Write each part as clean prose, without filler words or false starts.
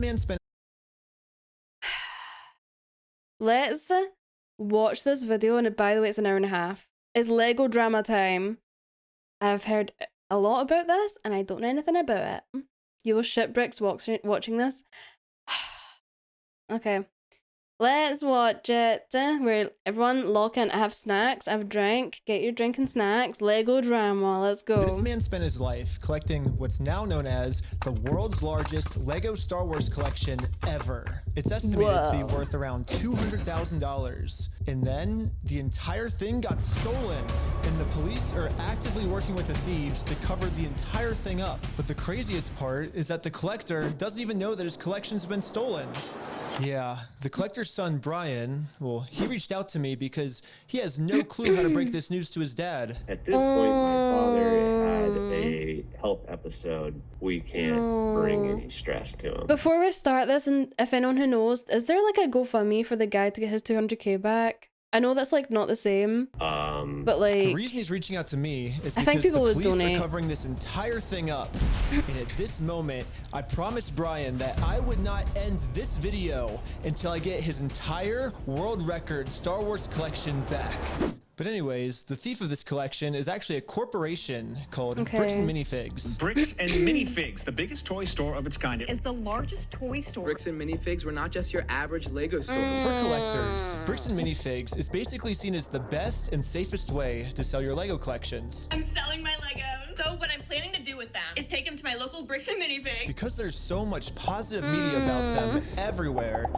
man spent... Let's watch this video, and by the way, it's an hour and a half. It's Lego drama time. I've heard a lot about this, and I don't know anything about it. You will shipbricks watching this. Okay. Let's watch it. Where everyone lock in. I have snacks. I have a drink. Get your drink and snacks. Lego drama. Let's go. This man spent his life collecting what's now known as the world's largest Lego Star Wars collection ever. It's estimated to be worth around $200,000. And then the entire thing got stolen, and the police are actively working with the thieves to cover the entire thing up. But the craziest part is that the collector doesn't even know that his collection's been stolen. Yeah, the collector's son, Brian, well, he reached out to me because he has no clue how to break this news to his dad. At this point, my father had a health episode. We can't bring any stress to him. Before we start this, and if anyone who knows, is there like a GoFundMe for the guy to get his 200K back? I know that's like not the same, but like... The reason he's reaching out to me is because the police are covering this entire thing up. And at this moment, I promised Brian that I would not end this video until I get his entire world record Star Wars collection back. But anyways, the thief of this collection is actually a corporation called Bricks and Minifigs. Bricks and Minifigs, the biggest toy store of its kind. Is the largest toy store. Bricks and Minifigs were not just your average Lego store. For collectors, Bricks and Minifigs is basically seen as the best and safest way to sell your Lego collections. I'm selling my Legos. So what I'm planning to do with them is take them to my local Bricks and Minifigs. Because there's so much positive media about them everywhere,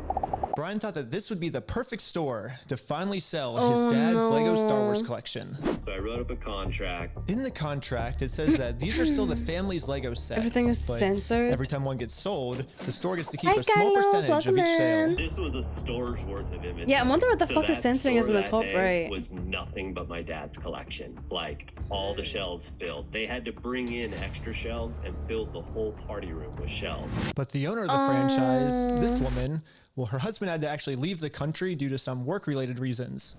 Brian thought that this would be the perfect store to finally sell his dad's Lego Star Wars collection. So I wrote up a contract. In the contract, it says that these are still the family's Lego sets. Everything is censored. Every time one gets sold, the store gets to keep a small percentage of each sale. This was a store's worth of inventory. Yeah, I wonder what the fuck the censoring is in the top right. Was nothing but my dad's collection. Like, all the shelves filled. They had to bring in extra shelves and fill the whole party room with shelves. But the owner of the franchise, this woman, well, her husband had to actually leave the country due to some work-related reasons.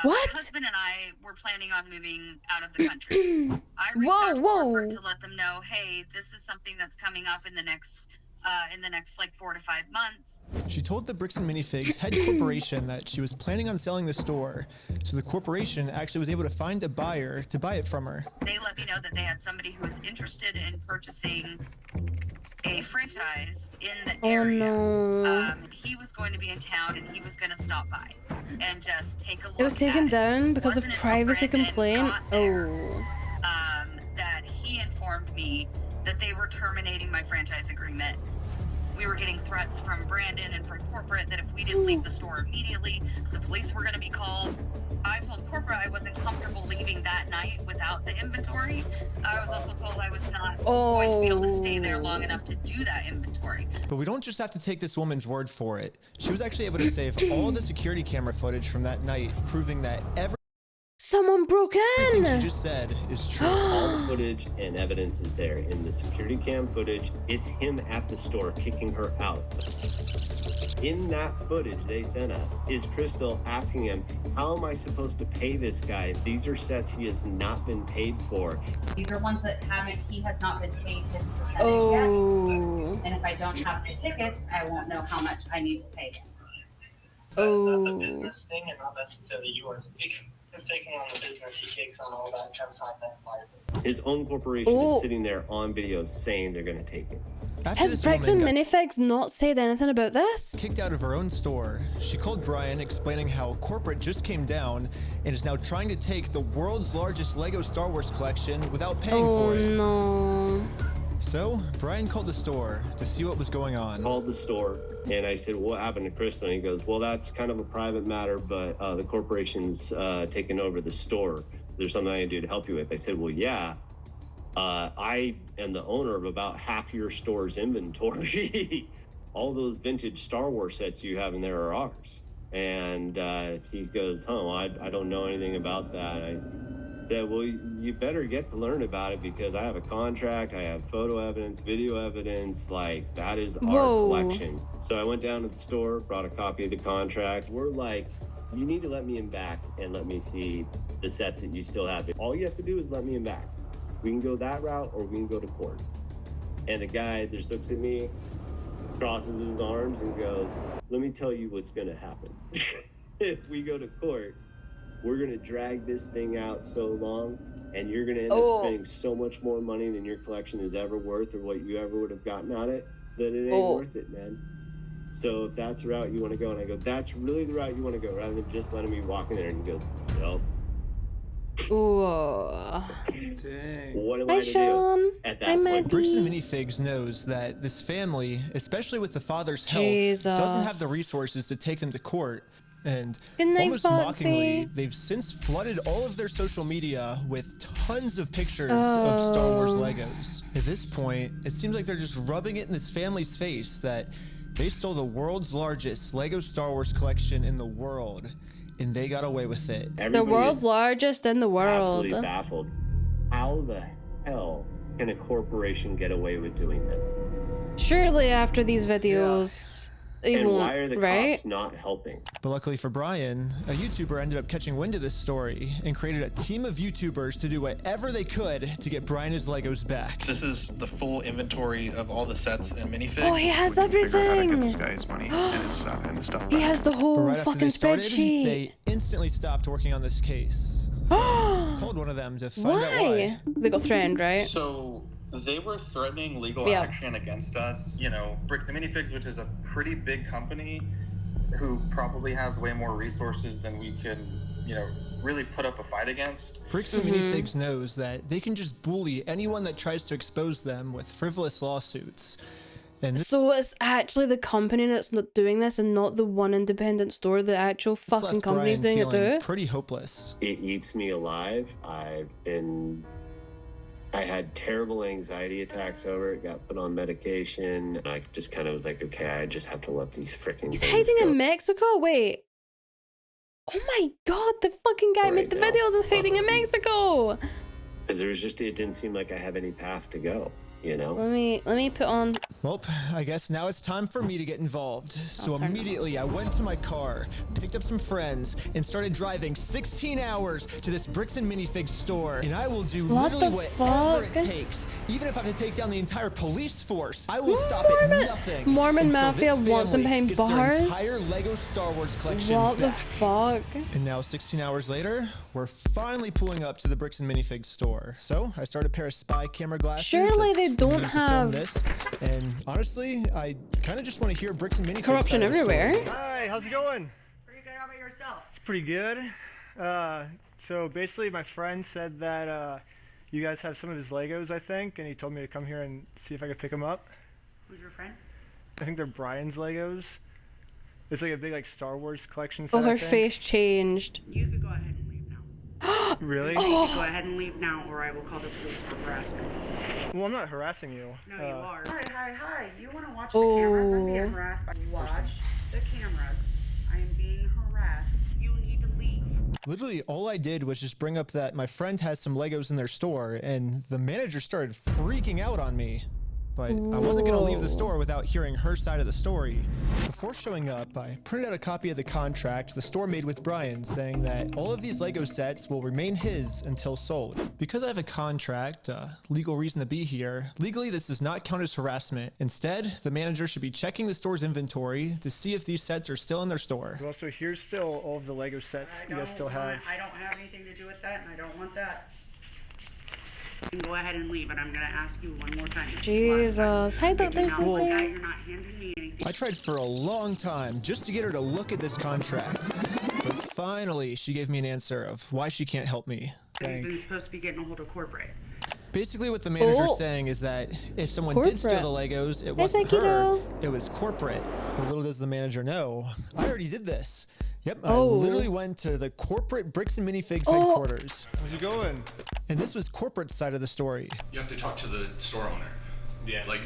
What? My husband and I were planning on moving out of the country. I reached out to corporate to let them know, hey, this is something that's coming up in the next like 4 to 5 months. She told the Bricks and Minifigs head corporation that she was planning on selling the store, so the corporation actually was able to find a buyer to buy it from her. They let me know that they had somebody who was interested in purchasing a franchise in the area. He was going to be in town and he was going to stop by and just take a look. It was taken down because of privacy complaint. That he informed me that they were terminating my franchise agreement. We were getting threats from Brandon and from corporate that if we didn't leave the store immediately, the police were going to be called. I told corporate I wasn't comfortable leaving that night without the inventory. I was also told I was not going to be able to stay there long enough to do that inventory. But we don't just have to take this woman's word for it. She was actually able to save all the security camera footage from that night, proving that someone broke in. Everything she just said is true. All the footage and evidence is there. In the security cam footage, it's him at the store kicking her out. In that footage they sent us is Crystal asking him, how am I supposed to pay this guy? These are sets he has not been paid for. These are ones that he has not been paid his percentage yet. And if I don't have the tickets, I won't know how much I need to pay him. That's a business thing and not necessarily yours. He's taking on the business, he takes on all that consignment liability. His own corporation is sitting there on video saying they're going to take it. Has Bricks and Minifigs not said anything about this? Kicked out of her own store, she called Brian explaining how corporate just came down and is now trying to take the world's largest Lego Star Wars collection without paying for it. No. So Brian called the store to see what was going on. Called the store and I said, what happened to Crystal? And he goes, well, that's kind of a private matter, but the corporation's taken over the store. There's something I can do to help you with. I said, well, yeah. I am the owner of about half your store's inventory. All those vintage Star Wars sets you have in there are ours. And he goes, oh, I don't know anything about that. I said, well, you better get to learn about it because I have a contract, I have photo evidence, video evidence, like that is our collection. So I went down to the store, brought a copy of the contract. We're like, you need to let me in back and let me see the sets that you still have. All you have to do is let me in back. We can go that route or we can go to court. And the guy just looks at me crosses his arms and goes, let me tell you what's going to happen. If we go to court, we're going to drag this thing out so long, and you're going to end up spending so much more money than your collection is ever worth or what you ever would have gotten on it, that it ain't worth it, man. So if that's the route you want to go, and I go, that's really the route you want to go, rather than just letting me walk in there, and he goes, yup. What am I to do at that point? Bricks and Minifigs knows that this family, especially with the father's health, doesn't have the resources to take them to court. And almost mockingly, they've since flooded all of their social media with tons of pictures of Star Wars Legos. At this point, it seems like they're just rubbing it in this family's face that they stole the world's largest Lego Star Wars collection in the world, and they got away with it. The world's largest in the world. Absolutely baffled. How the hell can a corporation get away with doing that? Surely after these videos, they and won't, why are the right? cops not helping? But luckily for Brian, a YouTuber ended up catching wind of this story and created a team of YouTubers to do whatever they could to get Brian his Legos back. This is the full inventory of all the sets and minifigs. Oh, he has everything! This guy his money and the stuff. He has the whole right fucking spreadsheet. They instantly stopped working on this case. So I called one of them to find out why. They got threatened, right? So they were threatening legal action against us. You know, Bricks and Minifigs, which is a pretty big company who probably has way more resources than we can, you know, really put up a fight against. Bricks and Minifigs knows that they can just bully anyone that tries to expose them with frivolous lawsuits. And so it's actually the company that's not doing this and not the one independent store. The actual fucking company's doing it too. Pretty hopeless. It eats me alive. I had terrible anxiety attacks over it, got put on medication. I just kind of was like, okay, I just have to let these freaking He's things hiding go. in Mexico? Wait. Oh my god, the fucking guy made the videos of hiding in Mexico. Because it didn't seem like I have any path to go, you know? Let me put on. Well, I guess now it's time for me to get involved. So immediately I went to my car, picked up some friends, and started driving 16 hours to this Bricks and Minifigs store. And I will do literally whatever it takes. Even if I have to take down the entire police force, I will stop at nothing. Mormon Mafia wants him behind bars? Their entire Lego Star Wars collection What the back. fuck? And now 16 hours later, we're finally pulling up to the Bricks and Minifigs store. So I started a pair of spy camera glasses. Surely they don't used to film have this. And honestly, I kind of just want to hear Bricks and Minifigs. corruption everywhere. Hi, how's it going? Pretty good. How about yourself? It's pretty good. So basically my friend said that you guys have some of his Legos, I think, and he told me to come here and see if I could pick them up. Who's your friend? I think they're Brian's Legos. It's like a big Star Wars collection set, Oh, her I think. face changed. You could go ahead and leave now. Really? You could go ahead and leave now, or I will call the police for harassment. Well, I'm not harassing you. No, you are. Hi. You want to watch the cameras? I'm being harassed by you. Watch the cameras. I am being harassed. You need to leave. Literally, all I did was just bring up that my friend has some Legos in their store, and the manager started freaking out on me. But I wasn't going to leave the store without hearing her side of the story. Before showing up, I printed out a copy of the contract the store made with Brian, saying that all of these Lego sets will remain his until sold. Because I have a contract, legal reason to be here, legally this does not count as harassment. Instead, the manager should be checking the store's inventory to see if these sets are still in their store. Well, so here's still all of the Lego sets you guys still have. I don't have anything to do with that, and I don't want that. You can go ahead and leave, and I'm going to ask you one more time. Jesus. Hi, Dr. Sissy. You're not handing me anything. I tried for a long time just to get her to look at this contract, but finally she gave me an answer of why she can't help me. He's been supposed to be getting a hold of corporate. Basically what the manager's saying is that if someone did steal the Legos, it wasn't her, it was corporate. But little does the manager know, I already did this. Yep, I literally went to the corporate Bricks and Minifigs headquarters. How's it going? And this was corporate side of the story. You have to talk to the store owner. Yeah, like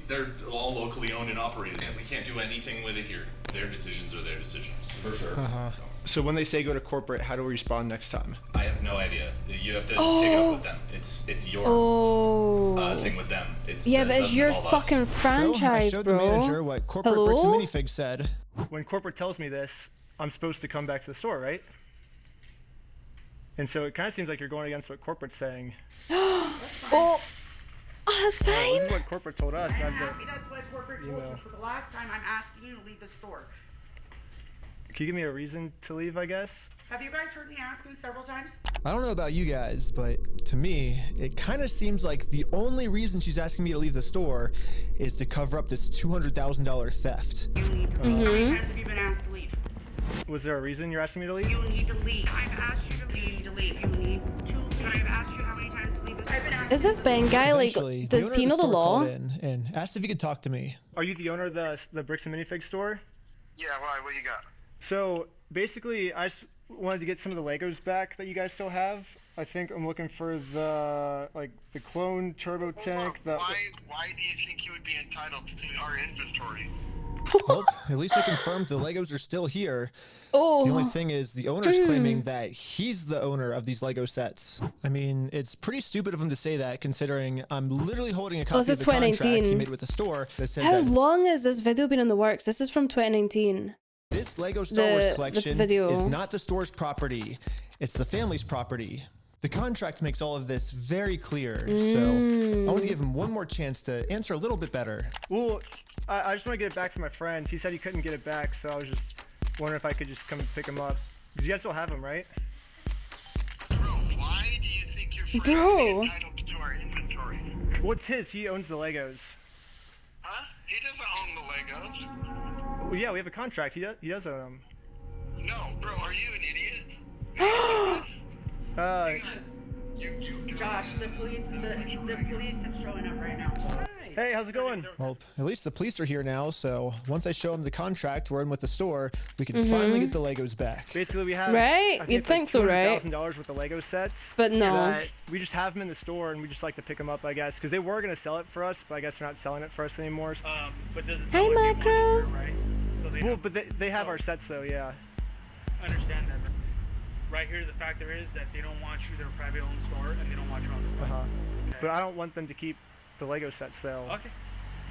they're all locally owned and operated, and we can't do anything with it here. Their decisions are their decisions. For sure. So when they say go to corporate, how do we respond next time? I have no idea. You have to take it up with them. It's your thing with them. But it's your fucking franchise, so I showed bro. the manager what corporate Bricks and Minifigs said. When corporate tells me this, I'm supposed to come back to the store, right? And so it kind of seems like you're going against what corporate's saying. That's This fine. is what corporate told us. I I am have happy that's what corporate told you. For the last time, I'm asking you to leave the store. Can you give me a reason to leave, I guess? Have you guys heard me ask you several times? I don't know about you guys, but to me, it kind of seems like the only reason she's asking me to leave the store is to cover up this $200,000 theft. You need to leave. How many times have you been asked to leave? Was there a reason you're asking me to leave? You need to leave. I've asked you to leave. You need to leave. You need to. I've asked you how many times to leave this. I've been asking. Is this Ben guy like? Eventually, the Does owner he of know the store law? called in and asked if he could talk to me. Are you the owner of the bricks and minifig store? Yeah, why? What you got? So basically, I just wanted to get some of the Legos back that you guys still have. I think I'm looking for the clone turbo tank. Why do you think you would be entitled to our inventory? Well, at least I confirmed the Legos are still here. Oh. The only thing is the owner's claiming that he's the owner of these Lego sets. I mean, it's pretty stupid of him to say that considering I'm literally holding a copy this of the is contract he 2019. made with the store that said How that long has this video been in the works? This is from 2019. this Lego Star Wars collection video. is not the store's property. It's the family's property. The contract makes all of this very clear, so I want to give him one more chance to answer a little bit better. Well, I just want to get it back from my friend. He said he couldn't get it back, so I was just wondering if I could just come pick him up. Because you guys still have him, right? Bro, why do you think your friend Bro. is entitled to our inventory? Well, it's his. He owns the Legos. Huh? He doesn't own the Legos. Well, yeah, we have a contract. He does own them. No, bro, are you an idiot? Josh, the police have showing up right now. Hey, how's it going? Well, at least the police are here now, so once I show him the contract we're in with the store, we can finally get the Legos back. Basically, we have Right? You'd think so, right? $200,000 worth of Lego sets. But no. that we just have them in the store, and we just like to pick them up, I guess, because they were gonna sell it for us, but I guess they're not selling it for us anymore. But does it Hey, sound like you Macro. want it, right? So they Well, don't- but they have our sets though, yeah. I understand that. But right here, the factor is that they don't want you their private owned store, and they don't want you on the front. Okay. But I don't want them to keep the Lego sets though. Okay.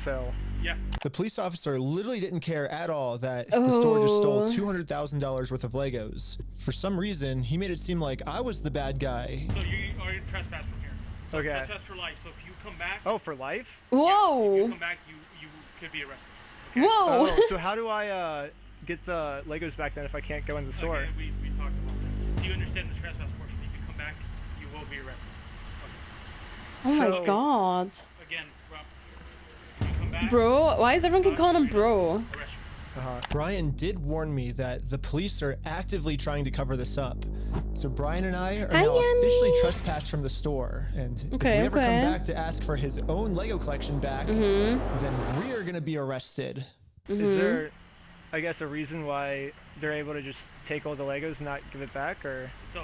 So. Yeah. The police officer literally didn't care at all that the store just stole Oh. $200,000 worth of Legos. For some reason, he made it seem like I was the bad guy. So you are trespass from here. So Okay. Trespass for life. So if you come back. Oh, for life? Whoa. If you come back, you could be arrested. Whoa. Oh, so how do I get the Legos back then if I can't go in the store? Okay, we talked about that. Do you understand the trespass portion? If you come back, you will be arrested. Oh my So- god. Again, Rob, if you come back, Bro, why is everyone keep calling him bro? arrest you. Brian did warn me that the police are actively trying to cover this up. So Brian and I are Hi, now officially Yummy. trespassed from the store. And if Okay, we ever okay. come back to ask for his own Lego collection back, then we're gonna be arrested. Is there, I guess, a reason why they're able to just take all the Legos and not give it back, or So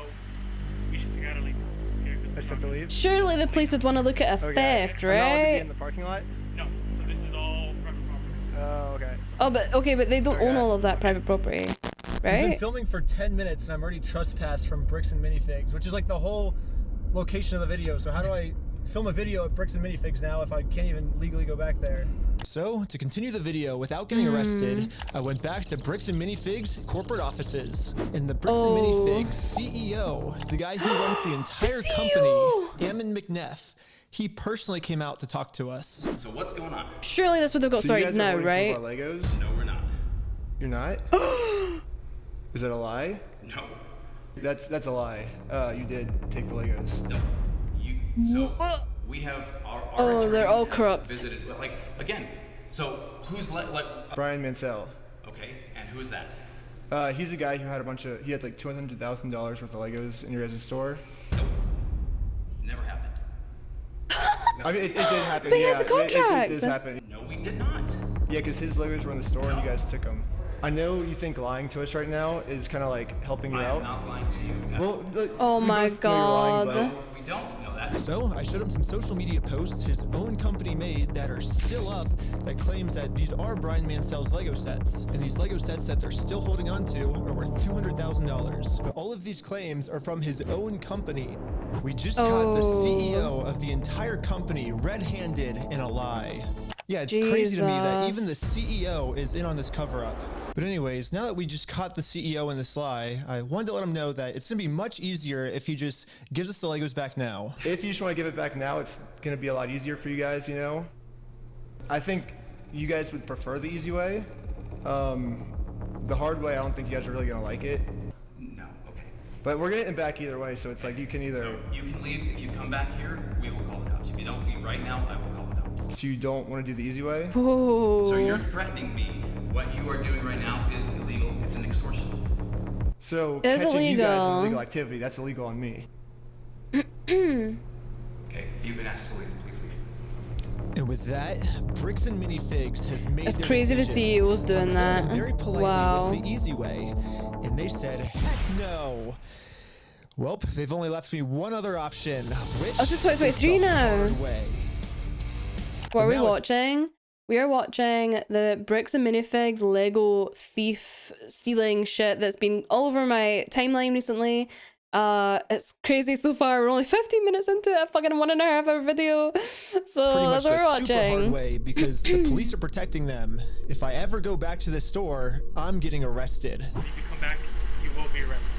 we just gotta leave. Okay, I just have to leave? Surely the police would want to look at a Okay. theft, I'm not allowed to be in right? the parking lot? No. So this is all private property. Oh, okay. Oh, but they don't own all of that private property, We've been right? filming for 10 minutes and I'm already trespassed from Bricks and Minifigs, which is like the whole location of the video. So how do I film a video at Bricks and Minifigs now if I can't even legally go back there? So to continue the video without getting arrested, I went back to Bricks and Minifigs corporate offices. And the Bricks and Minifigs CEO, the guy who runs the entire company, Ammon McNeff, he personally came out to talk to us. So what's going on? Surely this would have got started now, right? Legos? No, we're not. You're not? Is that a lie? No. That's a lie. You did take the Legos. No. So we have our Oh, they're all attorneys have corrupt. Visited, like again. So who's Brian Mansell. Okay, and who is that? He's a guy who had he had like $200,000 worth of Legos in your guys' store. Nope. Never happened. I mean, it did happen. But he yeah, has a contract. It did happen. No, we did not. Yeah, because his Legos were in the store and you guys took them. I know you think lying to us right now is kind of like helping you I out. am not lying to you. Well, look, Oh we my both know you're lying, god. but- We don't know that. So I showed him some social media posts his own company made that are still up that claims that these are Brian Mansell's Lego sets. And these Lego sets that they're still holding on to are worth $200,000. But all of these claims are from his own company. We just caught the CEO of the entire company red-handed in a lie. Yeah, it's crazy to me that even the CEO is in on this cover-up. But anyways, now that we just caught the CEO in this lie, I wanted to let him know that it's going to be much easier if he just gives us the Legos back now. If you just want to give it back now, it's going to be a lot easier for you guys, you know? I think you guys would prefer the easy way. The hard way, I don't think you guys are really going to like it. No, okay. But we're getting it back either way, so it's like you can either... So you can leave. If you come back here, we will call the cops. If you don't leave right now, I will call the cops. So you don't want to do the easy way? Ooh. So you're threatening me. What you are doing right now is illegal. It's an extortion. So it's catching you guys illegal. is illegal activity. That's illegal on me. Okay, you've been asked to leave. Please leave. And with that, Bricks and Minifigs has made It's their crazy the decision. CEO's doing that. Very politely Wow. with the easy way, and they said, heck no. Well, they've only left me one other option, which Oh, this is 2023 is the now. hard way. What are But we now it's- watching? We are watching the Bricks and Minifigs Lego thief stealing shit that's been all over my timeline recently. It's crazy so far. We're only 15 minutes into a fucking 1.5 hour video. So Pretty much that's what we're the super hard watching. way because the police are protecting them. If I ever go back to the store, I'm getting arrested. If you come back, you will be arrested.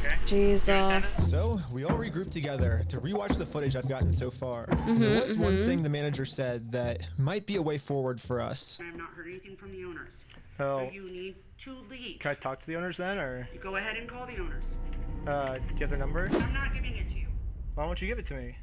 Okay? Jesus. So we all regrouped together to rewatch the footage I've gotten so far. There was one thing the manager said that might be a way forward for us. I have not heard anything from the owners. Oh. So you need to leave. Can I talk to the owners then, or? You go ahead and call the owners. Do you have their number? I'm not giving it to you. Why won't you give it to me?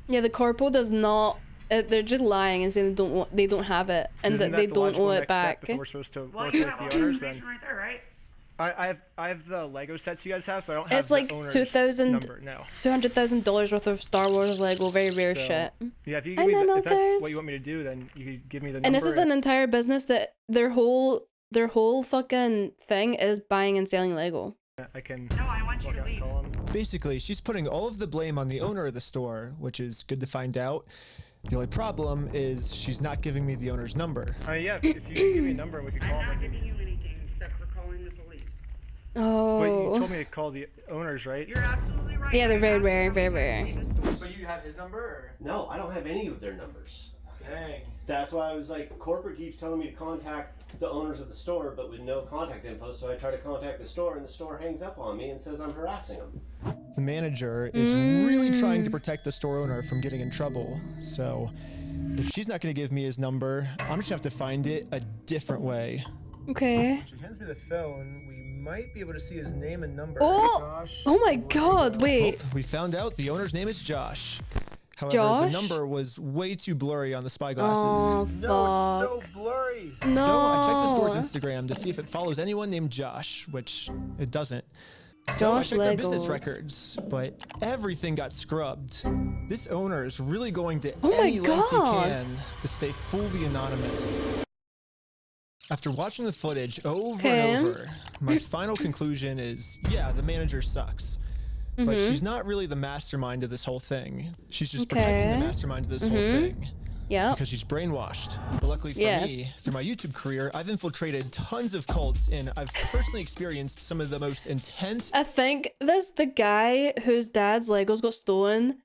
Yeah, the corpo does not. They're just lying and saying they don't have it and Isn't that they the don't logical owe it next step back. if we're supposed to Well, work you with have all the the owners information then? right there, right? I have the Lego sets you guys have, but I don't have It's the like owner's $2,000 number. No. $200,000 worth of Star Wars Lego, very rare So, shit. Yeah, if you I give me know, if that's guys. what you want me to do, then you could give me the number. And this is an entire business that their whole fucking thing is buying and selling Lego. I can. No, I want you walk to out and leave. call them. Basically, she's putting all of the blame on the owner of the store, which is good to find out. The only problem is she's not giving me the owner's number. Yeah, if you could give me a number, we could call I'm not them. giving you anything except for calling the police. Oh. But you told me to call the owners, right? You're absolutely right. Yeah, they're very I'm rare, asking very everybody rare. to leave the store. But you have his number? Or? No, I don't have any of their numbers. Dang. That's why I was like, corporate keeps telling me to contact the owners of the store, but with no contact info. So I try to contact the store, and the store hangs up on me and says I'm harassing them. The manager is really trying to protect the store owner from getting in trouble. So if she's not going to give me his number, I'm just going to have to find it a different way. Okay. She hands me the phone. We might be able to see his name and number. Oh! Josh. Oh my god, wait. We found out the owner's name is Josh. However, Josh? the number was way too blurry on the spy glasses. Oh, No, it's fuck. so blurry. No. So I checked the store's Instagram to see if it follows anyone named Josh, which it doesn't. So I Josh checked their business Legos. records, but everything got scrubbed. This owner is really going to Oh my any length he God. can to stay fully anonymous. After watching the footage over Okay. and over, my final conclusion is, yeah, the manager sucks. But she's not really the mastermind of this whole thing. She's just protecting the Okay. mastermind of this whole thing. Yeah. Because she's brainwashed. But luckily for me, Yes. through my YouTube career, I've infiltrated tons of cults and I've personally experienced some of the most intense. I think the guy whose dad's Legos got stolen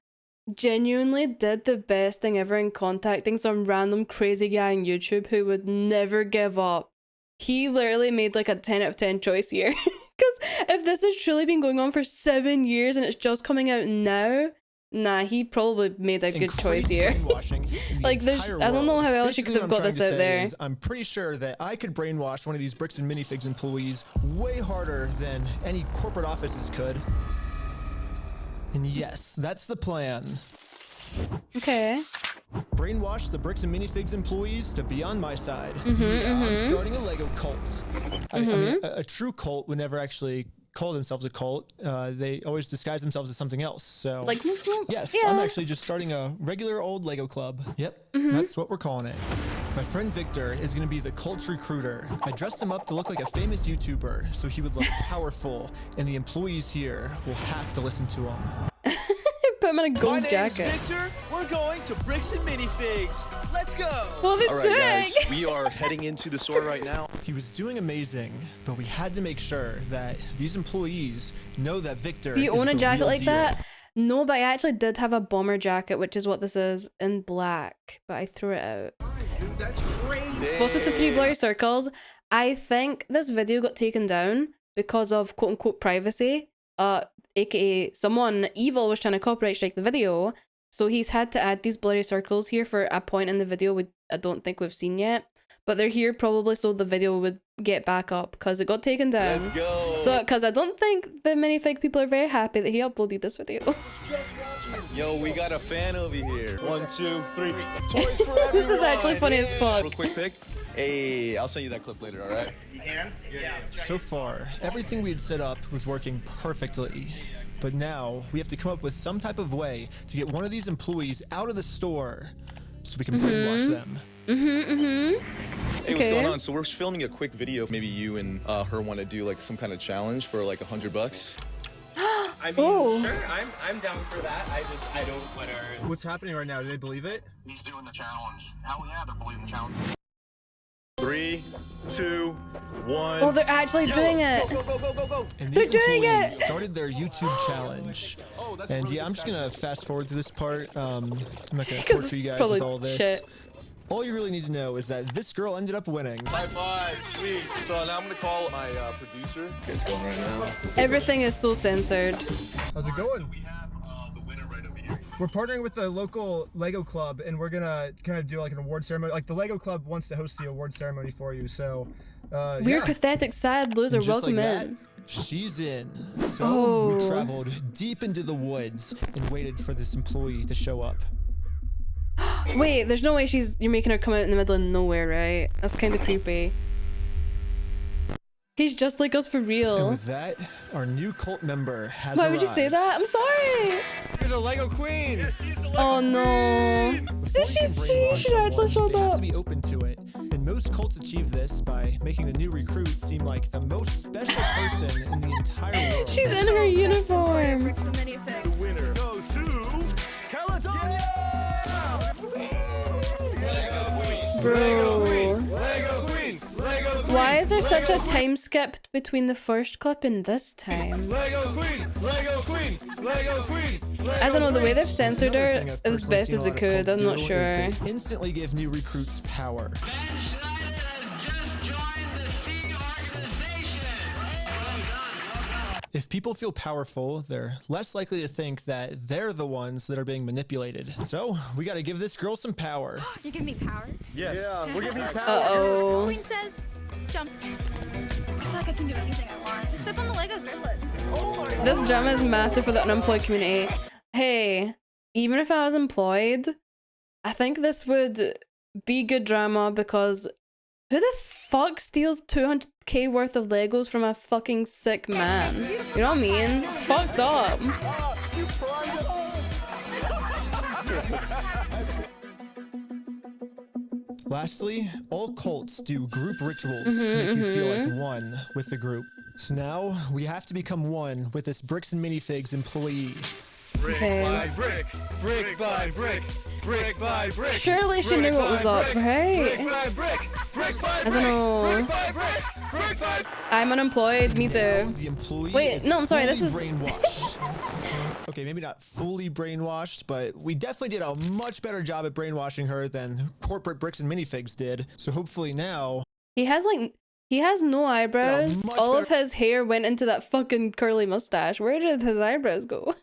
genuinely did the best thing ever in contacting some random crazy guy on YouTube who would never give up. He literally made like a 10 out of 10 choice here. Because if this has truly been going on for 7 years and it's just coming out now, nah, he probably made a good choice here. Like, there's, I don't know how else you could have got this out there. I'm pretty sure that I could brainwash one of these Bricks and Minifigs employees way harder than any corporate offices could. And yes, that's the plan. Okay. Brainwash the Bricks and Minifigs employees to be on my side. I'm starting a Lego cult. I mean, a true cult would never actually call themselves a cult. They always disguise themselves as something else. So, Like, yes, yeah. I'm actually just starting a regular old Lego club. Yep, that's what we're calling it. My friend Victor is going to be the cult recruiter. I dressed him up to look like a famous YouTuber, so he would look powerful, and the employees here will have to listen to him. Put him in a My gold name's jacket. Victor. We're going to Bricks and Minifigs. Let's go. What are they All right, doing? guys, we are heading into the store right now. He was doing amazing, but we had to make sure that these employees know that Victor Do you is own a the jacket real like deal. that? No, but I actually did have a bomber jacket, which is what this is, in black, but I threw it out. That's crazy. What's with the 3 blurry circles? I think this video got taken down because of quote-unquote privacy. AKA someone evil was trying to copyright strike the video, so he's had to add these blurry circles here for a point in the video I don't think we've seen yet. But they're here probably so the video would get back up because it got taken down. Let's go. So, because I don't think the minifig people are very happy that he uploaded this video. Yo, we got a fan over here. 1, 2, 3. Toys for everyone. This is actually funny as fuck. Real quick pic. Hey, I'll send you that clip later, all right? You can? Yeah. So far, everything we had set up was working perfectly. But now, we have to come up with some type of way to get one of these employees out of the store so we can brainwash them. Hey, what's going on? So we're filming a quick video. Maybe you and her want to do like some kind of challenge for like $100. I mean, sure, I'm down for that. I don't want to. What's happening right now? Do they believe it? He's doing the challenge. Hell yeah, they're believing the challenge. 3, 2, 1. Oh, they're actually doing it. Go. And They're these doing employees it. started their YouTube challenge. And yeah, I'm just gonna fast forward to this part. I'm not gonna torture you guys with all this. Shit. All you really need to know is that this girl ended up winning. High five, sweet. So now I'm gonna call my producer. It's going right now. Everything is so censored. How's it going? We're partnering with the local Lego club, and we're gonna kind of do like an award ceremony. Like the Lego club wants to host the award ceremony for you, so We're pathetic, sad loser. And just Welcome like in. that, she's in. So we Oh. traveled deep into the woods and waited for this employee to show up. Wait, there's no way you're making her come out in the middle of nowhere, right? That's kind of creepy. He's just like us for And real. with that, our new cult member has Why would you say arrived. that? I'm sorry. You're the Lego queen. Oh no. Before She you can brainwash actually someone, showed they have up. to be open to it. And most cults achieve this by making the new recruit seem like the most special person in the entire world. She's in her uniform. The winner goes to Caledonia! Bro. Lego queen. Why is there such a time skip between the first clip and this time? Lego queen. Lego queen. Lego queen. I don't know, the way they've censored Another her thing I've as personally best seen as a they lot of could. cults I'm not do is sure. they instantly give new recruits power. If people feel powerful, they're less likely to think that they're the ones that are being manipulated. So we got to give this girl some power. You give me power? Yes. Yeah, we're giving you power. Uh-oh. Queen says, jump. I feel like I can do anything I want. Step on the Legos barefoot. This drama is massive for the unemployed community. Hey, even if I was employed, I think this would be good drama because who the fuck steals 200k worth of Legos from a fucking sick man? You know what I mean? It's fucked up. Lastly, all cults do group rituals to make you feel like one with the group. So now we have to become one with this Bricks and Minifigs employee. Okay. Brick by brick. Brick by brick. Surely she knew what was up, right? I don't know. I'm unemployed, me too. The employee Wait, is no, I'm sorry, this fully is... brainwashed. Okay, maybe not fully brainwashed, but we definitely did a much better job at brainwashing her than corporate Bricks and Minifigs did. So hopefully now... He has no eyebrows. much All of better- his hair went into that fucking curly mustache. Where did his eyebrows go?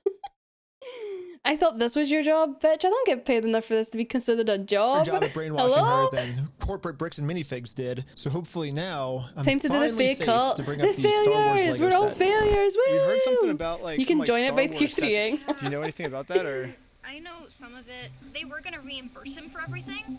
I thought this was your job, bitch. I don't get paid enough for this to be considered a job. Better job at brainwashing Hello? her than corporate Bricks and Minifigs did. So hopefully now I'm Time to do the finally fake safe cult. to bring The up these Star Wars failures. Lego We're all sets. failures. Woo! We heard something about like You can some, like, join it Star by Wars sets. cheering. Do you know anything about that or? I know some of it. They were gonna reimburse him for everything.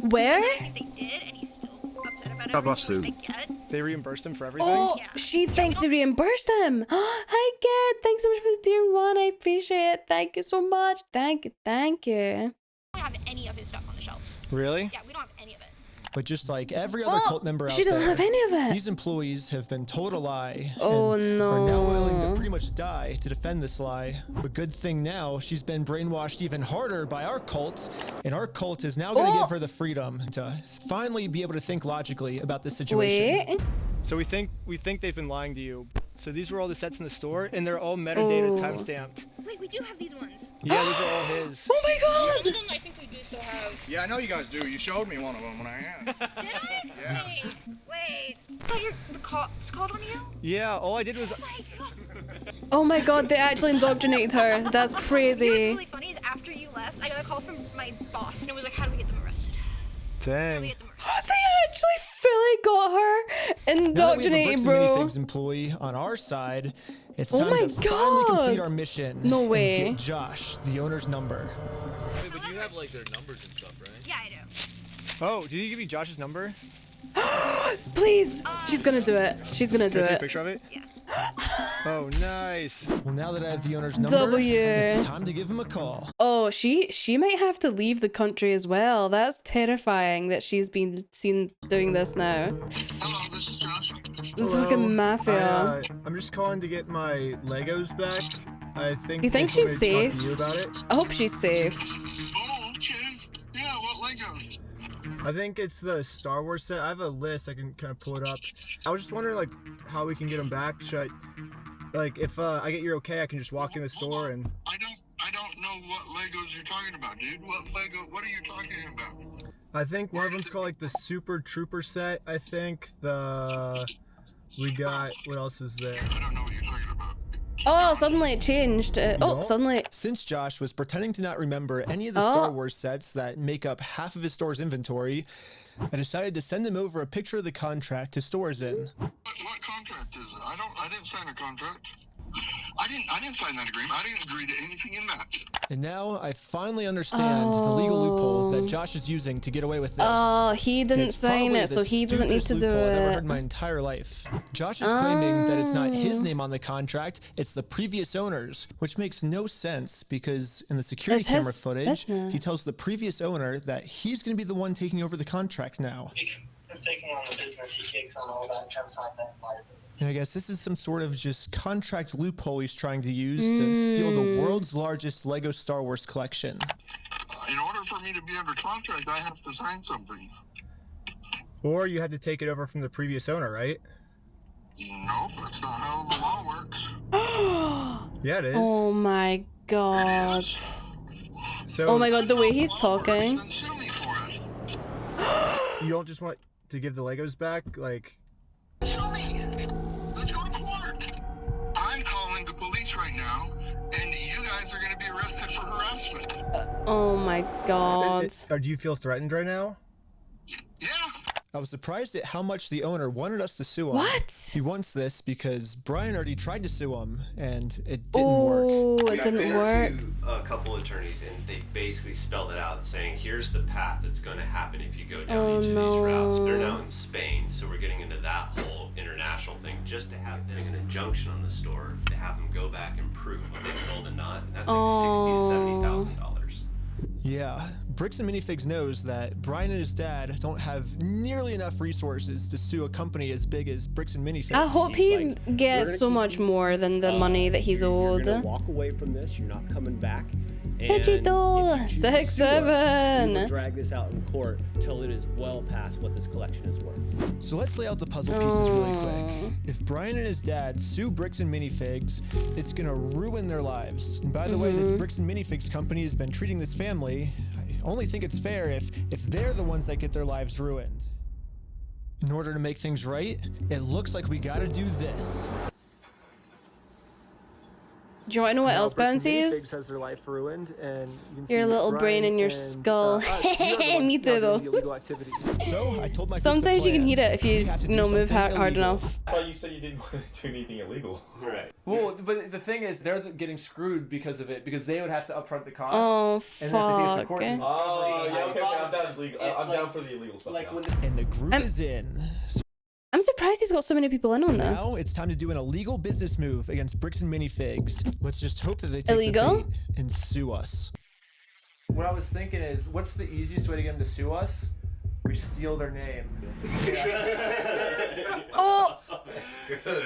Where? I think they did, and he's still upset about everything. I get. They reimbursed him for everything? Oh, she thinks they reimbursed him. Hi, Garrett. Thanks so much for the tier 1. I appreciate it. Thank you so much. Thank you. Thank you. We don't have any of his stuff on the shelves. Really? Yeah, we don't have any of it. But just like every other cult member out she doesn't there, have any of it. these employees have been told a lie Oh, and are now willing no. to pretty much die to defend this lie. But good thing now she's been brainwashed even harder by our cult, and our cult is now going to give her the freedom to finally be able to think logically about this situation. Wait. So we think they've been lying to you. So these were all the sets in the store, and they're all metadata timestamped. Wait, we do have these ones. Yeah, these are all his. Oh my god! Some of them I think we do still have. Yeah, I know you guys do. You showed me one of them when I asked. Did I? Yeah. Wait. It's called on you? Yeah, all I did was. Oh my god, they actually indoctrinated her. That's crazy. What's really funny is after you left, I got a call from my boss, and it was like, how do we get them arrested? Dang. They actually fully got her indoctrinated, now that we have a bro. Minifigs employee on our side, it's Oh time my to finally complete God. our mission. No and way. get Josh, the owner's number. Wait, but you have like their numbers and stuff, right? Yeah, I do. Oh, did he give you Josh's number? Please! She's gonna do it. She's gonna do Can I take a it. picture of it? Yeah. Oh, nice. Well, now that I have the owner's number, W. it's time to give him a call. Oh, she might have to leave the country as well. That's terrifying that she's been seen doing this now. Hello, this is Josh. The fucking mafia. I'm just calling to get my Legos back. I think. Do you think they told she's me to talk safe? to you about it. I hope she's safe. Oh, okay. Yeah, what Legos? I think it's the Star Wars set. I have a list. I can kind of pull it up. I was just wondering, like, how we can get them back. Should I, like, if I get your okay, I can just walk in the store and. I don't know what Legos you're talking about, dude. What are you talking about? I think one of them's called like the Super Trooper set. I think we got, what else is there? I don't know what you're talking about. Oh, suddenly it changed. Suddenly. Since Josh was pretending to not remember any of the Star Wars sets that make up half of his store's inventory, I decided to send him over a picture of the contract his store is in. What contract is it? I didn't sign a contract. I didn't sign that agreement. I didn't agree to anything in that. And now I finally understand the legal loophole that Josh is using to get away with this. Oh, he didn't It's sign probably it, so the he doesn't need to stupidest do loophole I've ever it. heard in my entire life. Josh is claiming that it's not his name on the contract, it's the previous owner's, which makes no sense because in the security It's camera his footage, he business. tells the previous owner that he's going to be the one taking over the contract now. He's taking on the business, he takes on all that consignment liability. And I guess this is some sort of just contract loophole he's trying to use to steal the world's largest Lego Star Wars collection. In order for me to be under contract, I have to sign something. Or you had to take it over from the previous owner, right? Nope, that's not how the law works. Yeah, it is. Oh my god. So Oh my god, the way he's talking. Then sue me for it. you don't just want to give the Legos back, like. Sue me. Let's go to court. I'm calling the police right now, and you guys are going to be arrested for harassment. Oh my god. Or do you feel threatened right now? Yeah. I was surprised at how much the owner wanted us to sue him. What? He wants this because Brian already tried to sue him and it didn't Oh, work. it didn't work. A couple attorneys, and they basically spelled it out, saying here's the path that's going to happen if you go down each of these routes. They're now in Spain, so we're getting into that whole international thing just to have them an injunction on the store to have them go back and prove what they sold and not. And that's like $60,000 to $70,000. Yeah, Bricks and Minifigs knows that Brian and his dad don't have nearly enough resources to sue a company as big as Bricks and Minifigs. I hope he gets so much more than the money that he's owed. You're gonna walk away from this. You're not coming back. And Vegito, if you choose to sue us, 6'7". we will drag this out in court till it is well past what this collection is worth. So let's lay out the puzzle pieces really quick. If Brian and his dad sue Bricks and Minifigs, it's gonna ruin their lives. And by the way, this Bricks and Minifigs company has been treating this family. I only think it's fair if they're the ones that get their lives ruined. In order to make things right, it looks like we gotta do this. Do you want to know what else Bricks and bounces? Minifigs has their life ruined, and you can Your see little brain Brian in your and, skull. us, we are the ones Me now too, doing though. the illegal activity. So I told my Sometimes you can hear it if you, move hard enough. I thought you said you didn't want to do anything illegal. Right. Well, but the thing is, they're getting screwed because of it, because they would have to upfront the cost. Oh, and then if they take us to fuck. court, then- Oh, yeah, okay, I I'm down, legal. I'm down for the illegal stuff. Like now. And the group is in. I'm surprised he's got so many people in on this. Now it's time to do an illegal business move against Bricks and Minifigs. Let's just hope that they take Illegal? the bait and sue us. What I was thinking is, what's the easiest way to get them to sue us? We steal their name. Oh! Good.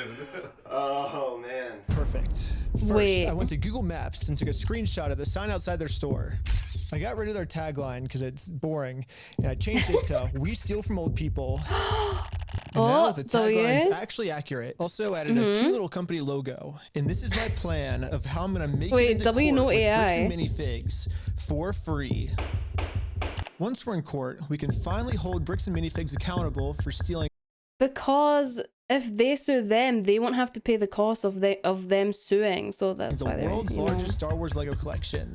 Oh, man. Perfect. First, Wait. I went to Google Maps and took a screenshot of the sign outside their store. I got rid of their tagline because it's boring, and I changed it to "We steal from old people." And now the W. tagline is actually accurate. Also added a cute little company logo. And this is my plan of how I'm gonna make it into W, court no with bricks AI. and minifigs for free. Once we're in court, we can finally hold Bricks and Minifigs accountable for stealing. Because if they sue them, they won't have to pay the cost of them suing. So that's why the they're, world's you know. largest Star Wars Lego collection.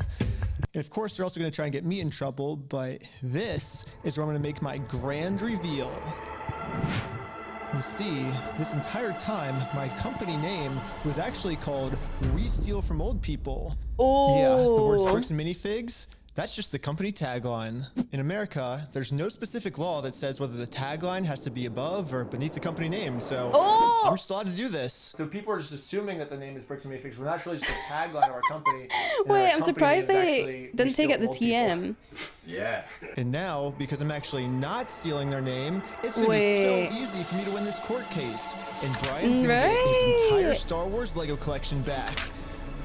And of course, they're also going to try and get me in trouble, but this is where I'm going to make my grand reveal. You see, this entire time, my company name was actually called We Steal From Old People. Oh. Yeah, the words Bricks and Minifigs, that's just the company tagline. In America, there's no specific law that says whether the tagline has to be above or beneath the company name, so I'm just allowed to do this. So people are just assuming that the name is Bricks and Minifigs, when that's really just the tagline of our company. Wait, I'm surprised they didn't take out the TM. Yeah. And now, because I'm actually not stealing their name, it's gonna be so easy for me to win this court case. And Brian's gonna get his entire Star Wars Lego collection back.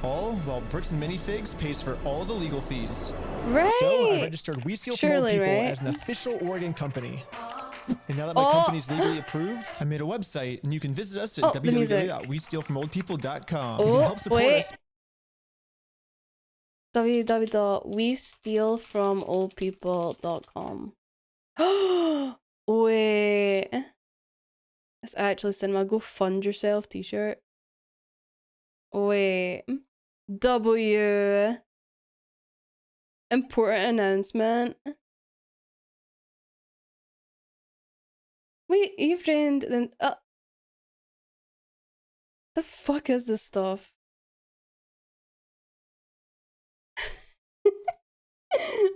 All while Bricks and Minifigs pays for all the legal fees. Right. So I registered We Steal From Old People as an official Oregon company. And now that my company's legally approved, I made a website, and you can visit us at www.westealfromoldpeople.com. You can help support us. www.westealfromoldpeople.com. Wait. It's actually cinema. Go fund yourself t-shirt. Wait. W. Important announcement. Wait, you've trained then. The fuck is this stuff?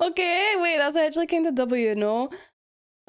Okay, wait, that's actually kind of W, no?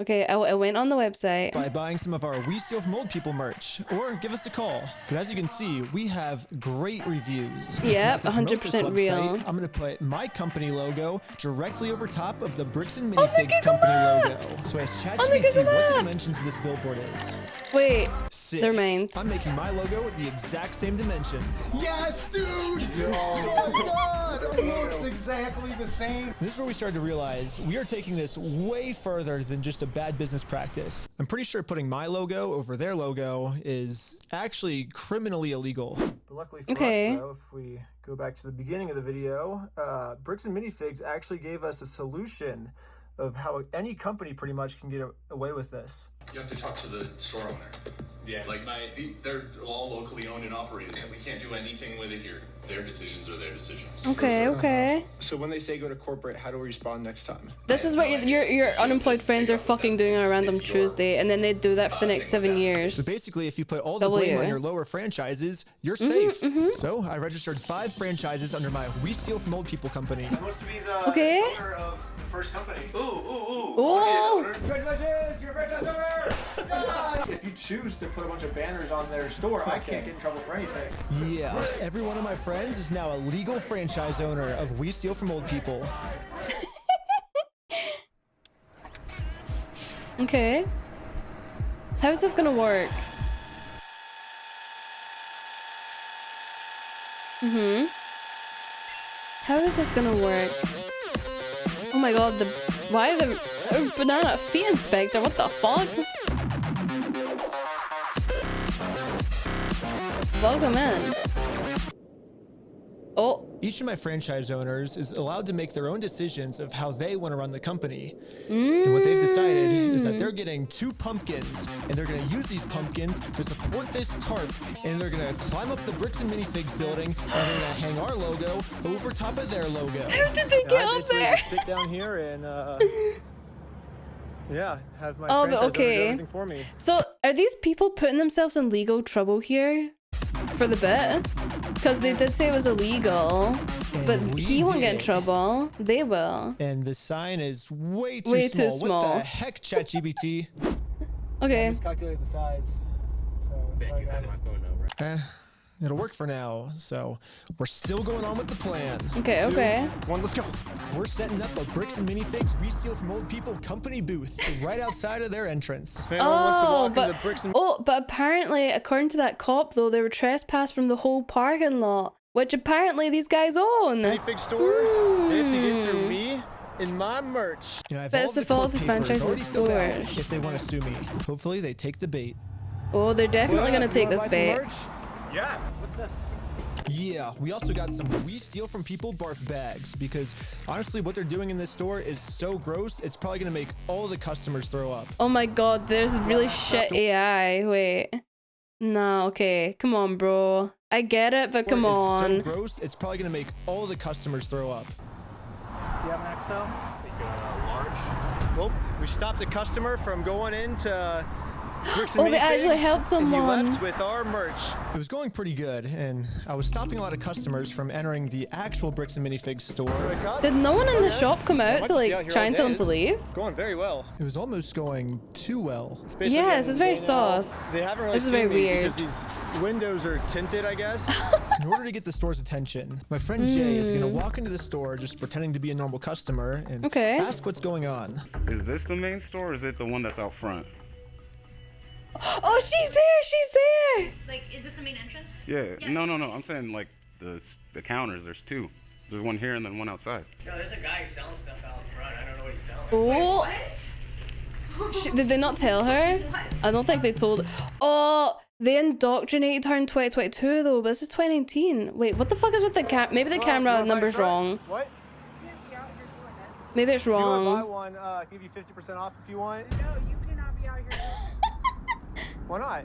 Okay, I went on the website. By buying some of our We Steal From Old People merch, or give us a call. But as you can see, we have great reviews. Yep, So now to promote 100% this website, real. I'm gonna put my company logo directly over top of the Bricks and Minifigs company logo. So as ChatGPT, what the dimensions of this billboard is. Wait, Sick. they're mine. I'm making my logo with the exact same dimensions. Yes, dude! Oh my god! It looks exactly the same. This is where we started to realize we are taking this way further than just a bad business practice. I'm pretty sure putting my logo over their logo is actually criminally illegal. But luckily for us, though, if we go back to the beginning of the video, Bricks and Minifigs actually gave us a solution of how any company pretty much can get away with this. You have to talk to the store owner. Yeah, like they're all locally owned and operated, and we can't do anything with it here. Their decisions are their decisions. Okay, okay. So when they say go to corporate, how do we respond next time? This is what your unemployed friends are fucking doing on a random Tuesday, and then they do that for the next 7 years. So basically, if you put all the blame on your lower franchises, you're safe. So I registered 5 franchises under my We Steal From Old People company. I supposed to be the owner of the first company. Oh! Congratulations, you're a franchise owner! If you choose to put a bunch of banners on their store, I can't get in trouble for anything. Yeah, every one of my friends is now a legal franchise owner of We Steal From Old People. Okay. How's this gonna work? How is this gonna work? Oh my god, why the banana fee inspector? What the fuck? Welcome in. Oh. Each of my franchise owners is allowed to make their own decisions of how they want to run the company. Mm. And what they've decided is that they're getting 2 pumpkins, and they're going to use these pumpkins to support this tarp, and they're going to climb up the Bricks and Minifigs building, and they're going to hang our logo over top of their logo. How did they get up there? Sit down here and yeah, have my franchise owner do everything for me. So are these people putting themselves in legal trouble here for the bit? Because they did say it was illegal, but he won't get in trouble. They will. And the sign is way too small. What the heck, ChatGPT? Okay. I just calculated the size. So sorry, guys. It'll work for now. So we're still going on with the plan. Okay, 2, okay. 1, let's go. We're setting up a Bricks and Minifigs We Steal From Old People company booth right outside of their entrance. But apparently, according to that cop, though, they were trespassed from the whole parking lot, which apparently these guys own. Minifig store, they have to get through me and my merch. You know, I've But it's the fault of the franchise's already filled out stores. if they want to sue me. Hopefully, they take the bait. Oh, they're definitely gonna take this bait. Yeah. What's this? Yeah, we also got some We Steal From People barf bags because honestly, what they're doing in this store is so gross, it's probably gonna make all the customers throw up. Oh my god, there's really shit AI. Wait. No, okay. Come on, bro. I get it, but come on. It's so gross, it's probably gonna make all the customers throw up. Do you have an XL? Large. Well, we stopped a customer from going into Bricks and Oh, they actually Minifigs, helped someone. And he left with our merch. It was going pretty good, and I was stopping a lot of customers from entering the actual Bricks and Minifigs store. Did no one in the shop come out to like try and tell them to leave? Going very well. It was almost going too well. Yeah, this is very sauce. They haven't really This is very seen me weird. because these windows are tinted, I guess. In order to get the store's attention, my friend Jay is gonna walk into the store just pretending to be a normal customer and ask what's going on. Is this the main store or is it the one that's out front? Oh, she's there! She's there! Like, is this the main entrance? Yeah. No. I'm saying like the counters. There's two. There's one here and then one outside. No, there's a guy who's selling stuff out front. I don't know what he's selling. Oh! Did they not tell her? I don't think they told. Oh, they indoctrinated her in 2022 though, but this is 2019. Wait, what the fuck is with the maybe the camera number's wrong. What? Maybe it's wrong. If you want to buy one, give you 50% off if you want. No, you cannot be out here doing this. Why not?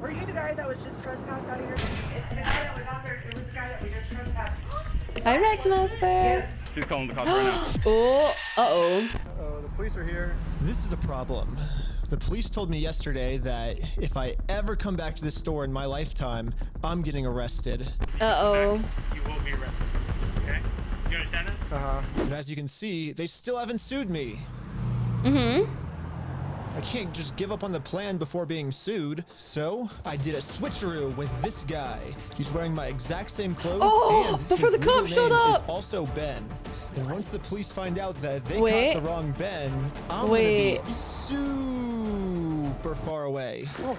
Were you the guy that was just trespassed out of here? The guy that was out there, it was the guy that we just trespassed. Hi, Rex Master. She's calling the cops right now. Oh, uh-oh. Uh-oh, the police are here. This is a problem. The police told me yesterday that if I ever come back to this store in my lifetime, I'm getting arrested. Uh-oh. You will be arrested. Okay? You understand that? Uh-huh. And as you can see, they still haven't sued me. Mm-hmm. I can't just give up on the plan before being sued. So I did a switcheroo with this guy. He's wearing my exact same clothes. Oh, and before his the cops legal showed name up. is also Ben. And once the police find out that they Wait. caught the wrong Ben, I'm Wait. gonna be super far away. Oh,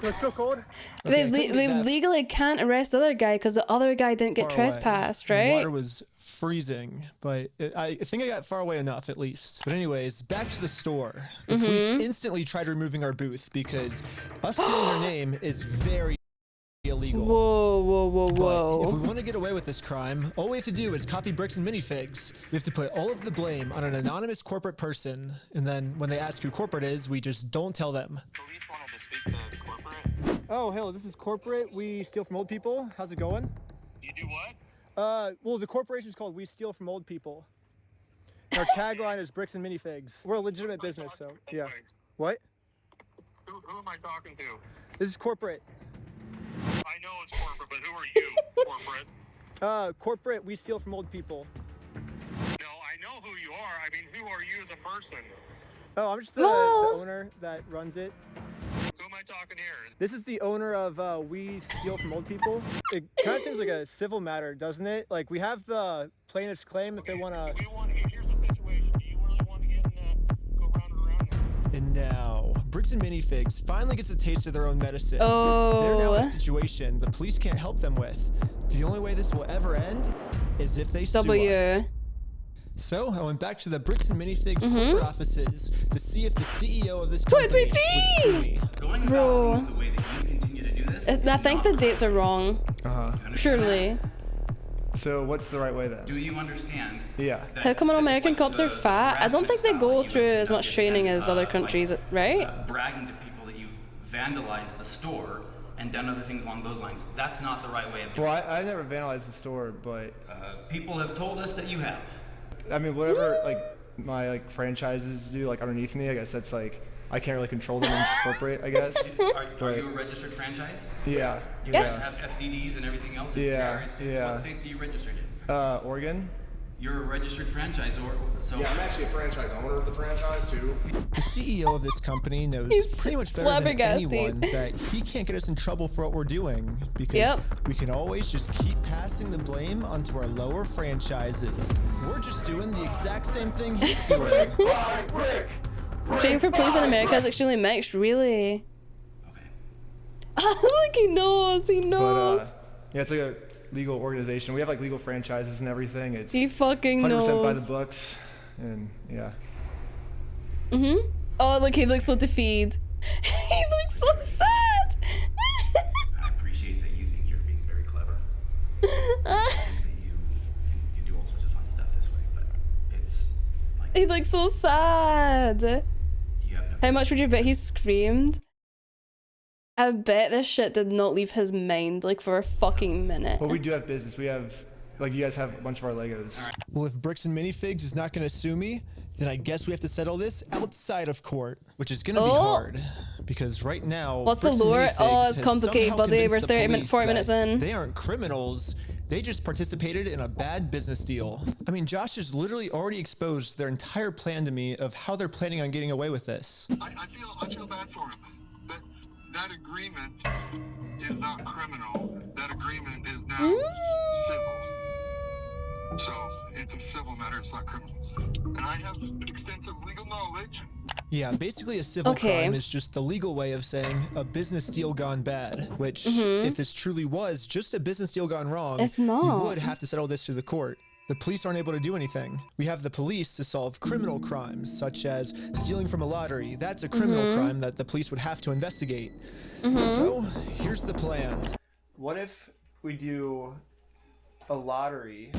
it's so cold. They Okay, I couldn't get that legally can't arrest the other guy because the other guy didn't get far away. trespassed, The right? water was freezing, but I think I got far away enough at least. But anyways, back to the store. The police instantly tried removing our booth because us stealing our name is very illegal. Whoa. But if we want to get away with this crime, all we have to do is copy Bricks and Minifigs. We have to put all of the blame on an anonymous corporate person, and then when they ask who corporate is, we just don't tell them. Police wanted to speak to corporate. Oh, hello, this is corporate. We steal from old people. How's it going? You do what? Well, the corporation's called We Steal From Old People. Our tagline is Bricks and Minifigs. We're a legitimate business, so yeah. What? Who am I talking to? This is corporate. I know it's corporate, but who are you, corporate? Corporate, we steal from old people. No, I know who you are. I mean, who are you as a person? Oh, I'm just the owner that runs it. Who am I talking here? This is the owner of We Steal From Old People. It kind of seems like a civil matter, doesn't it? Like, we have the plaintiff's claim if they want to... Here's the situation. Do you really want to get go round and around? And now, Bricks and Minifigs finally gets a taste of their own medicine. Oh. They're now in a situation the police can't help them with. The only way this will ever end is if they sue us. So I went back to the Bricks and Minifigs corporate offices to see if the CEO of this company would sue me. Bro. I think the dates are wrong. Surely. So what's the right way then? Do you understand? Yeah. How come all American cops are fat? I don't think they go through as much training as other countries, right? Bragging to people that you've vandalized the store and done other things along those lines. That's not the right way of doing it. Well, I never vandalized the store, but... people have told us that you have. I mean, whatever, like, my, franchises do, underneath me, I guess that's, I can't really control them in corporate, I guess. Are you a registered franchise? Yeah. You Yes. have FDDs and everything else? Yeah, yeah. What states are you registered in? Oregon. You're a registered franchisor, so... Yeah, I'm actually a franchise owner of the franchise, too. The CEO of this company knows pretty much better than anyone that he can't get us in trouble for what we're doing because we can always just keep passing the blame onto our lower franchises. We're just doing the exact same thing he's doing. Training for police in America is extremely mixed, really. Look, he knows. But, yeah, it's like a legal organization. We have legal franchises and everything. It's he fucking 100% knows. by the books, and yeah. Oh, look, he looks so defeated. He looks so sad. He looks so sad. How much would you bet he screamed? I bet this shit did not leave his mind like for a fucking minute. Well, we do have business. We have, like, you guys have a bunch of our Legos. Well, if Bricks and Minifigs is not going to sue me, then I guess we have to settle this outside of court, which is going to be hard because right now. What's the Bricks and lore? Minifigs Oh, it's has complicated, somehow buddy. convinced We're the police 40 minutes that in. They aren't criminals. They just participated in a bad business deal. I mean, Josh has literally already exposed their entire plan to me of how they're planning on getting away with this. I feel bad for him. That agreement is not criminal. That agreement is now civil. So it's a civil matter, it's not criminal. And I have extensive legal knowledge. Yeah, basically a civil crime is just the legal way of saying a business deal gone bad, which if this truly was just a business deal gone wrong, It's not. you would have to settle this through the court. The police aren't able to do anything. We have the police to solve criminal crimes, such as stealing from a lottery. That's a criminal crime that the police would have to investigate. So here's the plan. What if we do a lottery?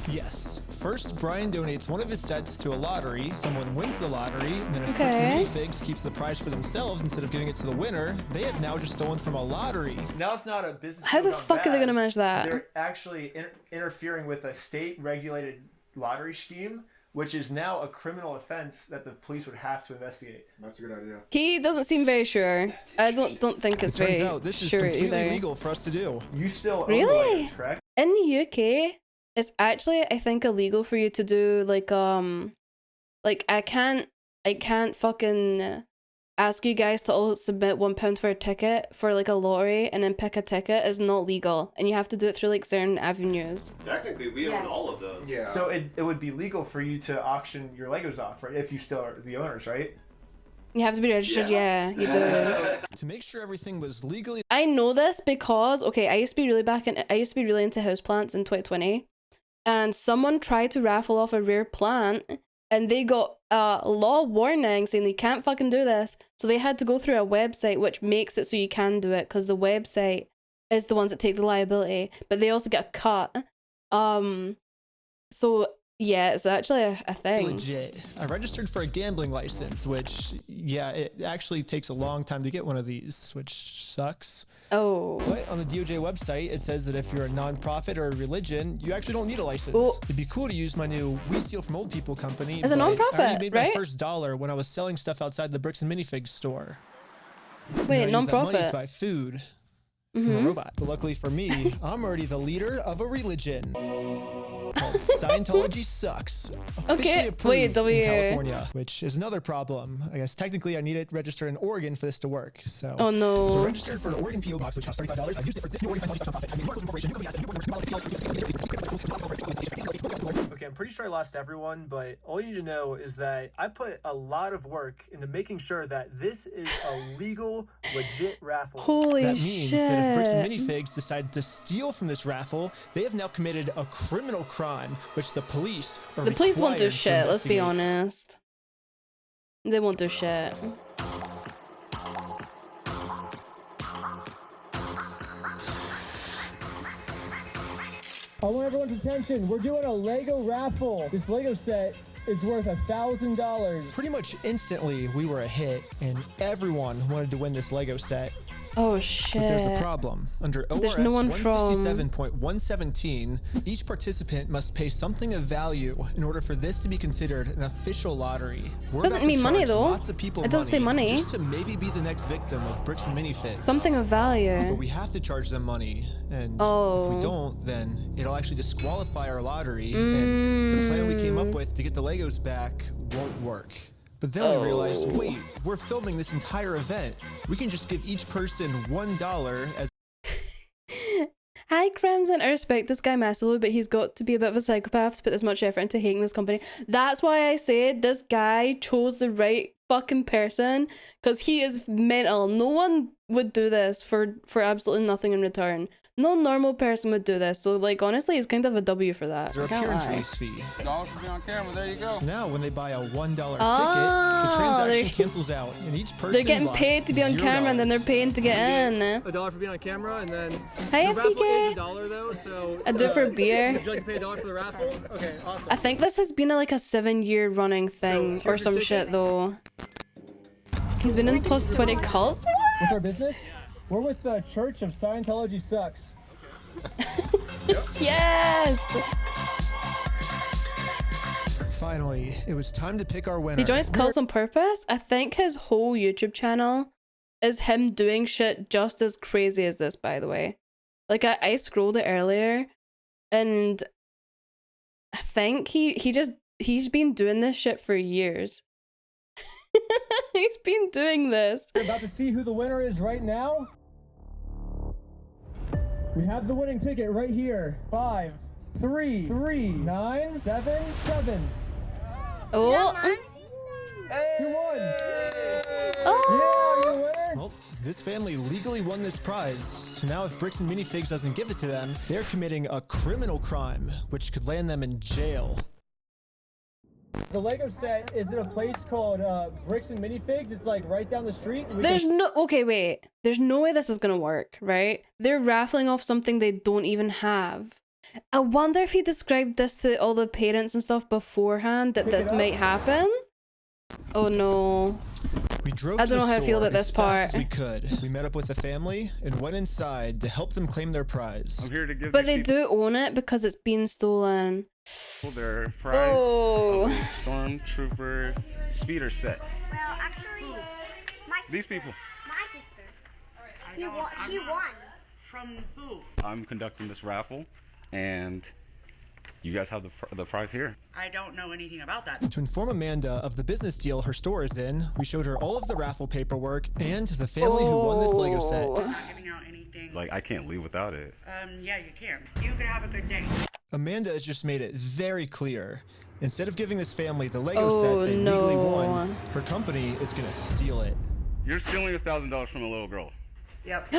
Yes. First, Brian donates one of his sets to a lottery. Someone wins the lottery, and then if Okay. Bricks and Minifigs keeps the prize for themselves instead of giving it to the winner, they have now just stolen from a lottery. Now it's not a business. How deal the gone fuck are they bad. gonna manage that? They're actually interfering with a state-regulated lottery scheme, which is now a criminal offense that the police would have to investigate. That's a good idea. He doesn't seem very sure. I don't think it's It very turns out this is sure completely either. legal for us to do. You still own the Really? Legos, correct? In the UK, it's actually I think illegal for you to do like I can't fucking ask you guys to all submit £1 for a ticket for like a lottery and then pick a ticket is not legal, and you have to do it through like certain avenues. Technically, we own all of those. Yeah. So it would be legal for you to auction your Legos off, right? If you still are the owners, right? You have to be registered, yeah, you do. To make sure everything was legally I know this because I used to be really into houseplants in 2020, and someone tried to raffle off a rare plant, and they got a law warning saying they can't fucking do this, so they had to go through a website which makes it so you can do it because the website is the ones that take the liability, but they also get a cut. So yeah, it's actually a thing. legit. I registered for a gambling license, which, yeah, it actually takes a long time to get one of these, which sucks. Oh. But on the DOJ website, it says that if you're a nonprofit or a religion, you actually don't need a license. Oh. It'd be cool to use my new We Steal From Old People company. It's a but I nonprofit, already made right? my first dollar when I was selling stuff outside the Bricks and Minifigs store. Wait, I used that money nonprofit. to buy food from a robot. But luckily for me, I'm already the leader of a religion called Scientology Sucks. Officially approved in California, which is another problem. I guess technically I need it registered in Oregon for this to work. So, Oh, no. So registered for an Oregon PO box, which costs $35. I used it for this new Oregon Scientology nonprofit. I made Marcos Corporation. Okay, I'm pretty sure I lost everyone, but all you need to know is that I put a lot of work into making sure that this is a legal, legit raffle. Holy That means that if Bricks and shit. Minifigs decide to steal from this raffle, they have now committed a criminal crime, which the police are The police won't do required to shit, let's be investigate. honest. They won't do shit. I want everyone's attention. We're doing a Lego raffle. This Lego set is worth $1,000. Pretty much instantly, we were a hit, and everyone wanted to win this Lego set. Oh shit. But there's a problem. Under There's ORS no one from- 167.117, each participant must pay something of value in order for this to be considered an official lottery. We're Doesn't about to mean money, charge though. Lots of people It doesn't say money. just to maybe be the next victim of Bricks and Minifigs. Something of value. But we have to charge them money, and if Oh. we don't, then it'll actually disqualify our lottery, and the plan we came up with to get the Legos back won't work. But then we realized, wait, we're filming this entire event. We can just give each person $1 as Hi, Crimson. I respect this guy massively, but he's got to be a bit of a psychopath to put this much effort into hating this company. That's why I said this guy chose the right fucking person, because he is mental. No one would do this for absolutely nothing in return. No normal person would do this. So like honestly, it's kind of a W for that. Their I can't appearance lie. release fee. $1 for being on camera. There you go. So now when they buy a $1 ticket, Oh, the transaction they're- cancels out, and each person They're getting lost paid to be on camera, and then they're $0. paying to get in. $1 for being on camera, and then Hi, the raffle FTK. is $1 though, so I do it for beer. Would you like to pay $1 for the raffle? Okay, awesome. I think this has been like a 7-year running thing or some shit though. He's been in plus 20 cults? With our business, we're with the Church of Scientology Sucks. Yes! Finally, it was time to pick our winner. He joins cults on purpose? I think his whole YouTube channel is him doing shit just as crazy as this, by the way. Like I scrolled it earlier and I think he's been doing this shit for years. He's been doing this. We're about to see who the winner is right now. We have the winning ticket right here. 5, 3, 3, 9, 7, 7. Oh. Who won? Oh. Yeah, you're the winner. Well, this family legally won this prize, so now if Bricks and Minifigs doesn't give it to them, they're committing a criminal crime, which could land them in jail. The Lego set is at a place called Bricks and Minifigs. It's like right down the street. There's no way this is gonna work, right? They're raffling off something they don't even have. I wonder if he described this to all the parents and stuff beforehand that this might happen. Oh no. We drove I don't know how I feel about this part. as we could. We met up with the family and went inside to help them claim their prize. I'm here to give But these they do own it because it's been stolen. people their prize Oh. of a Stormtrooper speeder set. Well, actually, These people. my sister. He won. From who? I'm conducting this raffle, and you guys have the prize here. I don't know anything about that. To inform Amanda of the business deal her store is in, we showed her all of the raffle paperwork and the family who won this Lego set. I'm not giving out anything. Like, I can't leave without it. Yeah, you can. You can have a good day. Amanda has just made it very clear. Instead of giving this family the Lego set they legally won, her company is gonna steal it. You're stealing $1,000 from a little girl. Yep.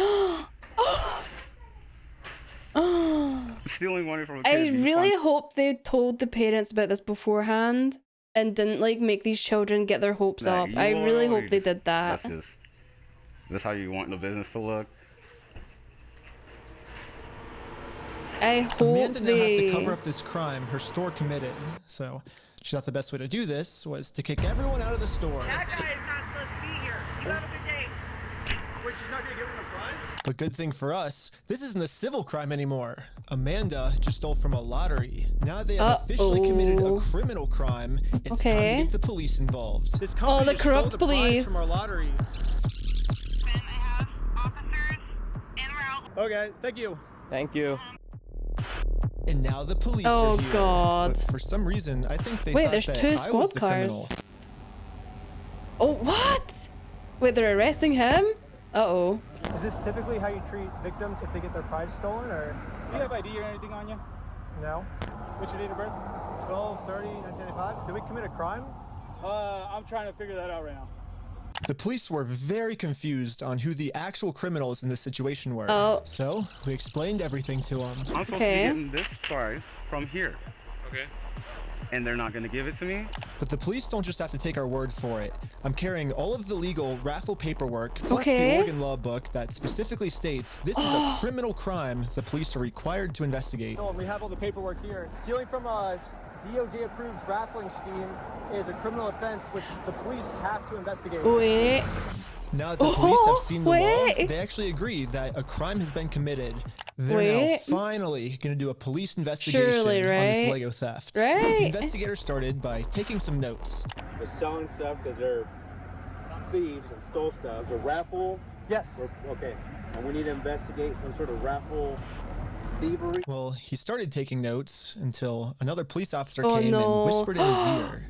Stealing money from a I kid. is really fun. hope they told the parents about this beforehand and didn't like make these children get their hopes Nah, up. you I really are hope they just- did that. That's just how you want the business to look. I hope Amanda now has to they... cover up this crime her store committed. So she thought the best way to do this was to kick everyone out of the store. That guy is not supposed to be here. You have a good day. Wait, she's not gonna give him a prize? But good thing for us, this isn't a civil crime anymore. Amanda just stole from a lottery. Now they have officially committed a criminal crime. It's time to get the police involved. This Oh, company the just stole corrupt the prize police. from our lottery. Okay, thank you. Thank you. And now the police Oh, are here. God. But for some reason, I think they Wait, thought there's that 2 I was squad the cars. criminal. Oh, what? Wait, they're arresting him? Uh-oh. Is this typically how you treat victims if they get their prize stolen, or? Do you have ID or anything on you? No. What's your date of birth? 12/30/1995. Did we commit a crime? I'm trying to figure that out right now. The police were very confused on who the actual criminals in this situation were. Oh. So we explained everything to them. I'm supposed to be getting this prize from here. Okay. And they're not going to give it to me? But the police don't just have to take our word for it. I'm carrying all of the legal raffle paperwork, plus Okay. the Oregon law book that specifically states this is a criminal crime the police are required to investigate. Oh, we have all the paperwork here. Stealing from a DOJ-approved raffling scheme is a criminal offense which the police have to investigate. Wait. Now that the police have seen the law, wait. they actually agree that a crime has been committed. They're now Wait. finally going to do a police investigation Surely, on right? this Lego theft. Right. The investigator started by taking some notes. They're selling stuff because they're thieves and stole stuff. It's a raffle? Yes. Okay. And we need to investigate some sort of raffle thievery. Well, he started taking notes until another police officer Oh, came no. and whispered in his ear.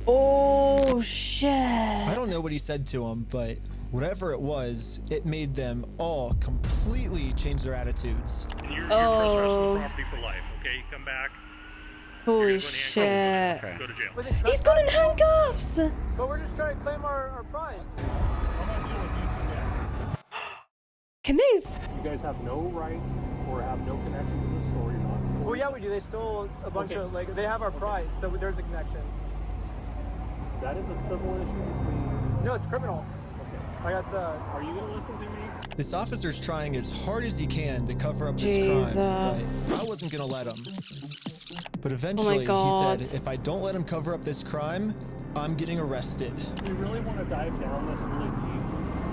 Oh, shit. I don't know what he said to him, but whatever it was, it made them all completely change their attitudes. You're Oh. property for life, okay? You come back. Holy shit. Go to jail. He's got in handcuffs. But we're just trying to claim our prize. Can they? You guys have no right or have no connection to the store. You're not. Well, yeah, we do. They stole a bunch of, like, they have our prize, so there's a connection. That is a civil issue between. No, it's criminal. I got the. Are you gonna listen to me? This officer's trying as hard as he can to cover up this crime, but I wasn't gonna let him. But eventually, he said, if I don't let him cover up this crime, I'm getting arrested. We really want to dive down this really deep.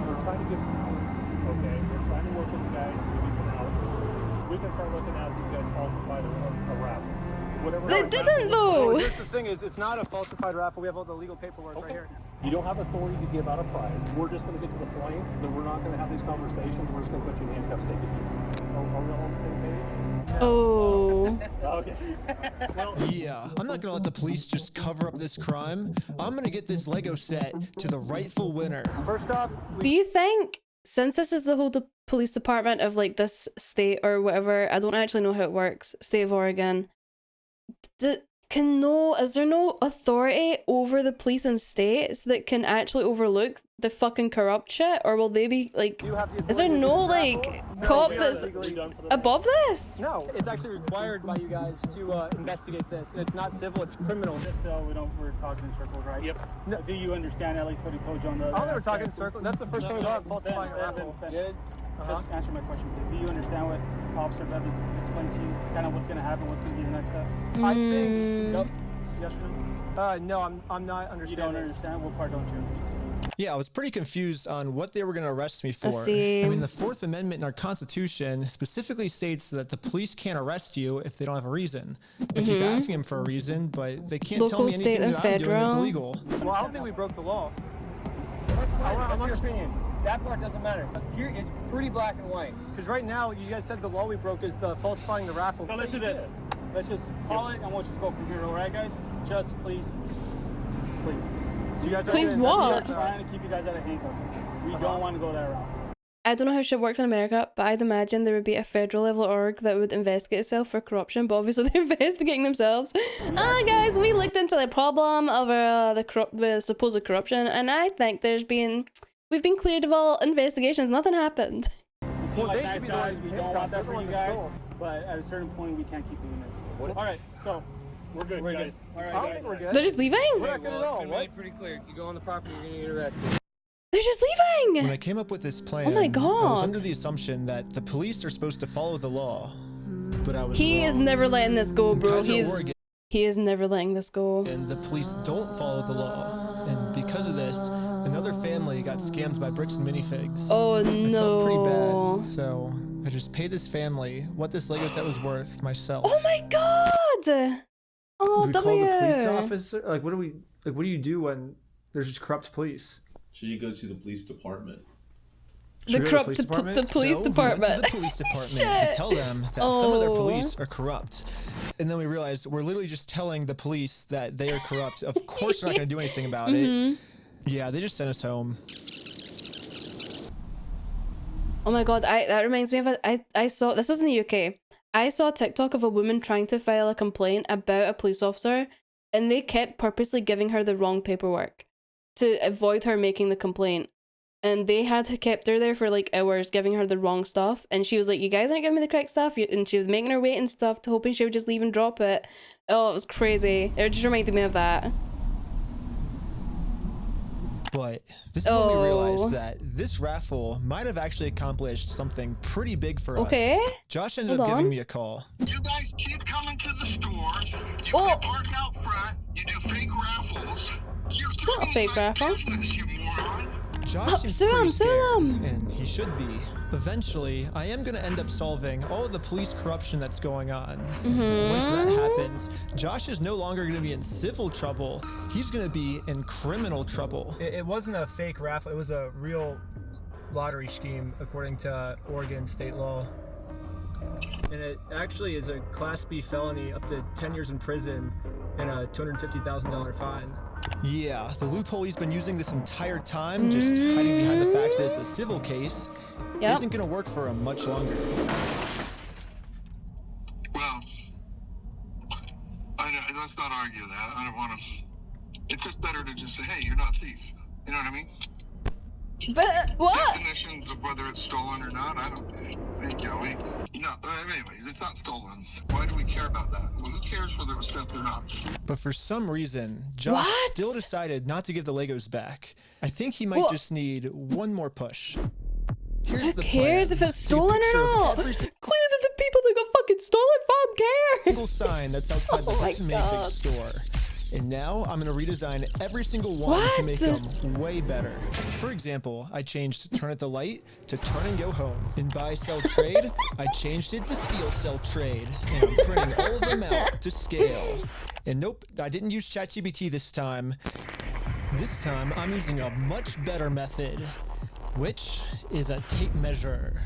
We're trying to give some outs. Okay, we're trying to work with you guys and give you some outs. We can start looking at that you guys falsified a raffle. Whatever. They didn't though. Here's the thing: is it's not a falsified raffle. We have all the legal paperwork right here. You don't have authority to give out a prize. We're just going to get to the point that we're not going to have these conversations. We're just going to put you in handcuffs, take you to jail. Are we all on the same page? Oh. Okay. Well, yeah, I'm not gonna let the police just cover up this crime. I'm gonna get this Lego set to the rightful winner. First off, Do you think, since this is the whole police department of like this state or whatever, I don't actually know how it works, state of Oregon, is there no authority over the police in states that can actually overlook the fucking corrupt shit, or will they be like, is there no like cop that's above this? No, it's actually required by you guys to investigate this. It's not civil, it's criminal. Just so we're talking in circles, right? Yep. No. Do you understand at least what he told you on the? I don't think we're talking in circles. That's the first time we got falsifying a raffle. Just answer my question, please. Do you understand what Officer Bev has explained to you? Kind of what's going to happen, what's going to be the next steps? I think. Nope. Yes or no? No, I'm not understanding. You don't understand? What part don't you understand? Yeah, I was pretty confused on what they were going to arrest me for. See. I mean, the Fourth Amendment in our Constitution specifically states that the police can't arrest you if they don't have a reason. They keep asking them for a reason, but they can't tell me anything that I'm doing that's illegal. Well, I don't think we broke the law. What's your opinion? That part doesn't matter. Here, it's pretty black and white. Because right now, you guys said the law we broke is the falsifying the raffle. So let's do this. Let's just call it, and we'll just go from here, all right, guys? Just please. So you guys please what? We're trying to keep you guys out of handcuffs. We don't want to go that route. I don't know how shit works in America, but I'd imagine there would be a federal level org that would investigate itself for corruption, but obviously they're investigating themselves. Guys, we looked into the problem of the supposed corruption, and I think we've been cleared of all investigations. Nothing happened. You seem like nice guys. We don't want that for you guys, but at a certain point, we can't keep doing this. All right, so we're good, guys. All right, guys. We're good. They're just leaving? We're not good at all. It's been pretty clear. You go on the property, you're going to get arrested. They're just leaving! When I came up with this plan, oh my God. I was under the assumption that the police are supposed to follow the law, but I was He wrong. is never letting this go, bro. He is never letting this go. And the police don't follow the law, and because of this, another family got scammed by bricks and minifigs. Oh no! I felt pretty bad, so I just paid this family what this Lego set was worth myself. Oh my God! Oh, do we call the police officer? Like, what do you do when there's just corrupt police? Should you go to the police department? The police department. We went to the police department to tell them that some of their police are corrupt, and then we realized we're literally just telling the police that they are corrupt. Of course, we're not going to do anything about it. Yeah, they just sent us home. Oh my God! That reminds me of I saw, this was in the UK. I saw a TikTok of a woman trying to file a complaint about a police officer, and they kept purposely giving her the wrong paperwork to avoid her making the complaint. And they had kept her there for like hours, giving her the wrong stuff. And she was like, you guys aren't giving me the correct stuff. And she was making her wait and stuff, hoping she would just leave and drop it. Oh, it was crazy. It just reminded me of that. But this is when we realized that this raffle might have actually accomplished something pretty big for us. Josh ended up giving me a call. You guys keep coming to the stores. You park out front. You do fake raffles. It's not a fake raffle. Josh is pretty scared, and he should be. Eventually, I am going to end up solving all of the police corruption that's going on. Once that happens, Josh is no longer going to be in civil trouble. He's going to be in criminal trouble. It wasn't a fake raffle. It was a real lottery scheme, according to Oregon state law. And it actually is a Class B felony, up to 10 years in prison and a $250,000 fine. Yeah, the loophole he's been using this entire time, just hiding behind the fact that it's a civil case, isn't going to work for him much longer. Well, let's not argue that. I don't want to. It's just better to just say, hey, you're not a thief. You know what I mean? But what? Definitions of whether it's stolen or not, I don't think, no, anyways, it's not stolen. Why do we care about that? Well, who cares whether it was stolen or not? But for some reason, Josh still decided not to give the Legos back. I think he might just need one more push. Here's Who the cares plan. if it's Take a stolen or picture of not? every Clearly the people that got fucking stolen from care. single sign that's outside the Oh my Bricks and Minifigs God. store. And now I'm gonna redesign every single one to make them way better. For example, I changed turn at the light to turn and go home. In buy, sell, trade, I changed it to steal, sell, trade. And I'm printing all of them out to scale. And nope, I didn't use ChatGPT this time. This time I'm using a much better method, which is a tape measure.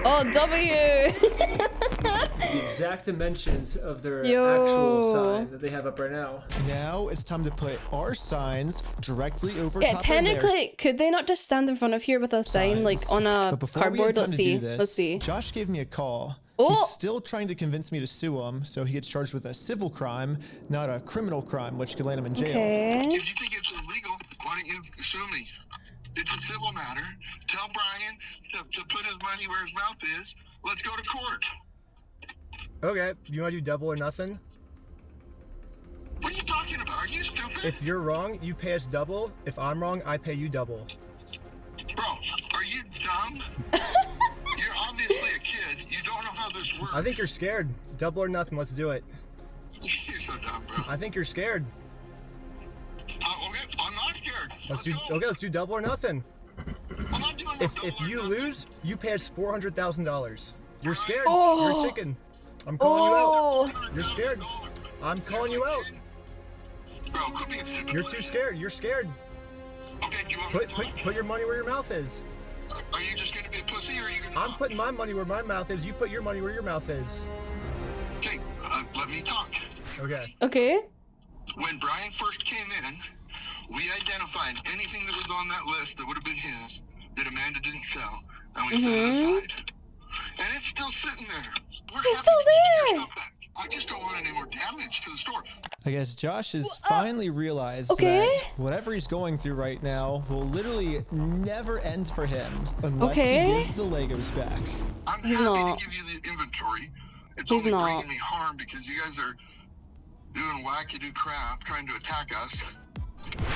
Oh, W. The exact dimensions of their Yo. actual sign that they have up right now. Now it's time to put our signs directly over Yeah, top of theirs. technically, could they not just stand in front of here with a sign like on a But before we had cardboard? time Let's to see. do this, Let's see. Josh gave me a call. Oh. He's still trying to convince me to sue him, so he gets charged with a civil crime, not a criminal crime, which could land him in jail. Okay. If you think it's illegal, why don't you sue me? It's a civil matter. Tell Brian to put his money where his mouth is. Let's go to court. Okay, you want to do double or nothing? What are you talking about? Are you stupid? If you're wrong, you pay us double. If I'm wrong, I pay you double. Bro, are you dumb? You're obviously a kid. You don't know how this works. I think you're scared. Double or nothing, let's do it. You're so dumb, bro. I think you're scared. Okay, I'm not scared. Let's do double or nothing. I'm not doing If you lose, you pay us $400,000. You're scared. Oh. You're chicken. I'm calling you out. You're scared. I'm calling you out. Bro, quit being stupid. You're too scared. You're scared. Okay, do you want me to Put your money where your mouth is. Are you just gonna be a pussy, or are you gonna? I'm putting my money where my mouth is. You put your money where your mouth is. Okay, let me talk. Okay. Okay. When Brian first came in, we identified anything that was on that list that would have been his that Amanda didn't sell, and we set it aside. And it's still sitting there. It's still there. I just don't want any more damage to the store. I guess Josh has finally realized Okay. that whatever he's going through right now will literally never end for him unless he gives the Legos back. I'm He's happy not. to give you the inventory. It's He's only not. bringing me harm because you guys are doing wacky-do crap trying to attack us.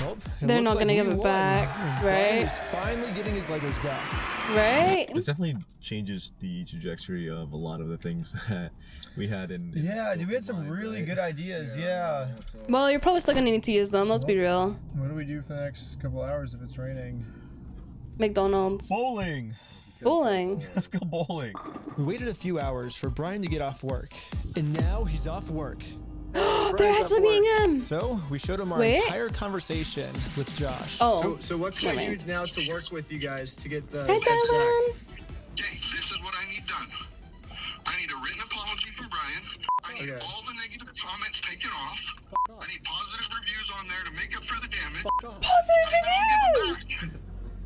Nope. They're not gonna give it back, right? He's finally getting his Legos back. Right? This definitely changes the trajectory of a lot of the things that we had in Yeah, dude, we had some really good ideas. Yeah. Well, you're probably still gonna need to use them. Let's be real. What do we do for the next couple hours if it's raining? McDonald's. Bowling. Bowling. Let's go bowling. We waited a few hours for Brian to get off work, and now he's off work. They're actually being him. So we showed him our Wait. entire conversation with Josh. Oh. So what can I Never do now to work with you guys to get the Hi, sets back? darling. Okay, this is what I need done. I need a written apology from Brian. I need all the negative comments taken off. I need positive reviews on there to make up for the damage. Positive reviews.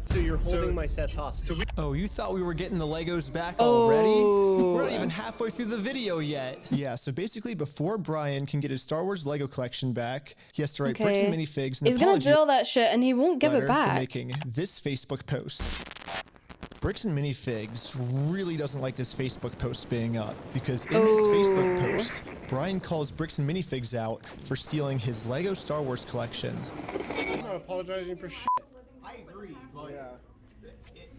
So you're holding my sets hostage. Oh, you thought we were getting the Legos back already? We're not Oh. even halfway through the video yet. Yeah, so basically before Brian can get his Star Wars Lego collection back, he has to write bricks and minifigs and He's gonna do all that shit and he won't give it for back. making this Facebook post. Bricks and Minifigs really doesn't like this Facebook post being up because in his Facebook post, Brian calls Bricks and Minifigs out for stealing his Lego Star Wars collection. I'm not apologizing for shit. I agree, but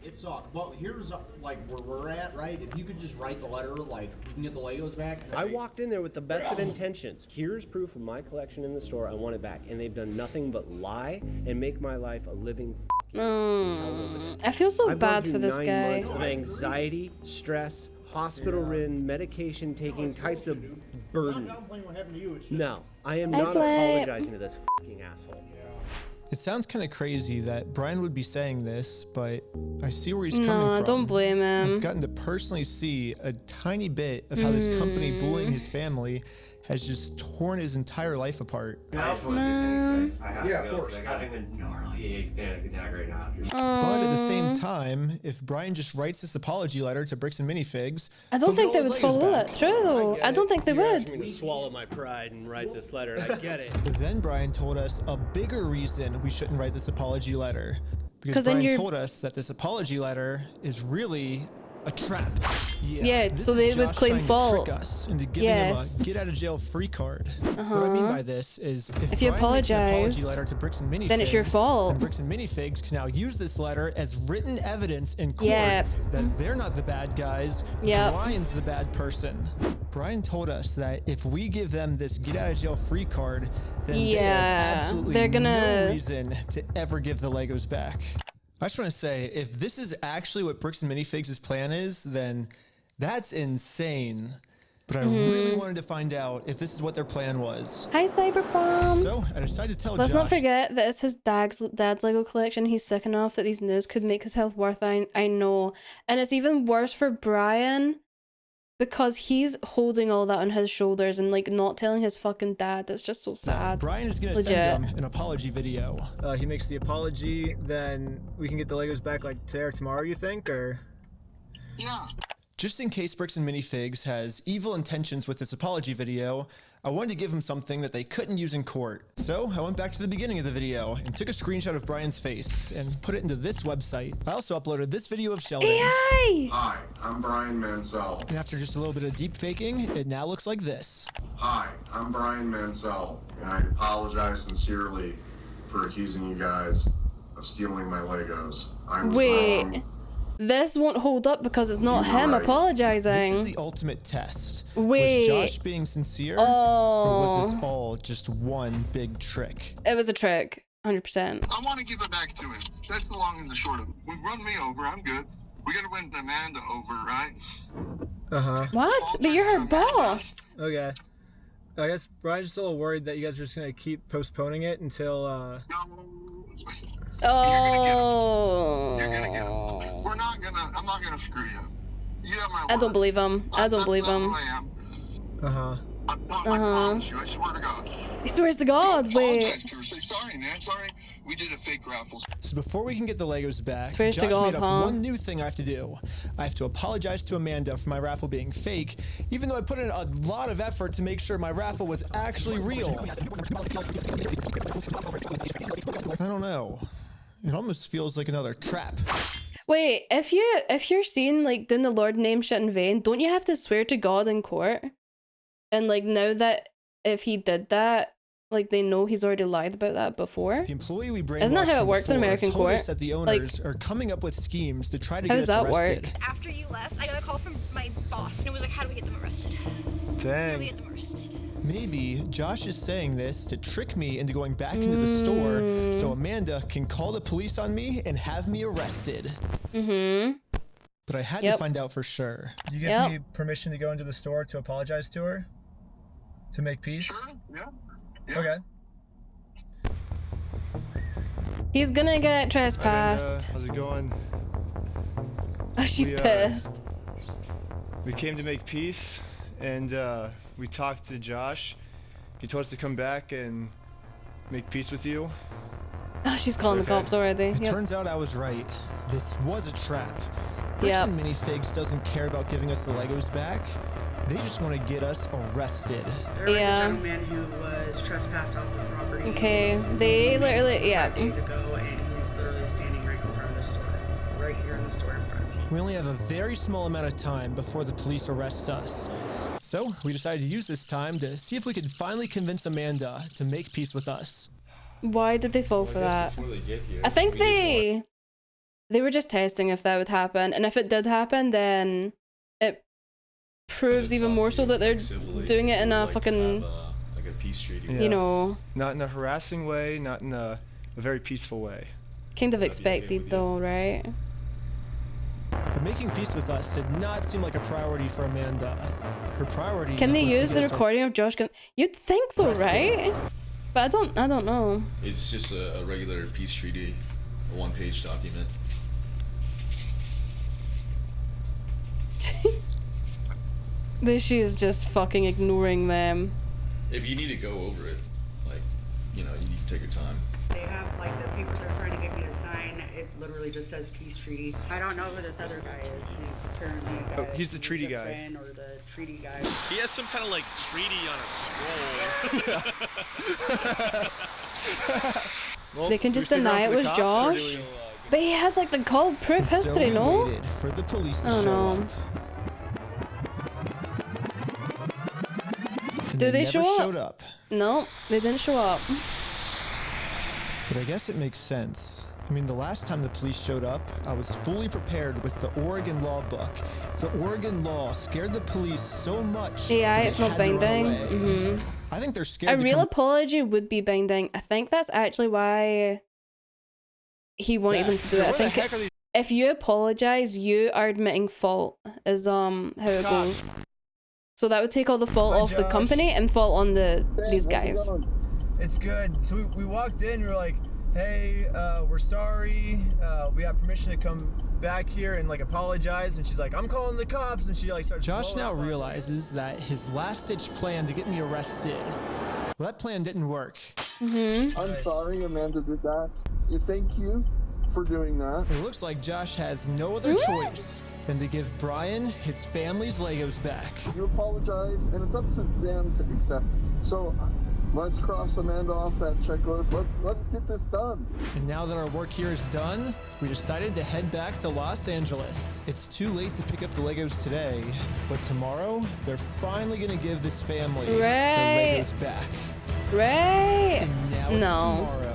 it sucked. But here's like where we're at, right? If you could just write the letter, like we can get the Legos back. I walked in there with the best of intentions. Here's proof of my collection in the store. I want it back. And they've done nothing but lie and make my life a living I feel so I've bad gone for through this 9 guy. months of anxiety, stress, hospital-ridden, medication taking types of burden. I'm downplaying what happened to you. It's just No, I am I not slept. apologizing to this fucking asshole. It sounds kind of crazy that Brian would be saying this, but I see where he's coming No, from. don't blame him. I've gotten to personally see a tiny bit of how this company bullying his family has just torn his entire life apart. I just want to do this, guys. I have to go because I'm having a gnarly panic attack right now. But at the same time, if Brian just writes this apology letter to Bricks and Minifigs, I don't think they would follow it through though. I don't think they You're would. asking me to swallow my pride and write this letter, and I get it. But then Brian told us a bigger reason we shouldn't write this apology letter. Because then Brian you're- told us that this apology letter is really a trap. Yeah, this so is they would Josh claim trying to fault. trick us into giving Yes. him a get-out-of-jail-free card. What I mean by this is, If you Brian makes an apology apologize, letter to Bricks and Minifigs, then it's your fault. then Bricks and Minifigs can now use this letter as written evidence in court Yep. that they're not the bad guys. Yep. Brian's the bad person. Brian told us that if we give them this get-out-of-jail-free card, then they have absolutely they're gonna- no reason to ever give the Legos back. I just want to say, if this is actually what Bricks and Minifigs' plan is, then that's insane. But I really wanted to find out if this is what their plan was. Hi, Cyberpom. So I decided to tell Let's Josh. not forget that it's his dad's Lego collection. He's sick enough that these news could make his health worse. I know. And it's even worse for Brian because he's holding all that on his shoulders and like not telling his fucking dad. That's just so sad. Brian is going to Legit. send him an apology video. He makes the apology, then we can get the Legos back like today or tomorrow, you think? Or Yeah. Just in case Bricks and Minifigs has evil intentions with this apology video, I wanted to give them something that they couldn't use in court. So I went back to the beginning of the video and took a screenshot of Brian's face and put it into this website. I also uploaded this video of Sheldon. AI! Hi, I'm Brian Mansell. And after just a little bit of deep faking, it now looks like this. Hi, I'm Brian Mansell, and I apologize sincerely for accusing you guys of stealing my Legos. I was wrong. This won't hold up because it's not him Right. apologizing. This is the ultimate test. Wait. Was Josh being sincere? Oh. Or was this all just one big trick? It was a trick, 100%. I want to give it back to him. That's the long and the short of it. We've run me over. I'm good. We got to win Amanda over, right? Uh-huh. What? But you're her boss. Okay. I guess Brian's just a little worried that you guys are just gonna keep postponing it until Oh. We're not gonna. I'm not gonna screw you. You have my I don't believe him. I don't believe That's not him. who I am. Uh-huh. I promise you. I swear to God. He swears to God. Wait. Apologize to her. Say sorry, man. Sorry. We did a fake raffle. So before we can get the Legos back, Swears to Josh God, made up huh? one new thing I have to do. I have to apologize to Amanda for my raffle being fake, even though I put in a lot of effort to make sure my raffle was actually real. I don't know. It almost feels like another trap. Wait, if you're seen like doing the Lord name shit in vain, don't you have to swear to God in court? And like now that if he did that, like they know he's already lied about that before. The employee we brainwashed Isn't that how it from works in before American told court? us that the owners are coming up with schemes to try to How get does us that arrested. work? After you left, I got a call from my boss, and it was like, how do we get them arrested? How do we Dang. get them arrested? Maybe Josh is saying this to trick me into going back into the store so Amanda can call the police on me and have me arrested. Mm-hmm. But I had to find out for sure. you give me permission to go into the store to apologize to her? To make peace? Sure, yeah. Okay. He's gonna get trespassed. How's it going? She's We, pissed. We came to make peace, and we talked to Josh. He told us to come back and make peace with you. Oh, she's calling the cops already. It Yep. turns out I was right. This was a trap. Bricks Yep. and Minifigs doesn't care about giving us the Legos back. They just want to get us arrested. There was Yeah. a gentleman who was trespassed off the property. Okay, they literally, yeah. 5 days ago, and he's literally standing right in front of the store. Right here in the store in front of me. We only have a very small amount of time before the police arrest us. So we decided to use this time to see if we could finally convince Amanda to make peace with us. Why did they fall for that? Before they get here, I think we just they were just testing if that would happen, and if it did happen, then it proves even more so that they're doing it in a fucking, like a peace treaty. you know, Not in a harassing way, not in a very peaceful way. kind of expected though, right? But making peace with us did not seem like a priority for Amanda. Her priority Can they was to use get the us recording of Josh? You'd think so, right? But I don't know. It's just a regular peace treaty, a one-page document. She is just fucking ignoring them. If you need to go over it, like, you know, you need to take your time. They have, like, the papers they're trying to get me to sign. It literally just says peace treaty. I don't know who this other guy is. He's apparently a guy. Oh, he's the treaty who's a guy. friend or the treaty guy. He has some kind of like treaty on a scroll. Well, They can we just stick around deny for it the was cops, or do Josh? we But he has like the cold proof And history, so no? we waited for the police to Oh, show no. up. And Do they never show up? showed up. No, they didn't show up. But I guess it makes sense. I mean, the last time the police showed up, I was fully prepared with the Oregon law book. The Oregon law scared the police so much. Yeah, that it's they not had to run binding. away. Mm-hmm. I think they're scared A to real come apology would be binding. I think that's actually why he wanted them to do it. I think if you apologize, you are admitting fault, is how it goes. So that would take all the fault off the company and fault on these guys. It's good. So we walked in, we were like, hey, we're sorry. We have permission to come back here and like apologize. And she's like, I'm calling the cops. And she like starts. Josh now realizes that his last-ditch plan to get me arrested, well, that plan didn't work. Mm-hmm. I'm sorry Amanda did that. Thank you for doing that. It looks like Josh has no other choice than to give Brian his family's Legos back. You apologize, and it's up to them to accept it. So let's cross Amanda off that checklist. Let's get this done. And now that our work here is done, we decided to head back to Los Angeles. It's too late to pick up the Legos today, but tomorrow they're finally gonna give this family their Legos back. Right. And now it's tomorrow.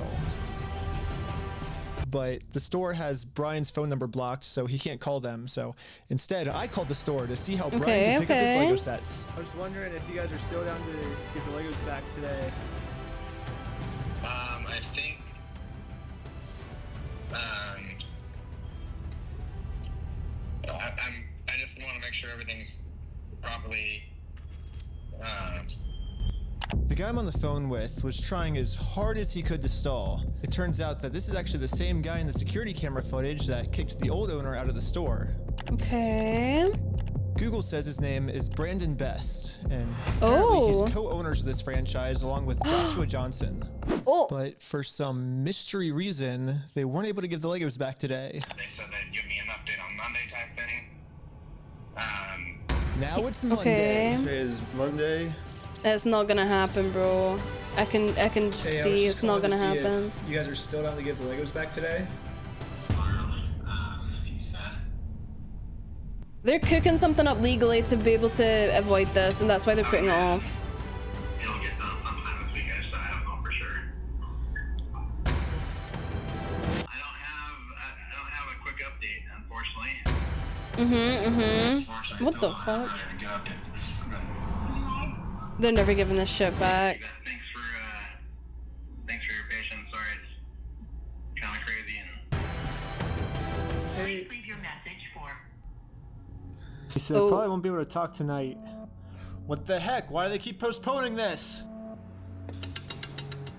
But the store has Brian's phone number blocked, so he can't call them. So instead, I called the store to see how Brian can pick up his Lego sets. I was just wondering if you guys are still down to get the Legos back today. I think I just want to make sure everything's properly. The guy I'm on the phone with was trying as hard as he could to stall. It turns out that this is actually the same guy in the security camera footage that kicked the old owner out of the store. Okay. Google says his name is Brandon Best, and apparently he's co-owners of this franchise along with Joshua Johnson. But for some mystery reason, they weren't able to give the Legos back today. They said they'd give me an update on Monday type thing. Now it's Monday. Okay. Today is Monday. It's not gonna happen, bro. I can see it's not gonna happen. You guys are still down to give the Legos back today? They're cooking something up legally to be able to avoid this, and that's why they're putting it off. It'll get done sometime this weekend, so I don't know for sure. I don't have a quick update, unfortunately. What the fuck? They're never giving this shit back. Thanks for your patience. Sorry, it's kind of crazy. Hey. Leave your message for. He said probably won't be able to talk tonight. What the heck? Why do they keep postponing this?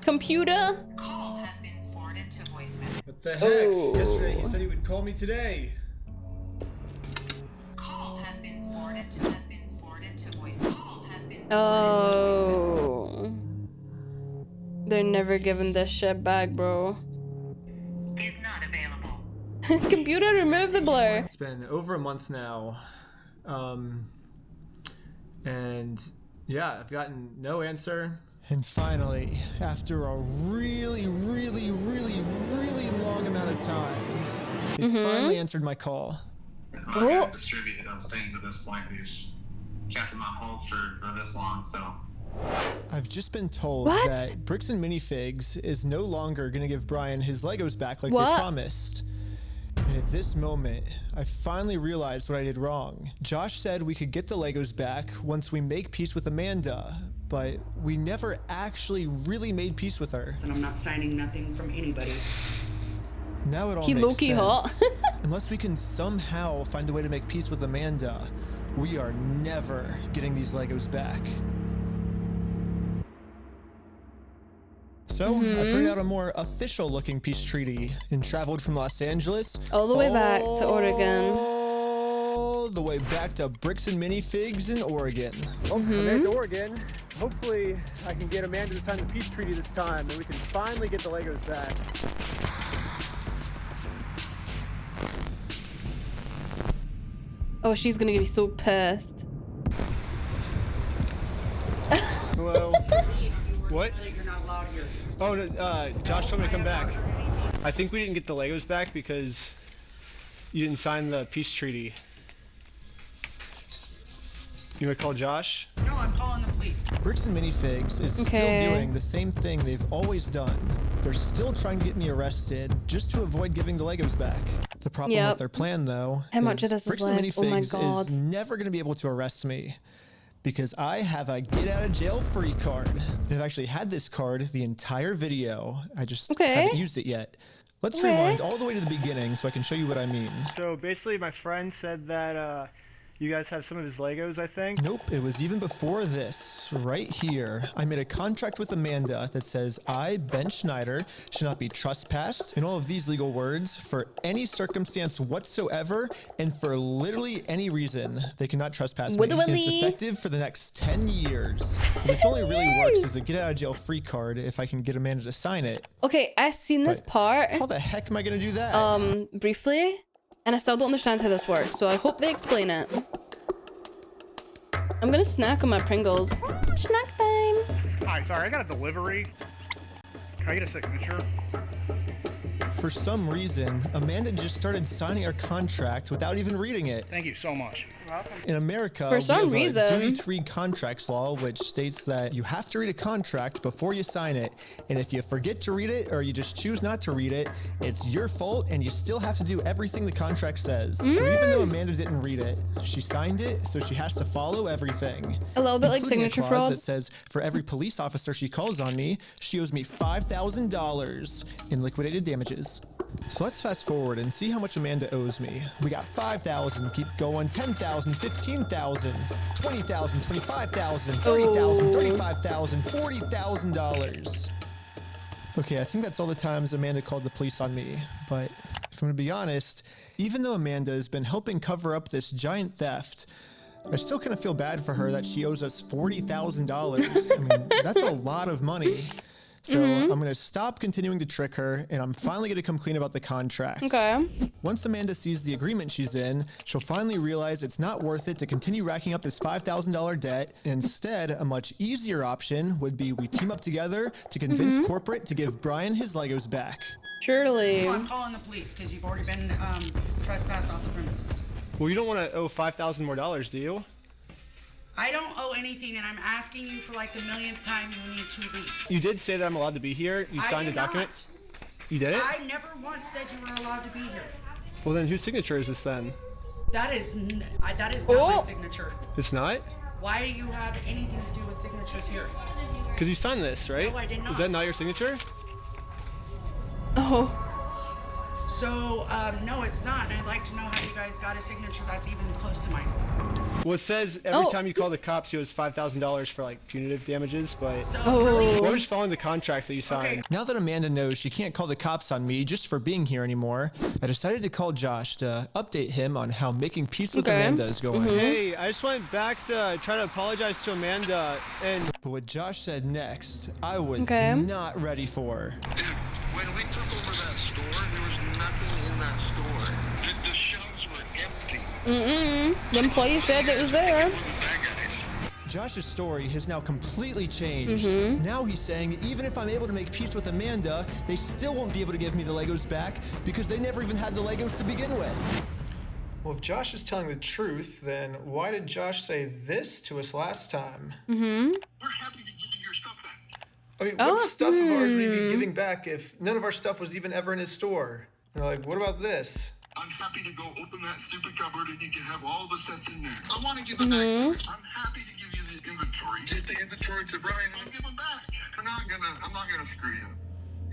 Computer? Call has been forwarded to voicemail. What the heck? Yesterday he said he would call me today. Call has been forwarded to voicemail. Oh. They're never giving this shit back, bro. Is not available. Computer, remove the blur. It's been over a month now. And yeah, I've gotten no answer. And finally, after a really long amount of time, they finally answered my call. I'm not gonna distribute those things at this point. We've kept them on hold for this long, so. I've just been told that Bricks and Minifigs is no longer going to give Brian his Legos back like they promised. And at this moment, I finally realized what I did wrong. Josh said we could get the Legos back once we make peace with Amanda, but we never actually really made peace with her. And I'm not signing nothing from anybody. Now it all makes sense. Unless we can somehow find a way to make peace with Amanda, we are never getting these Legos back. So I printed out a more official looking peace treaty and traveled from Los Angeles all the way back to Oregon. All the way back to Bricks and Minifigs in Oregon. Well, I'm back to Oregon. Hopefully I can get Amanda to sign the peace treaty this time and we can finally get the Legos back. Oh, she's gonna be so pissed. Hello. What? You're not allowed here. Oh, Josh told me to come back. I think we didn't get the Legos back because you didn't sign the peace treaty. You want to call Josh? No, I'm calling the police. Bricks and Minifigs is still doing the same thing they've always done. They're still trying to get me arrested just to avoid giving the Legos back. The problem with their plan, though, how much of this Bricks is and left? Oh my Minifigs god. is never going to be able to arrest me because I have a get out of jail free card. And I've actually had this card the entire video. I just haven't used it yet. Let's rewind all the way to the beginning so I can show you what I mean. So basically my friend said that you guys have some of his Legos, I think? Nope, it was even before this, right here. I made a contract with Amanda that says I, Ben Schneider, should not be trespassed in all of these legal words for any circumstance whatsoever and for literally any reason. They cannot trespass me. And it's effective for the next 10 years. This only really works as a get out of jail free card if I can get Amanda to sign it. Okay, I've seen this part. How the heck am I gonna do that? Briefly. And I still don't understand how this works, so I hope they explain it. I'm gonna snack on my Pringles. Snack time! Hi, sorry, I got a delivery. Can I get a signature? For some reason, Amanda just started signing our contract without even reading it. Thank you so much. In America, For some we have a reason. duty-free contracts law, which states that you have to read a contract before you sign it. And if you forget to read it or you just choose not to read it, it's your fault and you still have to do everything the contract says. So even though Amanda didn't read it, she signed it, so she has to follow everything. A little bit like Including a signature clause fraud. that says for every police officer she calls on me, she owes me $5,000 in liquidated damages. So let's fast forward and see how much Amanda owes me. We got 5,000, keep going, 10,000, 15,000, 20,000, 25,000, 30,000, 35,000, $40,000. Okay, I think that's all the times Amanda called the police on me. But if I'm gonna be honest, even though Amanda has been helping cover up this giant theft, I still kind of feel bad for her that she owes us $40,000. I mean, that's a lot of money. So I'm going to stop continuing to trick her, and I'm finally going to come clean about the contract. Okay. Once Amanda sees the agreement she's in, she'll finally realize it's not worth it to continue racking up this $5,000 debt. Instead, a much easier option would be we team up together to convince corporate to give Brian his Legos back. Surely. So I'm calling the police because you've already been trespassed off the premises. Well, you don't want to owe $5,000 more, do you? I don't owe anything, and I'm asking you for like the millionth time you need to leave. You did say that I'm allowed to be here. You signed a document. You did it? I never once said you were allowed to be here. Well, then whose signature is this then? That is not my signature. It's not? Why do you have anything to do with signatures here? Because you signed this, right? No, I did not. Is that not your signature? Oh. So, no, it's not, and I'd like to know how you guys got a signature that's even close to mine. Well, it says every time you call the cops, you owe $5,000 for like punitive damages, but we're just following the contract that you signed. Now that Amanda knows she can't call the cops on me just for being here anymore, I decided to call Josh to update him on how making peace with Amanda is going. Hey, I just went back to try to apologize to Amanda, and But what Josh said next, I was not ready for. When we took over that store, there was nothing in that store. The shelves were empty. The employee said it was there. Josh's story has now completely changed. Now he's saying even if I'm able to make peace with Amanda, they still won't be able to give me the Legos back because they never even had the Legos to begin with. Well, if Josh is telling the truth, then why did Josh say this to us last time? We're happy to give you your stuff back. I mean, what stuff of ours would he be giving back if none of our stuff was even ever in his store? You're like, what about this? I'm happy to go open that stupid cupboard and you can have all the sets in there. I want to give it back to you. I'm happy to give you the inventory. Get the inventory to Brian and give them back. I'm not gonna screw you.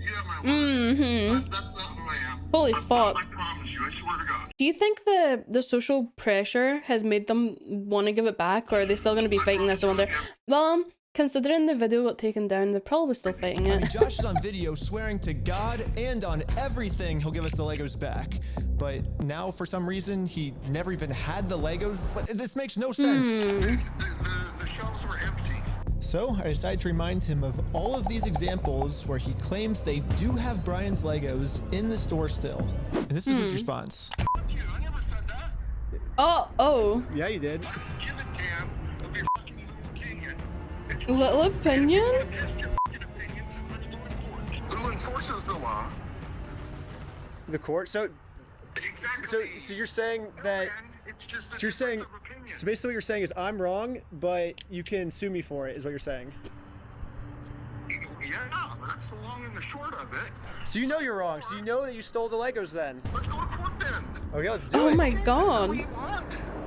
You have my word. That's not who I am. Holy fuck. I promise you, I swear to God. Do you think the social pressure has made them want to give it back, or are they still going to be fighting this? I wonder. Well, considering the video got taken down, they're probably still fighting it. I mean, Josh is on video swearing to God and on everything he'll give us the Legos back. But now, for some reason, he never even had the Legos. This makes no sense. The shelves were empty. So I decided to remind him of all of these examples where he claims they do have Brian's Legos in the store still. And this is his response. I never said that. Oh. Yeah, you did. Give a damn of your fucking opinion. Little opinion? Test your fucking opinion. Let's go in court. Who enforces the law? The court. So you're saying that. So you're saying. So basically, what you're saying is I'm wrong, but you can sue me for it. Is what you're saying. Yeah, that's the long and the short of it. So you know you're wrong. So you know that you stole the Legos then. Let's go to court then. Okay, let's do it. Oh my god.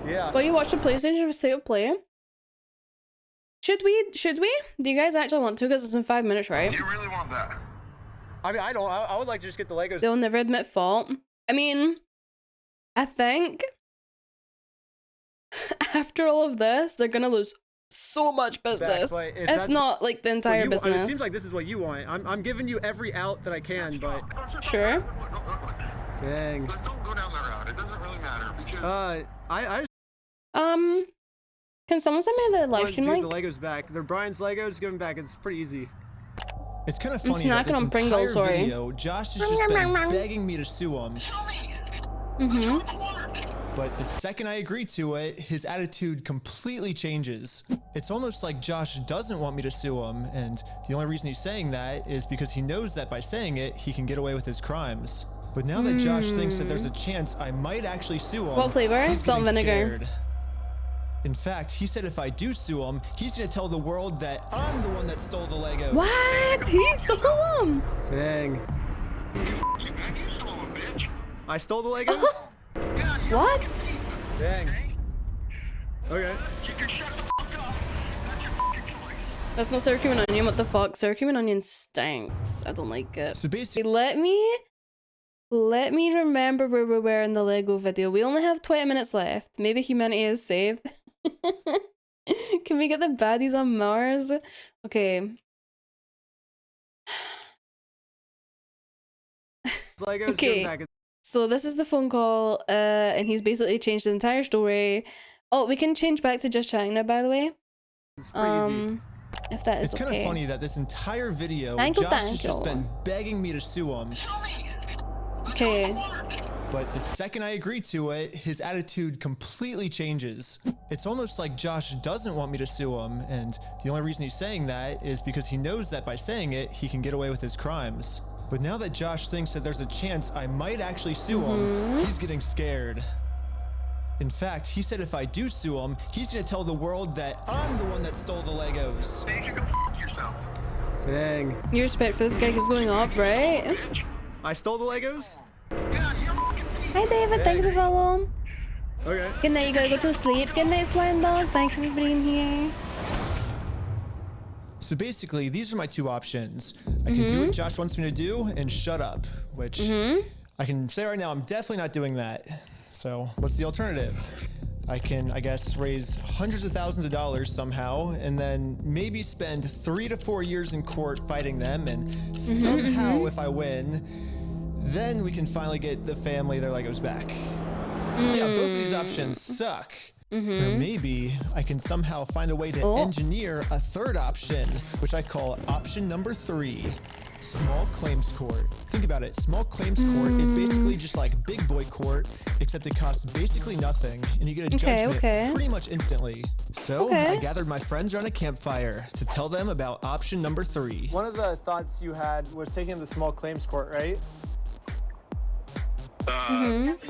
Yeah. Will you watch the PlayStation for State of Play? Should we? Do you guys actually want to? Because it's in 5 minutes, right? You really want that? I mean, I don't. I would like to just get the Legos. They'll never admit fault. I mean, I think after all of this, they're gonna lose so much business. If not, like, the entire business. I mean, it seems like this is what you want. I'm giving you every out that I can, but. Sure. Dang. Don't go down that route. It doesn't really matter because. Can someone send me the live stream link? The Legos back. They're Brian's Legos. Give them back. It's pretty easy. It's kind of funny that this entire video, Josh has just been begging me to sue him. But the second I agree to it, his attitude completely changes. It's almost like Josh doesn't want me to sue him, and the only reason he's saying that is because he knows that by saying it, he can get away with his crimes. But now that Josh thinks that there's a chance I might actually sue him, what flavor? he's Salt and getting vinegar. scared. In fact, he said if I do sue him, he's gonna tell the world that I'm the one that stole the Legos. What? He stole them? Dang. You stole them, bitch. I stole the Legos? What? Dang. Okay. You can shut the fuck up. That's your fucking choice. That's not sour cream and onion. What the fuck? Sour cream and onion stinks. I don't like it. So basically, let me remember where we were in the Lego video. We only have 20 minutes left. Maybe humanity is saved. Can we get the baddies on Mars? Okay. Okay. So this is the phone call, and he's basically changed the entire story. Oh, we can change back to just chatting now, by the way. It's pretty easy. If that is it's kind of funny that this entire video, Thank Josh has just been begging me to sue him. Okay. But the second I agree to it, his attitude completely changes. It's almost like Josh doesn't want me to sue him, and the only reason he's saying that is because he knows that by saying it, he can get away with his crimes. But now that Josh thinks that there's a chance I might actually sue him, he's getting scared. In fact, he said if I do sue him, he's gonna tell the world that I'm the one that stole the Legos. Then you can fuck yourself. Dang. Your respect for this guy keeps going up, right? I stole the Legos? Hi David, thank you for following. Okay. Good night, you gotta go to sleep. Good night, Slime Dog. Thank you for being here. So basically, these are my two options. I can do what Josh wants me to do and shut up, which I can say right now, I'm definitely not doing that. So what's the alternative? I can, I guess, raise hundreds of thousands of dollars somehow, and then maybe spend 3 to 4 years in court fighting them, and somehow if I win, then we can finally get the family their Legos back. Yeah, both of these options suck. Or maybe I can somehow find a way to engineer a third option, which I call option number 3, small claims court. Think about it, small claims court is basically just like big boy court, except it costs basically nothing, and you get a judgment pretty much instantly. So I gathered my friends around a campfire to tell them about option number 3. One of the thoughts you had was taking the small claims court, right?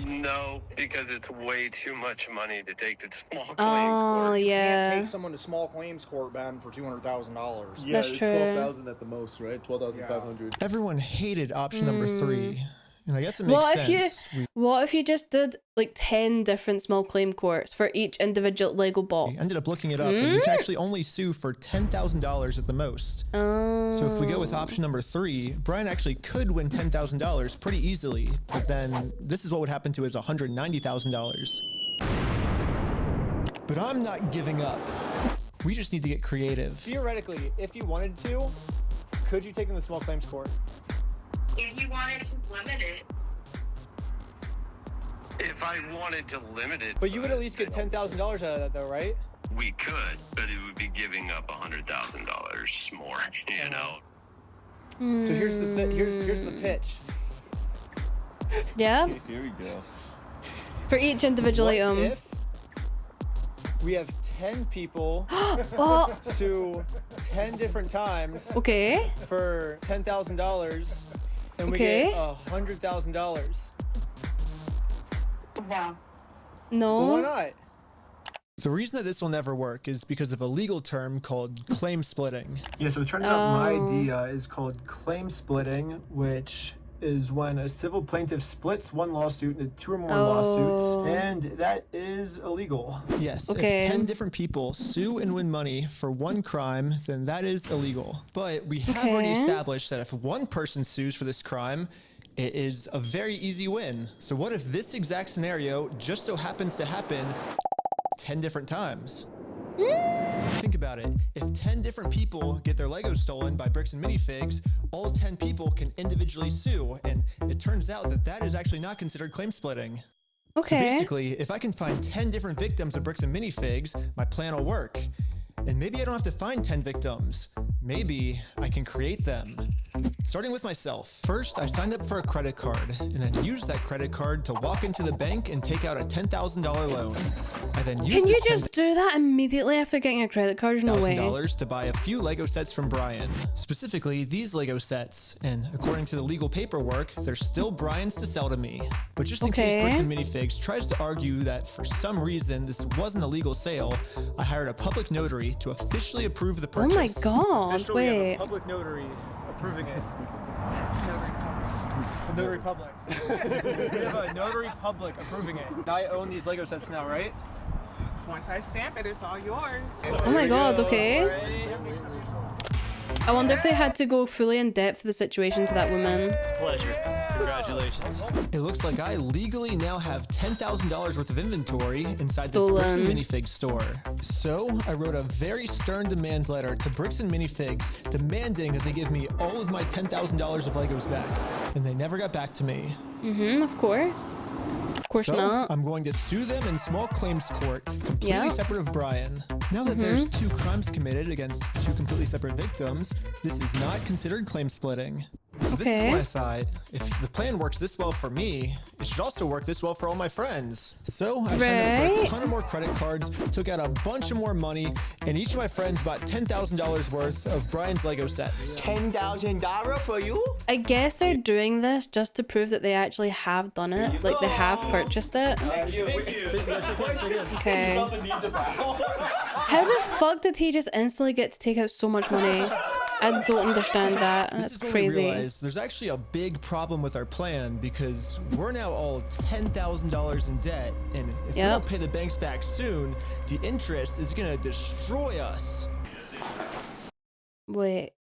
No, because it's way too much money to take to small claims court. court. Yeah. You can't take someone to small claims court, man, for $200,000. Yeah, That's it's true. 12,000 at the most, right? 12,500. Everyone hated option number 3. And I guess it makes sense. What if you just did like 10 different small claim courts for each individual Lego box? We ended up looking it up, and you can actually only sue for $10,000 at the most. So if we go with option number 3, Brian actually could win $10,000 pretty easily, but then this is what would happen to his $190,000. But I'm not giving up. We just need to get creative. Theoretically, if you wanted to, could you take in the small claims court? If you wanted to limit it. If I wanted to limit it. But you would at least get $10,000 out of that, though, right? We could, but it would be giving up $100,000 more, you know? So here's the pitch. Yeah. Here we go. For each individual item. If we have 10 people sue 10 different times for $10,000, and we get $100,000. No. No. Well, why not? The reason that this will never work is because of a legal term called claim splitting. Yeah, so it turns out my idea is called claim splitting, which is when a civil plaintiff splits one lawsuit into 2 or more lawsuits, and that is illegal. Yes, if 10 different people sue and win money for one crime, then that is illegal. But we have already established that if one person sues for this crime, it is a very easy win. So what if this exact scenario just so happens to happen 10 different times? Think about it. If 10 different people get their Legos stolen by Bricks and Minifigs, all 10 people can individually sue, and it turns out that that is actually not considered claim splitting. Okay. So basically, if I can find 10 different victims of Bricks and Minifigs, my plan will work. And maybe I don't have to find 10 victims. Maybe I can create them. Starting with myself. First, I signed up for a credit card and then used that credit card to walk into the bank and take out a $10,000 loan. I then used Can you just do that immediately after getting a credit card? No way. $1,000 to buy a few Lego sets from Brian. Specifically, these Lego sets. And according to the legal paperwork, they're still Brian's to sell to me. But just in case Bricks and Minifigs tries to argue that for some reason this wasn't a legal sale, I hired a public notary to officially approve the purchase. Oh my god, Officially, we have a wait. public notary approving it. Notary public. We have a notary public approving it. I own these Lego sets now, right? Once I stamp it, it's all yours. Oh my god, okay. I wonder if they had to go fully in depth of the situation to that woman. Pleasure. Congratulations. It looks like I legally now have $10,000 worth of inventory inside this Bricks and Minifigs store. So I wrote a very stern demand letter to Bricks and Minifigs demanding that they give me all of my $10,000 of Legos back. And they never got back to me. Of course. Of course so, not. I'm going to sue them in small claims court, completely separate of Brian. Now that there's 2 crimes committed against 2 completely separate victims, this is not considered claim splitting. So this is what I thought. If the plan works this well for me, it should also work this well for all my friends. So I signed up for a ton of more credit cards, took out a bunch of more money, and each of my friends bought $10,000 worth of Brian's Lego sets. $10,000 for you? I guess they're doing this just to prove that they actually have done it. Like they have purchased it. Okay. How the fuck did he just instantly get to take out so much money? I don't understand that. That's crazy. There's actually a big problem with our plan because we're now all $10,000 in debt, and if we don't pay the banks back soon, the interest is gonna destroy us. Wait.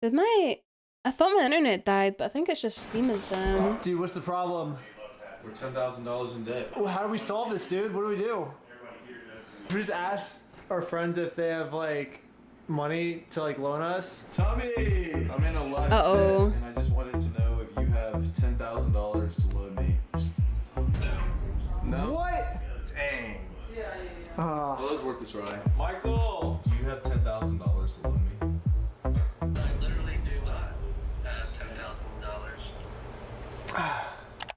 I thought my internet died, but I think it's just Steam is down. Dude, what's the problem? We're $10,000 in debt. Well, how do we solve this, dude? What do we do? We just ask our friends if they have like money to like loan us. Tommy, I'm in a lot of debt, and I just wanted to know if you have $10,000 to loan me. No. What? Dang. Well, it was worth a try. Michael, do you have $10,000 to loan me? I literally do not have $10,000.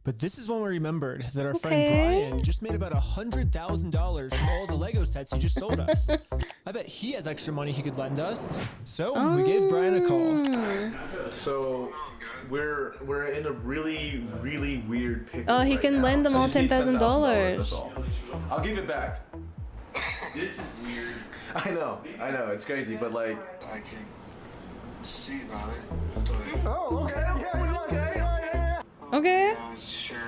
But this is when we remembered that our friend Brian just made about $100,000 from all the Lego sets he just sold us. I bet he has extra money he could lend us. So we gave Brian a call. So we're in a really, really weird pickle. Oh, he can lend them all $10,000. That's all. I'll give it back. This is weird. I know, it's crazy, but like I can see about it. But oh, okay. Okay. Sure.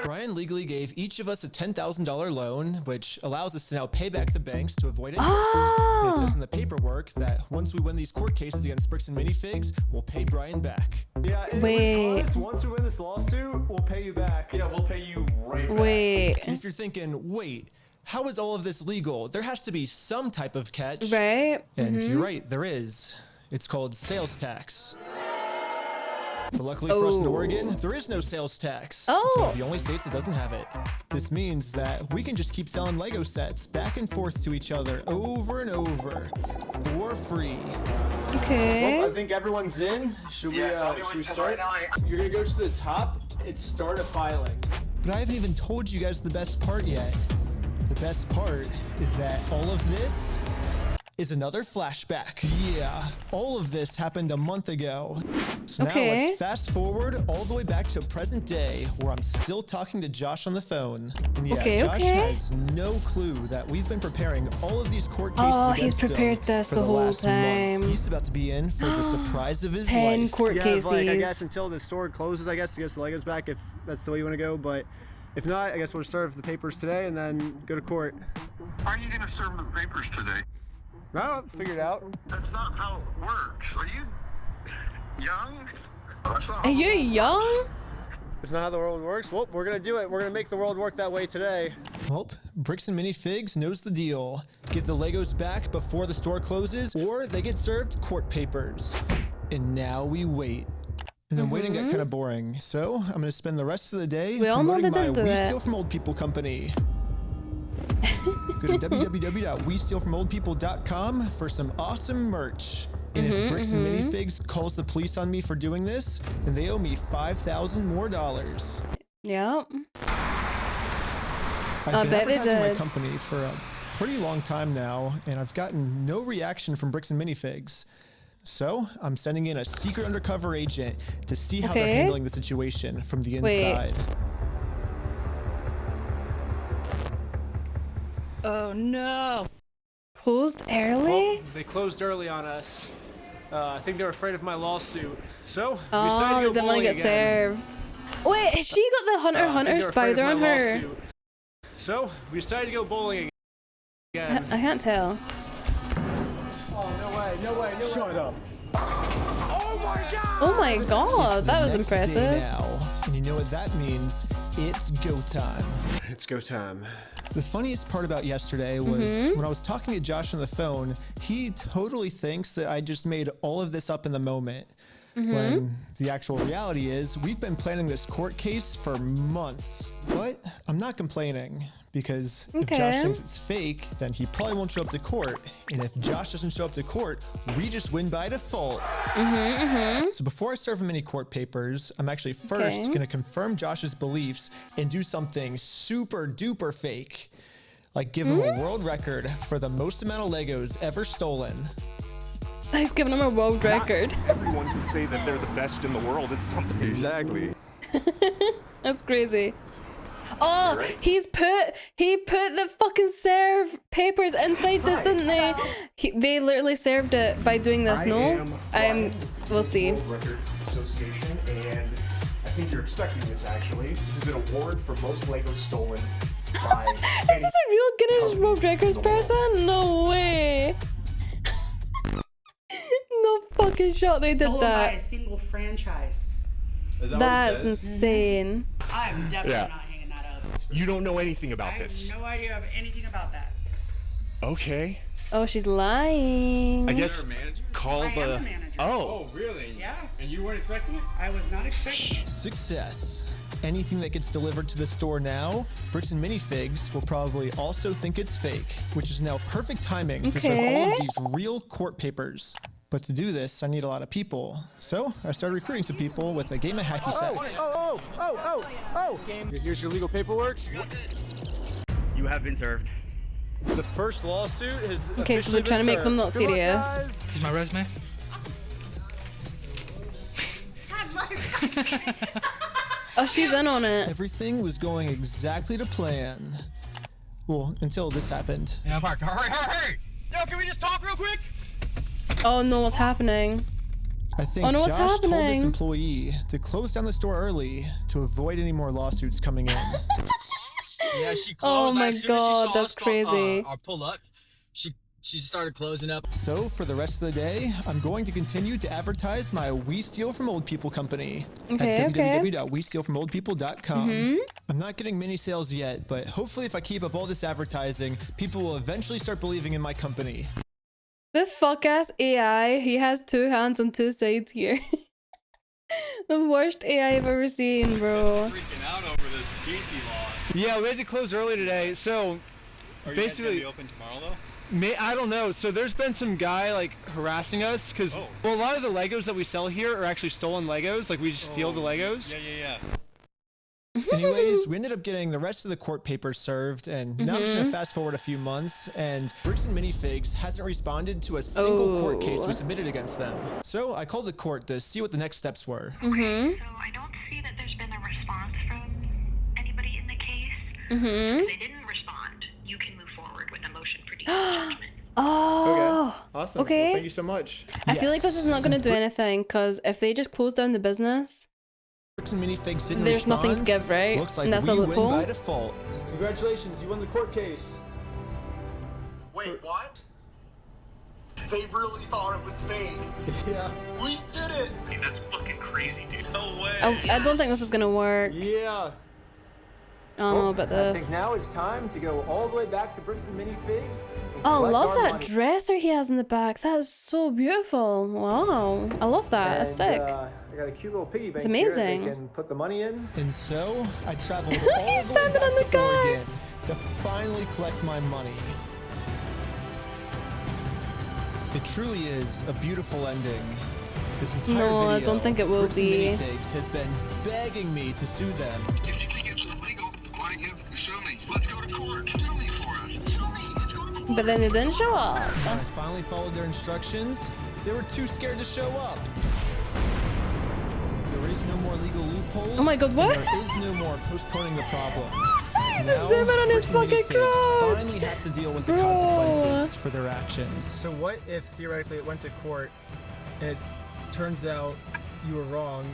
Brian legally gave each of us a $10,000 loan, which allows us to now pay back the banks to avoid interest. And it says in the paperwork that once we win these court cases against Bricks and Minifigs, we'll pay Brian back. Yeah, and we promise once we win this lawsuit, we'll pay you back. Yeah, we'll pay you right back. Wait. And if you're thinking, wait, how is all of this legal? There has to be some type of catch. Right. And you're right, there is. It's called sales tax. But luckily for us in Oregon, there is no sales tax. It's one of the only states that doesn't have it. This means that we can just keep selling Lego sets back and forth to each other over and over for free. Okay. Well, I think everyone's in. Should we start? You're gonna go to the top. It's start a filing. But I haven't even told you guys the best part yet. The best part is that all of this is another flashback. Yeah, all of this happened a month ago. So now let's fast forward all the way back to present day where I'm still talking to Josh on the phone. And yeah, Josh has no clue that we've been preparing all of these court cases against him for the last month. He's about to be in for the surprise of his 10 life. court cases. Like, I guess until the store closes, I guess, to get the Legos back, if that's the way you want to go. But if not, I guess we'll serve the papers today and then go to court. Are you gonna serve the papers today? No, figure it out. That's not how it works. Are you young? That's not Are you young? It's not how the world works. Well, we're gonna do it. We're gonna make the world work that way today. Well, Bricks and Minifigs knows the deal. Get the Legos back before the store closes, or they get served court papers. And now we wait. And then waiting got kind of boring, so I'm gonna spend the rest of the day promoting my We Steal From Old People company. Go to www.westealfromoldpeople.com for some awesome merch. And if Bricks and Minifigs calls the police on me for doing this, then they owe me $5,000 more. Yep. I've been advertising my company for a pretty long time now, and I've gotten no reaction from Bricks and Minifigs. So I'm sending in a secret undercover agent to see how they're handling the situation from the inside. Oh no! Closed early? Well, they closed early on us. I think they were afraid of my lawsuit. So we decided to go they want to bowling get again. served. Wait, has she got the Hunter spider on her? So we decided to go bowling again. I can't tell. Oh, no way, no way, no way. Shut up. Oh my god! Oh my god, that was Next day impressive. now, and you know what that means? It's go time. It's go time. The funniest part about yesterday was when I was talking to Josh on the phone, he totally thinks that I just made all of this up in the moment. When the actual reality is we've been planning this court case for months. But I'm not complaining because if Josh thinks it's fake, then he probably won't show up to court. And if Josh doesn't show up to court, we just win by default. So before I serve him any court papers, I'm actually first gonna confirm Josh's beliefs and do something super duper fake. Like give him a world record for the most amount of Legos ever stolen. He's giving him a world record. Everyone can say that they're the best in the world. It's something. Exactly. That's crazy. Oh, he put the fucking serve papers inside this, didn't they? They literally served it by doing this. We'll see. Record Association, and I think you're expecting this. Actually, this is an award for most Legos stolen. By Is this a real Guinness World Records person? No way. No fucking shot they did Sold that. by a single franchise. That's insane. I'm definitely not hanging that up. You don't know anything about I this. have no idea of anything about that. Okay. Oh, she's lying. I guess call I am the. the manager. Oh. Really? Yeah. And you weren't expecting it? I was not expecting it. Success. Anything that gets delivered to the store now, Bricks and Minifigs will probably also think it's fake, which is now perfect timing to serve all of these real court papers. But to do this, I need a lot of people. So I started recruiting some people with a game of hacky sack. Oh! Here's your legal paperwork. You have been served. The first lawsuit is Okay, so they're trying to make them not serious. Here's my resume. Oh, she's in on it. Everything was going exactly to plan. Well, until this happened. Yeah, Park. Hurry! Yo, can we just talk real quick? Oh no, what's happening? I think what's Josh told this happening? employee to close down the store early to avoid any more lawsuits coming in. Yeah, she closed. Oh my as soon as she god, saw that's us crazy. Pull up. She started closing up. So for the rest of the day, I'm going to continue to advertise my We Steal From Old People company at www.westealfromoldpeople.com. I'm not getting many sales yet, but hopefully if I keep up all this advertising, people will eventually start believing in my company. The fuck ass AI, he has 2 hands on 2 sides here. The worst AI I've ever seen, bro. Freaking out over this PC law. Yeah, we had to close early today, so basically. Are you guys gonna be open tomorrow though? I don't know. So there's been some guy like harassing us because well, a lot of the Legos that we sell here are actually stolen Legos. Like we just steal the Legos. Yeah. Anyways, we ended up getting the rest of the court papers served, and now I'm just gonna fast forward a few months, and Bricks and Minifigs hasn't responded to a single court case we submitted against them. So I called the court to see what the next steps were. So I don't see that there's been a response from anybody in the case. If they didn't respond, you can move forward with a motion for default judgment. Oh, okay. Awesome. Okay. Well, thank you so much. I feel like this is not going to do anything because if they just close down the business, Bricks and Minifigs didn't there's respond. nothing to give, right? Looks like and that's we a win loophole. by default. Congratulations, you won the court case. Wait, what? They really thought it was fake. Yeah. We did it. Hey, that's fucking crazy, dude. No way. I don't think this is going to work. Yeah. I don't know about I think this. now it's time to go all the way back to Bricks and Minifigs. Oh, I love that dresser he has in the back. That is so beautiful. Wow. I love that. That's sick. I got a cute little piggy bank It's amazing. here. They can put the money in. And so I traveled all the way standing on back the to Oregon to finally collect my money. It truly is a beautiful ending. This entire No, video, I don't think it will Bricks and be. Minifigs has been begging me to sue them. If you think it's illegal, why don't you show me? Let's go to court. Sue me for it. Sue me. Let's go to court. But then they didn't show up. When I finally followed their instructions, they were too scared to show up. There is no more legal loopholes. Oh my God, what? There is no more postponing the problem. The zoom in on his Bricks and fucking Minifigs crotch. finally has to deal with the consequences for their actions. So what if theoretically it went to court and it turns out you were wrong?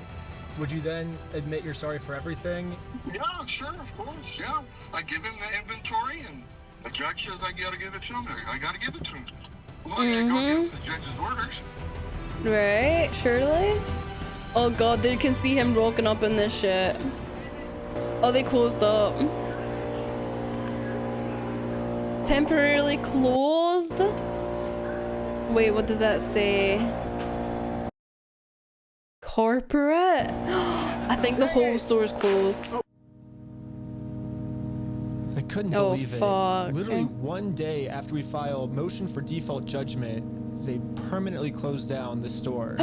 Would you then admit you're sorry for everything? Yeah, sure, of course, yeah. I give him the inventory, and the judge says I gotta give it to him. I gotta give it to him. I'm not gonna go against the judge's orders. Right? Surely? Oh God, they can see him rocking up in this shit. Oh, they closed up. Temporarily closed? Wait, what does that say? Corporate? I think the whole store's closed. I couldn't Oh, believe fuck. it. Literally one day after we filed motion for default judgment, they permanently closed down the store.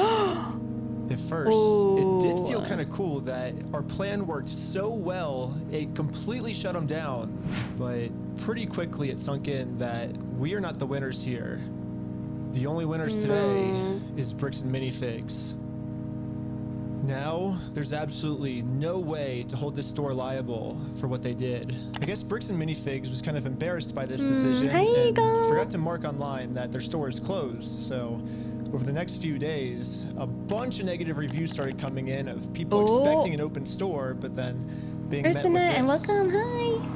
At first, it did feel kind of cool that our plan worked so well, it completely shut them down. But pretty quickly it sunk in that we are not the winners here. The only winners today is Bricks and Minifigs. Now, there's absolutely no way to hold this store liable for what they did. I guess Bricks and Minifigs was kind of embarrassed by this decision and forgot to mark online that their store is closed. So over the next few days, a bunch of negative reviews started coming in of people expecting an open store, but then being met with this. and welcome, hi.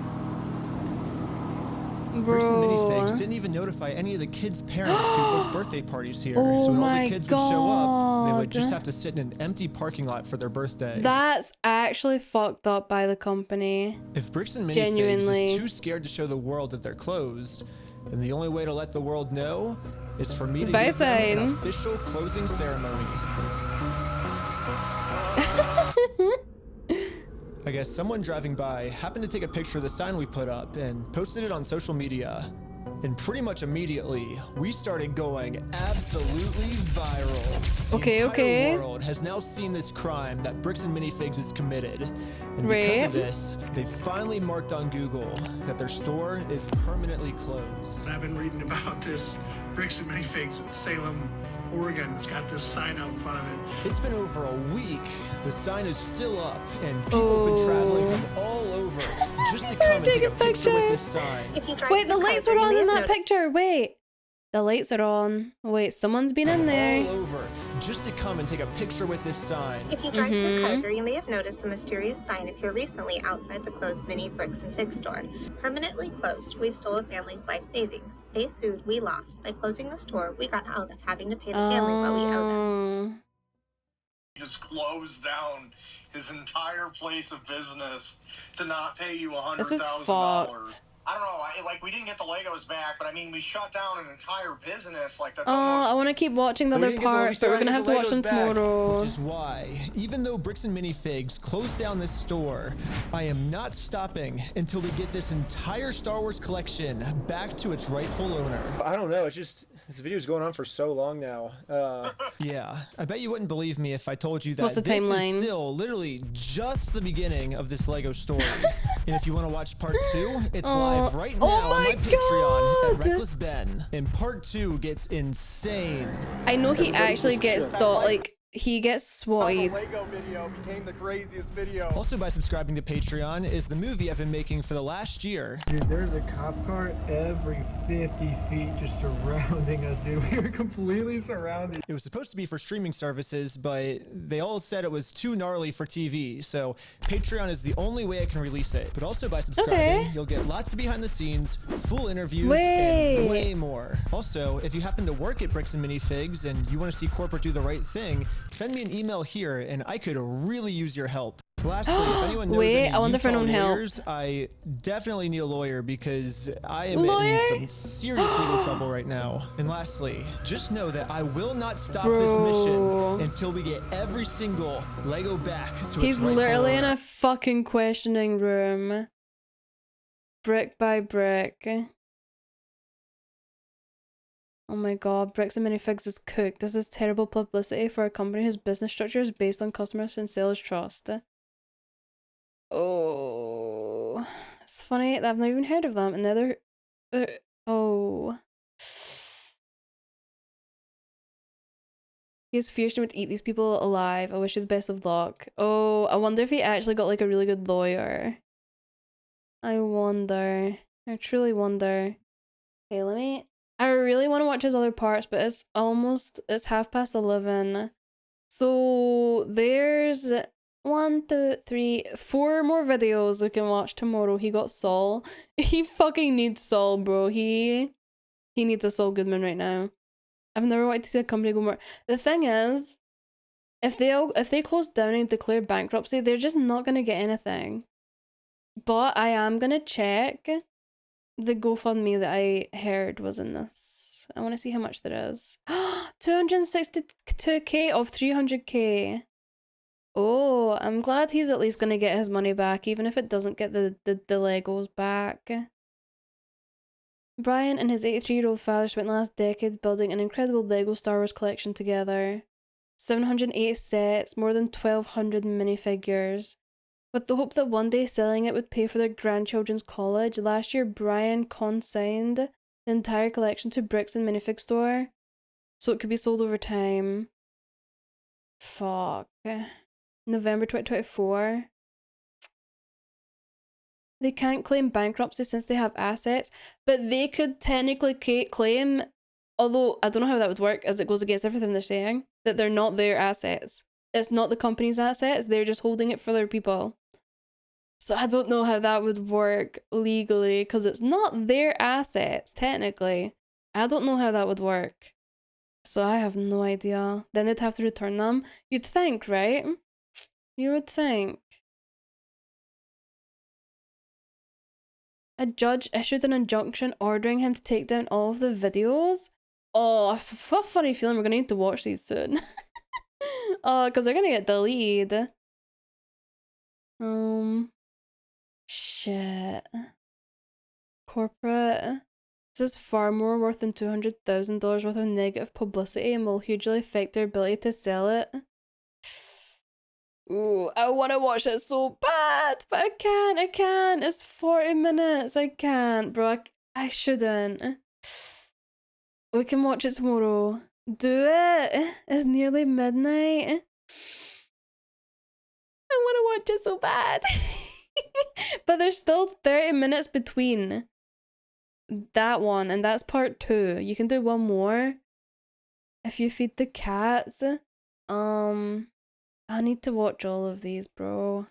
Bricks and Bro. Minifigs didn't even notify any of the kids' parents who booked birthday parties here. Oh so when all my the kids would show up, they would God. just have to sit in an empty parking lot for their birthday. That's actually fucked up by the company. If Bricks and Minifigs Genuinely. is too scared to show the world that they're closed, then the only way to let the world know is for me It's to by give them an saying. official closing ceremony. I guess someone driving by happened to take a picture of the sign we put up and posted it on social media. And pretty much immediately, we started going absolutely viral. The entire world has now seen this crime that Bricks and Minifigs has committed. And because of this, they finally marked on Google that their store is permanently closed. I've been reading about this Bricks and Minifigs in Salem, Oregon that's got this sign out in front of it. It's been over a week. The sign is still up, and people have been traveling from all over just to come and take a picture with this sign. Wait, the lights were on in that picture. Wait. The lights are on. Wait, someone's been in there. All over just to come and take a picture with this sign. If you drive through Kaiser, you may have noticed a mysterious sign appear recently outside the closed Mini Bricks and Fig store. Permanently closed, we stole a family's life savings. They sued, we lost. By closing the store, we got out of having to pay the family what we owe them. He just closed down his entire place of business to not pay you $100,000. I don't know, like we didn't get the Legos back, but I mean, we shut down an entire business. Like that's Oh, almost... I want to keep watching the other parts, but we're gonna have to watch them tomorrow. Which is why, even though Bricks and Minifigs closed down this store, I am not stopping until we get this entire Star Wars collection back to its rightful owner. I don't know, it's just, this video's going on for so long now. Yeah, I bet you wouldn't believe me if I told you that What's the this timeline? is still literally just the beginning of this Lego story. And if you want to watch part 2, it's live right now on my Patreon at Reckless Ben. And part 2 gets insane. I know he actually gets like he gets swatted. Lego video became the craziest video. Also, by subscribing to Patreon is the movie I've been making for the last year. Dude, there's a cop car every 50 feet just surrounding us, dude. We were completely surrounded. It was supposed to be for streaming services, but they all said it was too gnarly for TV, so Patreon is the only way I can release it. But also by subscribing, you'll get lots of behind the scenes, full interviews, and way more. Also, if you happen to work at Bricks and Minifigs and you want to see corporate do the right thing, send me an email here and I could really use your help. Lastly, if anyone knows any I wonder if I Utah know help. lawyers, I definitely need a lawyer because I am in some serious legal trouble right now. And lastly, just know that I will not stop this mission until we get every single Lego back to He's its rightful literally in owner. a fucking questioning room. Brick by brick. Oh my god, Bricks and Minifigs is cooked. This is terrible publicity for a company whose business structure is based on customers and sales trust. Oh, it's funny that I've not even heard of them, and they're oh. He's fierce and would eat these people alive. I wish you the best of luck. Oh, I wonder if he actually got like a really good lawyer. I wonder. I truly wonder. Okay, I really want to watch his other parts, but it's 11:30. So there's 1, 2, 3, 4 more videos we can watch tomorrow. He got Saul. He fucking needs Saul, bro. He needs a Saul Goodman right now. I've never wanted to see a company go more. The thing is, if they close down and declare bankruptcy, they're just not gonna get anything. But I am gonna check the GoFundMe that I heard was in this. I want to see how much there is. 262k of 300k. Oh, I'm glad he's at least gonna get his money back, even if it doesn't get the Legos back. Brian and his 83-year-old father spent the last decade building an incredible Lego Star Wars collection together. 708 sets, more than 1,200 minifigures. With the hope that one day selling it would pay for their grandchildren's college, last year Brian consigned the entire collection to Bricks and Minifig store, so it could be sold over time. Fuck. November 2024. They can't claim bankruptcy since they have assets, but they could technically claim, although I don't know how that would work as it goes against everything they're saying, that they're not their assets. It's not the company's assets, they're just holding it for their people. So I don't know how that would work legally, because it's not their assets, technically. I don't know how that would work. So I have no idea. Then they'd have to return them. You'd think, right? You would think. A judge issued an injunction ordering him to take down all of the videos. Oh, I have a funny feeling we're going to need to watch these soon. Oh, because they're going to get deleted. Shit. Corporate. This is far more worth than $200,000 worth of negative publicity and will hugely affect their ability to sell it. Ooh, I want to watch it so bad, but I can't. It's 40 minutes. I can't, bro. I shouldn't. We can watch it tomorrow. Do it. It's nearly midnight. I want to watch it so bad. But there's still 30 minutes between that one, and that's part 2. You can do one more if you feed the cats. I need to watch all of these, bro.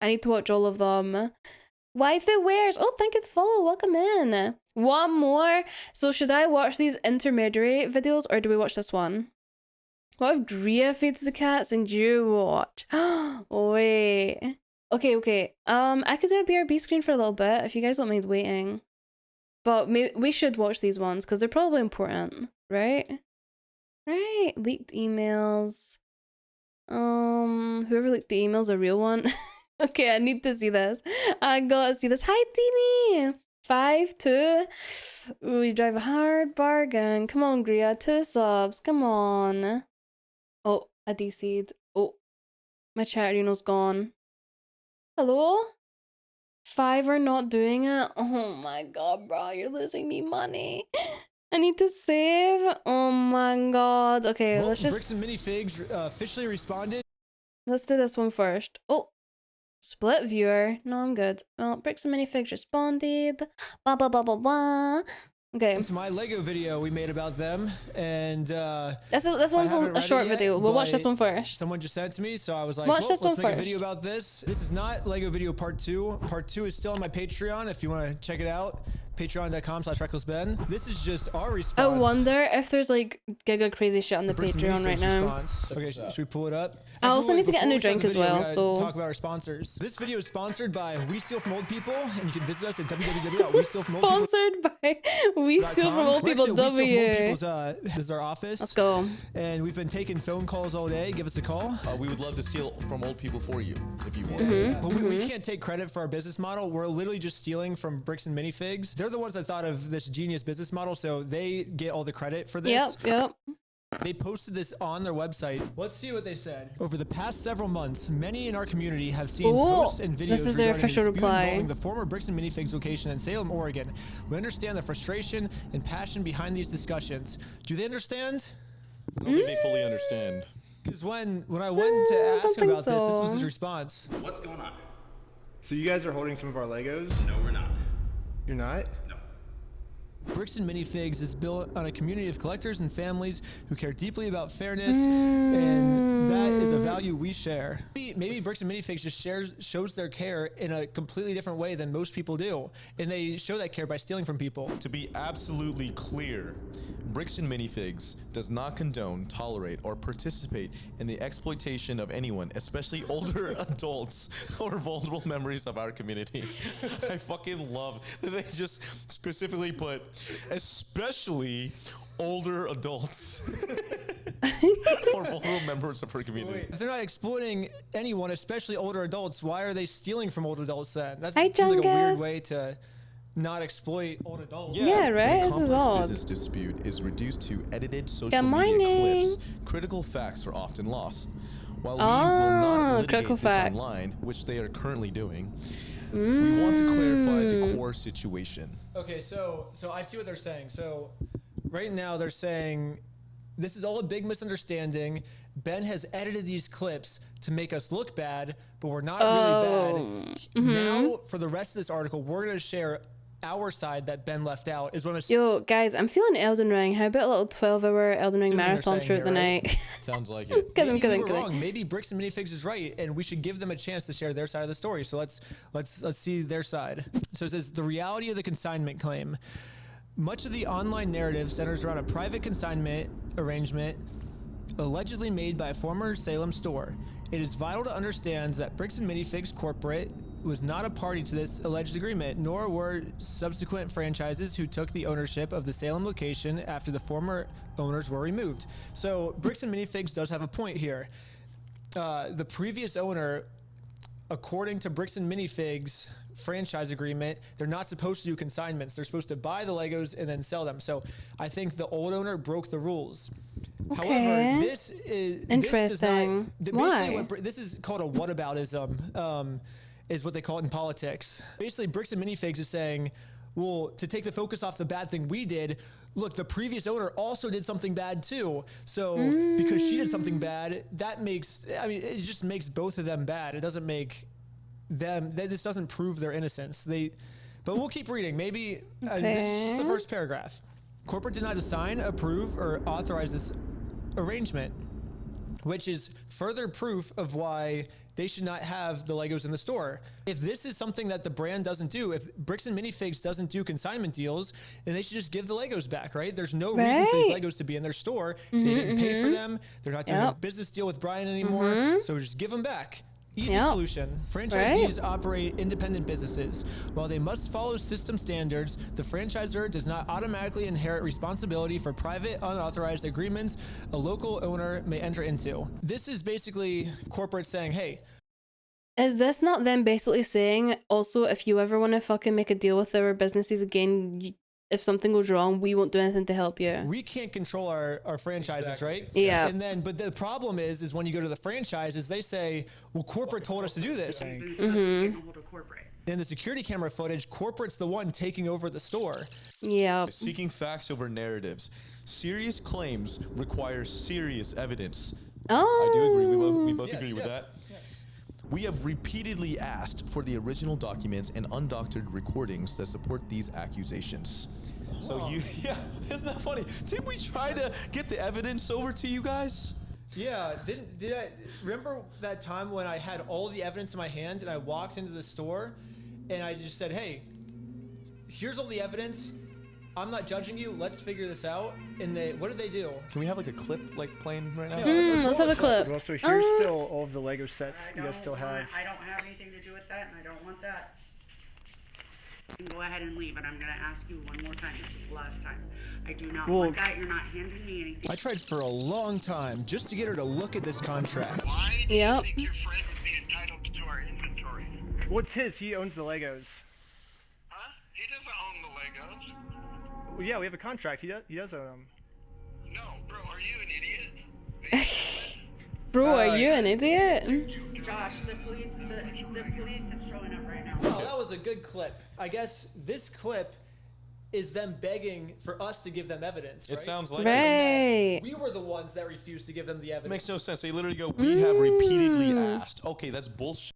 I need to watch all of them. Waifu Wears. Oh, thank you for the follow. Welcome in. One more. So should I watch these intermediary videos or do we watch this one? What if Drea feeds the cats and you watch? Wait. Okay. I could do a BRB screen for a little bit if you guys don't mind waiting. But we should watch these ones because they're probably important, right? Right. Leaked emails. Whoever leaked the email's a real one. Okay, I need to see this. I gotta see this. Hi, Teeny. 5-2. Ooh, you drive a hard bargain. Come on, Gria. 2 subs. Come on. Oh, I DC'd. Oh, my chat arena's gone. Hello? 5 are not doing it. Oh my god, bro. You're losing me money. I need to save. Oh my god. Okay, Well, let's just... Bricks and Minifigs officially responded. Let's do this one first. Oh, split viewer. No, I'm good. Well, Bricks and Minifigs responded. Blah, blah, blah, blah, blah. Okay. It's my Lego video we made about them, and this one's a short video. We'll watch this one first. Someone just sent it to me, so I was like, Watch well, this let's one make a first. video about this. This is not Lego video part 2. Part 2 is still on my Patreon if you want to check it out. Patreon.com/RecklessBen. This is just our response. I wonder if there's like giga crazy shit on the Bricks and Patreon right Minifigs now. response. Okay, should we pull it up? I also need to get a new before we drink as start the video, well, we gotta so... talk about our sponsors. This video is sponsored by We Steal From Old People, and you can visit us at www.westealfromoldpeople.com. Sponsored by We Steal From Old People W. This is our office. Let's go. And we've been taking phone calls all day. Give us a call. We would love to steal from old people for you if you want. But we can't take credit for our business model. We're literally just stealing from Bricks and Minifigs. They're the ones that thought of this genius business model, so they get all the credit for this. Yep. They posted this on their website. Let's see what they said. Over the past several months, many in our community have seen posts and videos this is their regarding official the dispute reply. involving the former Bricks and Minifigs location in Salem, Oregon. We understand the frustration and passion behind these discussions. Do they understand? I don't think they fully understand. Because when I went to ask him about this was his response. What's going on? So you guys are holding some of our Legos? No, we're not. You're not? No. Bricks and Minifigs is built on a community of collectors and families who care deeply about fairness, and that is a value we share. Maybe Bricks and Minifigs just shows their care in a completely different way than most people do, and they show that care by stealing from people. To be absolutely clear, Bricks and Minifigs does not condone, tolerate, or participate in the exploitation of anyone, especially older adults or vulnerable members of our community. I fucking love that they just specifically put, especially older adults or vulnerable members of our community. If they're not exploiting anyone, especially older adults, why are they stealing from older adults then? That Hi, seems like a weird Jungus. way to not exploit old adults. Yeah, right? A This is complex odd. business dispute is reduced to edited social Good media morning. clips. Critical facts are often lost. While we will Ah, not litigate critical this facts. online, which they are currently doing, we want to clarify the core situation. Okay, so I see what they're saying. So right now they're saying this is all a big misunderstanding. Ben has edited these clips to make us look bad, but we're not really bad. Now, for the rest of this article, we're going to share our side that Ben left out. Is what I'm Yo, guys, I'm feeling Elden Ring. How about a little 12-hour Elden Ring marathon throughout the night? Sounds like it. Maybe we're wrong. Maybe Bricks and Minifigs is right, and we should give them a chance to share their side of the story. So let's see their side. So it says the reality of the consignment claim. Much of the online narrative centers around a private consignment arrangement allegedly made by a former Salem store. It is vital to understand that Bricks and Minifigs Corporate was not a party to this alleged agreement, nor were subsequent franchises who took the ownership of the Salem location after the former owners were removed. So Bricks and Minifigs does have a point here. The previous owner, according to Bricks and Minifigs franchise agreement, they're not supposed to do consignments. They're supposed to buy the Legos and then sell them. So I think the old owner broke the rules. Okay. However, this is interesting. Why? This is called a whataboutism. Is what they call it in politics. Basically, Bricks and Minifigs is saying, well, to take the focus off the bad thing we did, look, the previous owner also did something bad too. So because she did something bad, that makes, I mean, it just makes both of them bad. It doesn't make them, this doesn't prove their innocence. But we'll keep reading. Maybe this is just the first paragraph. Corporate did not assign, approve, or authorize this arrangement, which is further proof of why they should not have the Legos in the store. If this is something that the brand doesn't do, if Bricks and Minifigs doesn't do consignment deals, then they should just give the Legos back, right? There's no reason for these Legos to be in their store. They didn't pay for them. They're not doing a business deal with Brian anymore. So just give them back. Easy solution. Franchisees operate independent businesses. While they must follow system standards, the franchisor does not automatically inherit responsibility for private, unauthorized agreements a local owner may enter into. This is basically corporate saying, hey. Is this not them basically saying, also, if you ever want to fucking make a deal with our businesses again, if something goes wrong, we won't do anything to help you. We can't control our franchises, right? Yeah. And then, but the problem is when you go to the franchises, they say, well, corporate told us to do this. Mm-hmm. In the security camera footage, corporate's the one taking over the store. Yeah. Seeking facts over narratives. Serious claims require serious evidence. Oh. I do agree. We both agree with that. We have repeatedly asked for the original documents and undoctored recordings that support these accusations. So yeah, isn't that funny? Did we try to get the evidence over to you guys? Yeah, did I remember that time when I had all the evidence in my hand and I walked into the store and I just said, hey, here's all the evidence. I'm not judging you. Let's figure this out. And what did they do? Can we have like a clip playing right now? Let's have a clip. Well, so here's still all of the Lego sets you guys still have. I don't have anything to do with that, and I don't want that. You can go ahead and leave, and I'm going to ask you one more time. This is the last time. I do not want that. You're not handing me anything. I tried for a long time just to get her to look at this contract. Why do you think your friend would be entitled to our inventory? What's his? He owns the Legos. Huh? He doesn't own the Legos. Well, yeah, we have a contract. He does own them. No, bro, are you an idiot? Bro, are you an idiot? Josh, the police is showing up right now. Oh, that was a good clip. I guess this clip is them begging for us to give them evidence, right? It sounds like right. We were the ones that refused to give them the evidence. It makes no sense. They literally go, we have repeatedly asked. Okay, that's bullshit.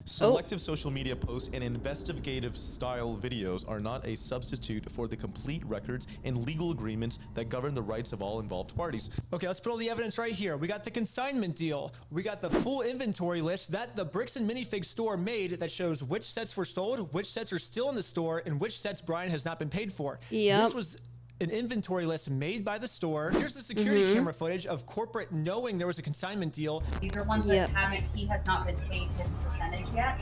Selective social media posts and investigative style videos are not a substitute for the complete records and legal agreements that govern the rights of all involved parties. Okay, let's put all the evidence right here. We got the consignment deal. We got the full inventory list that the Bricks and Minifigs store made that shows which sets were sold, which sets are still in the store, and which sets Brian has not been paid for. Yep. This was an inventory list made by the store. Here's the security camera footage of corporate knowing there was a consignment deal. These are ones that he has not been paid his percentage yet.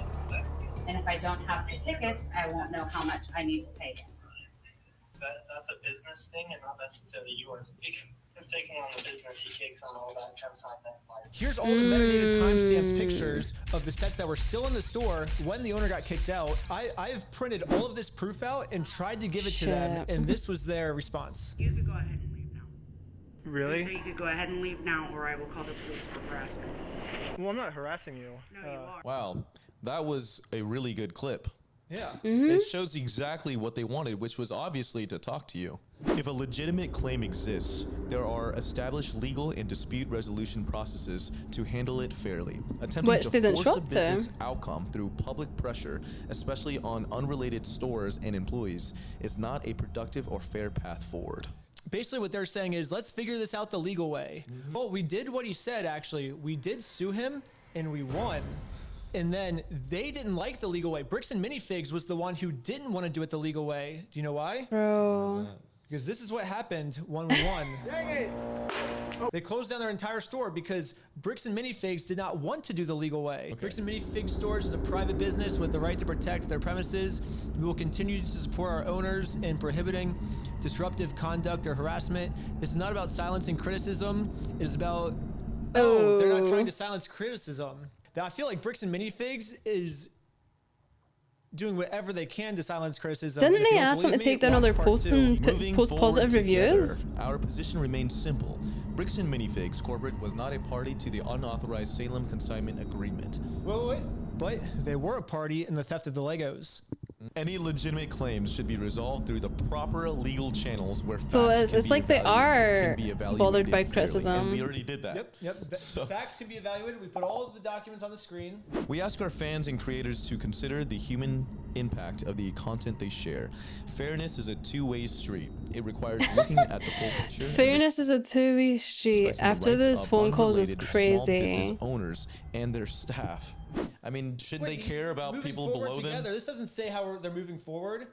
And if I don't have the tickets, I won't know how much I need to pay him. That's a business thing and not necessarily yours. He's taking on the business, he takes on all that consignment. Here's all the metadata timestamped pictures of the sets that were still in the store when the owner got kicked out. I've printed all of this proof out and tried to give it to them, and this was their response. You could go ahead and leave now. Really? So you could go ahead and leave now, or I will call the police for harassment. Well, I'm not harassing you. No, you are. Wow, that was a really good clip. Yeah. It shows exactly what they wanted, which was obviously to talk to you. If a legitimate claim exists, there are established legal and dispute resolution processes to handle it fairly. Attempting to force a business outcome through public pressure, especially on unrelated stores and employees, is not a productive or fair path forward. Basically what they're saying is, let's figure this out the legal way. Well, we did what he said, actually. We did sue him, and we won. And then they didn't like the legal way. Bricks and Minifigs was the one who didn't want to do it the legal way. Do you know why? Bro. Because this is what happened when we won. Dang it! They closed down their entire store because Bricks and Minifigs did not want to do the legal way. Okay. Bricks and Minifigs stores is a private business with the right to protect their premises. We will continue to support our owners in prohibiting disruptive conduct or harassment. This is not about silencing criticism. It is about, they're not trying to silence criticism. I feel like Bricks and Minifigs is doing whatever they can to silence criticism. Didn't they ask them to take down all their posts and post positive reviews? Our position remains simple. Bricks and Minifigs Corporate was not a party to the unauthorized Salem consignment agreement. Wait. But they were a party in the theft of the Legos. Any legitimate claims should be resolved through the proper legal channels where facts so can it's be like they are bothered by fairly. criticism. And we already did that. Yep. So, facts can be evaluated. We put all of the documents on the screen. We ask our fans and creators to consider the human impact of the content they share. Fairness is a two-way street. It requires looking at the full picture. Fairness is a two-way street. After those phone calls is crazy. Business owners and their staff. I mean, shouldn't they care about people below them? This doesn't say how they're moving forward.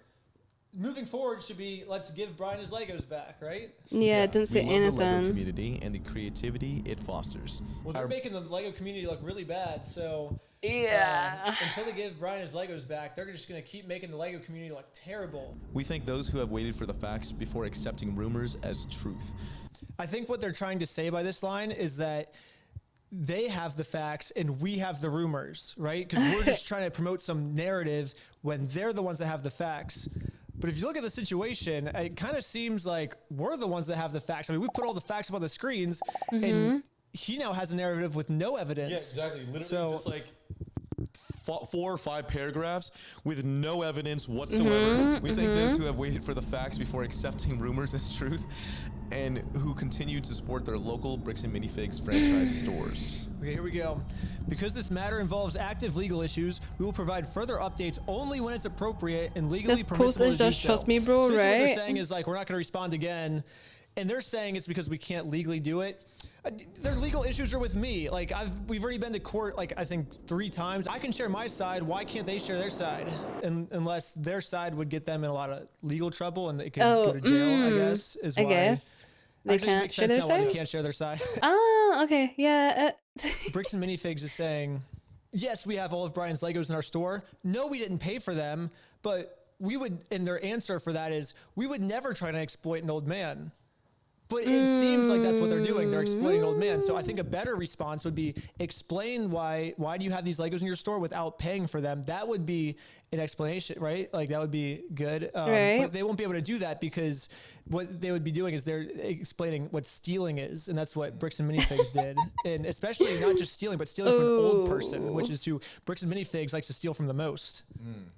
moving forward should be let's give Brian his Legos back, right? Yeah, it didn't say we love the Lego anything. community and the creativity it fosters. Well, they're making the Lego community look really bad, so yeah. until they give Brian his Legos back, they're just gonna keep making the Lego community look terrible. We thank those who have waited for the facts before accepting rumors as truth. I think what they're trying to say by this line is that they have the facts and we have the rumors, right? Because we're just trying to promote some narrative when they're the ones that have the facts. But if you look at the situation, it kind of seems like we're the ones that have the facts. I mean, we put all the facts up on the screens, and he now has a narrative with no evidence. Yeah, exactly. Literally just like 4 or 5 paragraphs with no evidence whatsoever. We thank those who have waited for the facts before accepting rumors as truth and who continue to support their local Bricks and Minifigs franchise stores. Okay, here we go. Because this matter involves active legal issues, we will provide further updates only when it's appropriate and legally This permissible post to is do just so. trust me, bro, so what they're right? saying is like, we're not going to respond again. And they're saying it's because we can't legally do it. Their legal issues are with me. Like we've already been to court, like I think 3 times. I can share my side. Why can't they share their side? Unless their side would get them in a lot of legal trouble and they could go to jail, I guess, is why. I guess. They Actually, it can't makes share sense their now why side? they can't share their side. Ah, okay, yeah. Bricks and Minifigs is saying, yes, we have all of Brian's Legos in our store. No, we didn't pay for them, but we would, and their answer for that is, we would never try to exploit an old man. But it seems like that's what they're doing. They're exploiting an old man. So I think a better response would be explain why do you have these Legos in your store without paying for them? That would be an explanation, right? Like that would be good. Right. But they won't be able to do that because what they would be doing is they're explaining what stealing is. And that's what Bricks and Minifigs did. And especially not just stealing, but stealing from an old person, which is who Bricks and Minifigs likes to steal from the most.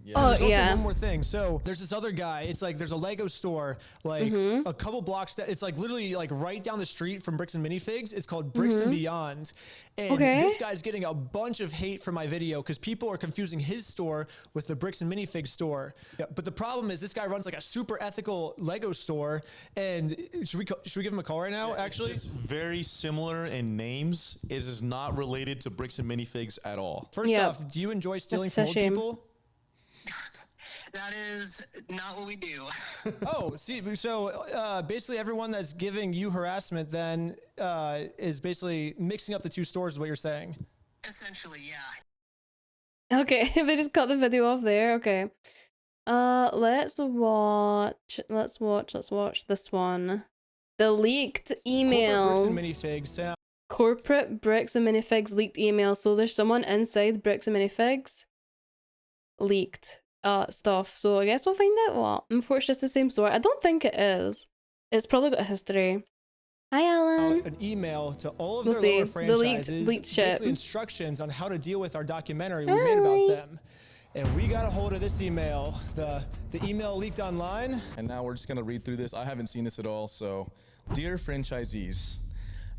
Yeah. Oh, There's also yeah. one more thing. So there's this other guy. It's like there's a Lego store like a couple blocks. It's like literally like right down the street from Bricks and Minifigs. It's called Bricks and Beyond. And this guy's getting a bunch of hate for my video because people are confusing his store with the Bricks and Minifigs store. Yeah, but the problem is this guy runs like a super ethical Lego store. And should we give him a call right now? Actually, It's very similar in names. It is not related to Bricks and Minifigs at all. First off, do you enjoy stealing from old people? That is not what we do. Oh, see, so basically everyone that's giving you harassment then is basically mixing up the 2 stores is what you're saying. Essentially, yeah. Okay, they just cut the video off there. Okay. Let's watch this one. The leaked emails. Bricks and Minifigs sent out Corporate Bricks and Minifigs leaked emails. So there's someone inside Bricks and Minifigs leaked stuff. So I guess we'll find out what. Before it's just the same store. I don't think it is. It's probably got a history. Hi, Alan. an email to all of We'll their see. lower The franchises, leaked shit. basically instructions on how to deal with our documentary we made about them. And we got a hold of this email. The email leaked online. And now we're just gonna read through this. I haven't seen this at all, so dear franchisees,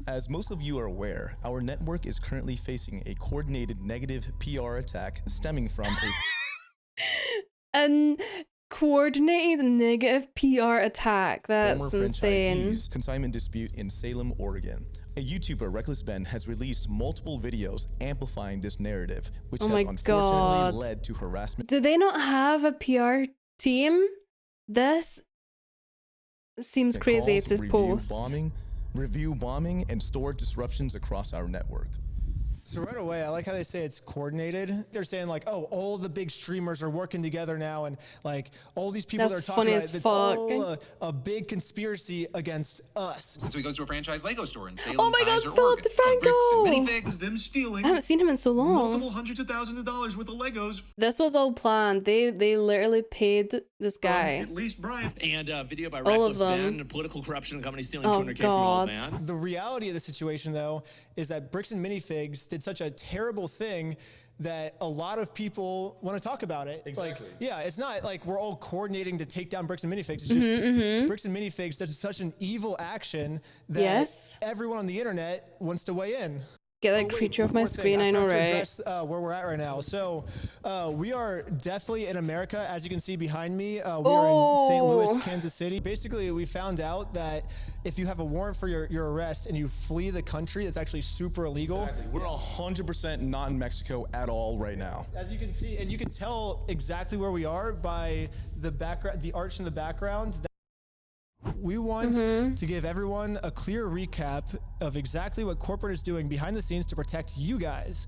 as most of you are aware, our network is currently facing a coordinated negative PR attack stemming from An coordinated negative PR attack. That's former insane. franchisee's consignment dispute in Salem, Oregon. A YouTuber, Reckless Ben, has released multiple videos amplifying this narrative, which Oh has my unfortunately God. led to harassment. Do they not have a PR team? This seems crazy. It's his post. Review bombing, and store disruptions across our network. So right away, I like how they say it's coordinated. They're saying like, oh, all the big streamers are working together now, and like all these people That's that are talking funny about as it, it's fuck. all a big conspiracy against us. So he goes to a franchise Lego store in Salem, Oh my God, Kaiser, Philip Oregon. DeFranco! Bricks and Minifigs, them stealing I haven't seen him in so long. multiple hundreds of thousands of dollars worth of Legos. This was all planned. They literally paid this guy. At least Brian. And video by All of Reckless them. Ben, political corruption company stealing Oh, 200K from an old God. man. The reality of the situation, though, is that Bricks and Minifigs did such a terrible thing that a lot of people want to talk about it. Exactly. Like, yeah, it's not like we're all coordinating to take down Bricks and Minifigs. It's just Bricks and Minifigs does such an evil action that Yes. everyone on the internet wants to weigh in. Get that creature off my screen, I know, right? Address, where we're at right now. So we are definitely in America. As you can see behind me, we are in St. Louis, Kansas City. Basically, we found out that if you have a warrant for your arrest and you flee the country, it's actually super illegal. Exactly. We're 100% not in Mexico at all right now. As you can see, and you can tell exactly where we are by the background, the arch in the background. We want to give everyone a clear recap of exactly what corporate is doing behind the scenes to protect you guys,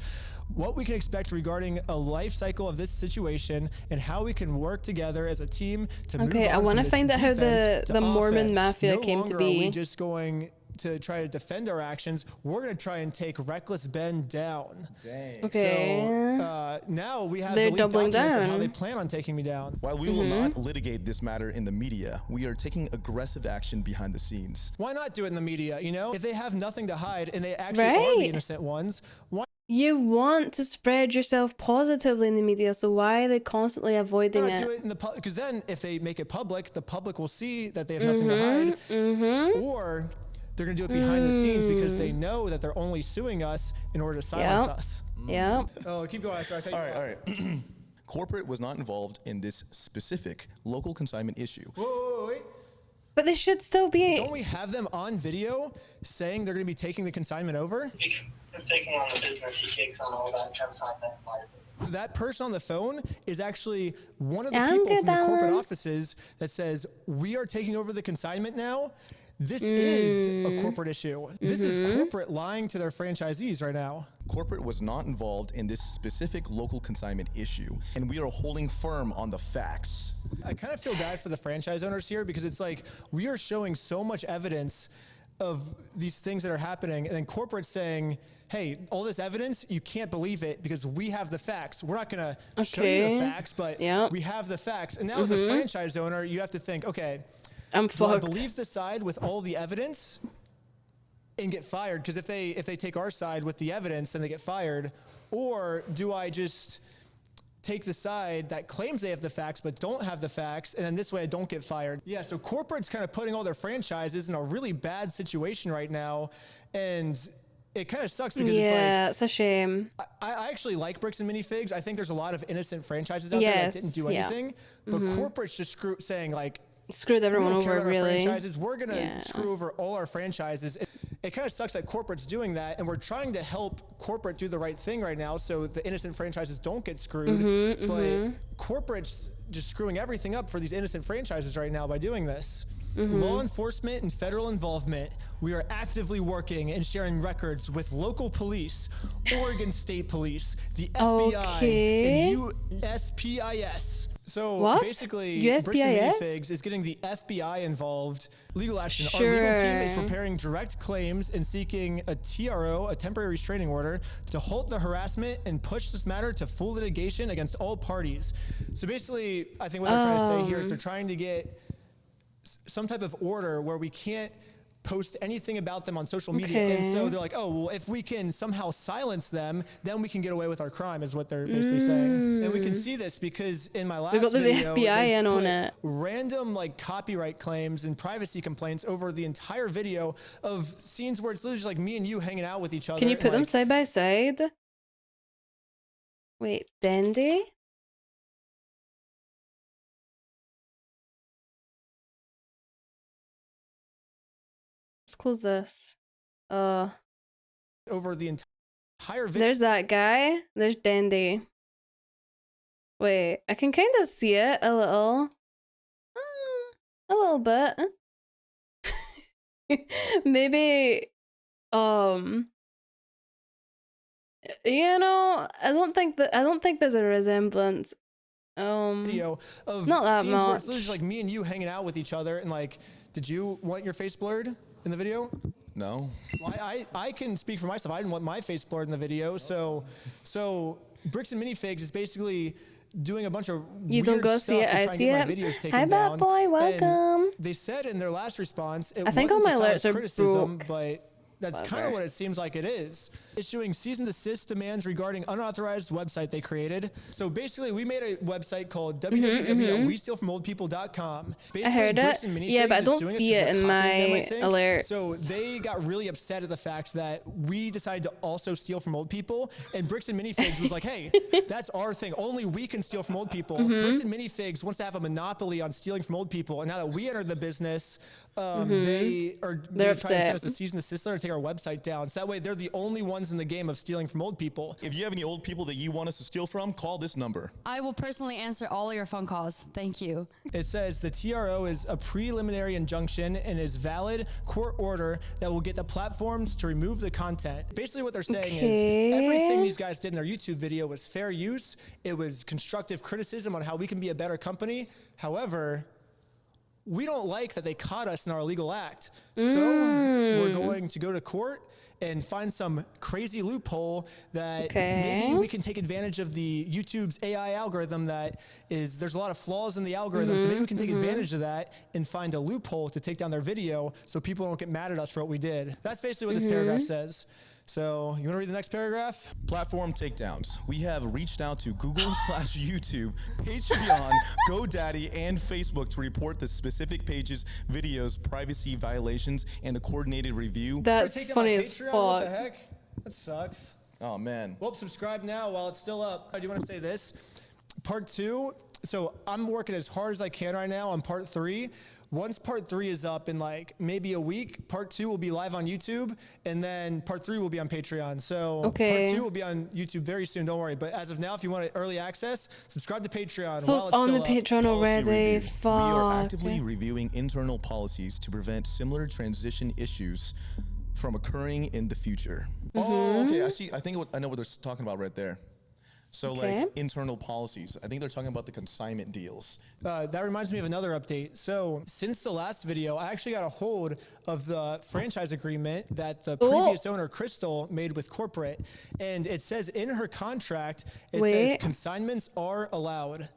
what we can expect regarding a life cycle of this situation, and how we can work together as a team to move on. I want to find out how the Mormon mafia came to be. Are we just going to try to defend our actions? We're going to try and take Reckless Ben down. Dang. Okay. So now we have They're the doubling documents of down. how they plan on taking me down. While we will not litigate this matter in the media, we are taking aggressive action behind the scenes. Why not do it in the media? You know, if they have nothing to hide and they actually are the innocent ones, why? You want to spread yourself positively in the media, so why are they constantly avoiding Do it in the because then if they make it public, the public will see that they have nothing to hide, or they're going to do it behind the scenes because they know that they're only suing us in order to silence us. Yeah. Oh, keep going. Sorry. All right. Corporate was not involved in this specific local consignment issue. Wait. But they should still be. Don't we have them on video saying they're going to be taking the consignment over? He's taking on the business. He takes on all that consignment. That person on the phone is actually one of the people from the corporate offices that says, we are taking over the consignment now. This is a corporate issue. This is corporate lying to their franchisees right now. Corporate was not involved in this specific local consignment issue, and we are holding firm on the facts. I kind of feel bad for the franchise owners here because it's like we are showing so much evidence of these things that are happening, and then corporate's saying, hey, all this evidence, you can't believe it because we have the facts. We're not going to show you the facts, but we have the facts. And now as a franchise owner, you have to think, okay, I'm do I fucked. believe the side with all the evidence and get fired? Because if they take our side with the evidence, then they get fired. Or do I just take the side that claims they have the facts but don't have the facts, and then this way I don't get fired? Yeah, so corporate's kind of putting all their franchises in a really bad situation right now, and it kind of sucks because it's a shame. I actually like Bricks and Minifigs. I think there's a lot of innocent franchises out there that didn't do anything, but corporate's just saying like, screwed everyone over, really. Franchises. We're going to screw over all our franchises. It kind of sucks that corporate's doing that, and we're trying to help corporate do the right thing right now so the innocent franchises don't get screwed. But corporate's just screwing everything up for these innocent franchises right now by doing this. Law enforcement and federal involvement. We are actively working and sharing records with local police, Oregon State Police, the FBI, and USPIS. So basically, Bricks and Minifigs is getting the FBI involved. Legal action. Our legal team is preparing direct claims and seeking a TRO, a temporary restraining order, to halt the harassment and push this matter to full litigation against all parties. So basically, I think what they're trying to say here is they're trying to get some type of order where we can't post anything about them on social media. And so they're like, oh, well, if we can somehow silence them, then we can get away with our crime, is what they're basically saying. And we can see this because in my last video, the FBI in on it. Random like copyright claims and privacy complaints over the entire video of scenes where it's literally just like me and you hanging out with each other. Can you put them side by side? Wait, Dandy? Let's close this. Over the entire video. There's that guy. There's Dandy. Wait, I can kind of see it a little. A little bit. Maybe, you know, I don't think there's a resemblance. Video of not that scenes where much. it's literally just like me and you hanging out with each other and like, did you want your face blurred in the video? No. Well, I can speak for myself. I didn't want my face blurred in the video. So Bricks and Minifigs is basically doing a bunch of You weird don't go stuff see it. to try I and see get it. my videos taken Hi, bad down. boy. Welcome. And they said in their last response, it I think all wasn't my to alerts silence are criticism, broke. but That's kind of what it seems like it is. Issuing cease and desist demands regarding unauthorized website they created. So basically, we made a website called www.westealfromoldpeople.com. I heard it. Yeah, but I don't see it in my alerts. So they got really upset at the fact that we decided to also steal from old people. And Bricks and Minifigs was like, hey, that's our thing. Only we can steal from old people. Bricks and Minifigs wants to have a monopoly on stealing from old people. And now that we entered the business, they're trying to send us a cease and desist letter to take our website down. So that way they're the only ones in the game of stealing from old people. If you have any old people that you want us to steal from, call this number. I will personally answer all of your phone calls. Thank you. It says the TRO is a preliminary injunction and is valid court order that will get the platforms to remove the content. Basically what they're saying is everything these guys did in their YouTube video was fair use. It was constructive criticism on how we can be a better company. However, we don't like that they caught us in our illegal act. So we're going to go to court and find some crazy loophole that maybe we can take advantage of the YouTube's AI algorithm that is, there's a lot of flaws in the algorithm. So maybe we can take advantage of that and find a loophole to take down their video so people don't get mad at us for what we did. That's basically what this paragraph says. So you want to read the next paragraph? Platform takedowns. We have reached out to Google/YouTube, Patreon, GoDaddy, and Facebook to report the specific pages, videos, privacy violations, and the coordinated review. That's funny as fuck. What the heck? That sucks. Oh man. Well, subscribe now while it's still up. I do want to say this. Part 2. So I'm working as hard as I can right now on part 3. Once part 3 is up in like maybe a week, part 2 will be live on YouTube, and then part 3 will be on Patreon. So part 2 will be on YouTube very soon. Don't worry. But as of now, if you want early access, subscribe to Patreon. So it's on the Patreon already. Fuck. We are actively reviewing internal policies to prevent similar transition issues from occurring in the future. Oh, okay. I see. I think I know what they're talking about right there. So like internal policies. I think they're talking about the consignment deals. That reminds me of another update. So since the last video, I actually got a hold of the franchise agreement that the previous owner, Crystal, made with corporate. And it says in her contract, it says consignments are allowed.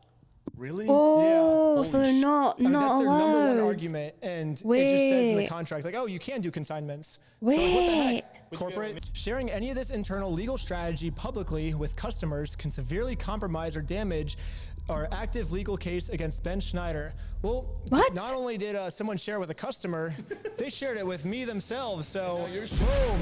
Really? Oh, so they're not that's allowed. Their number one argument, and it just says in the contract, like, oh, you can do consignments. So like, what the heck? Corporate sharing any of this internal legal strategy publicly with customers can severely compromise or damage our active legal case against Ben Schneider. Well, not only did someone share with a customer, they shared it with me themselves. So, boom.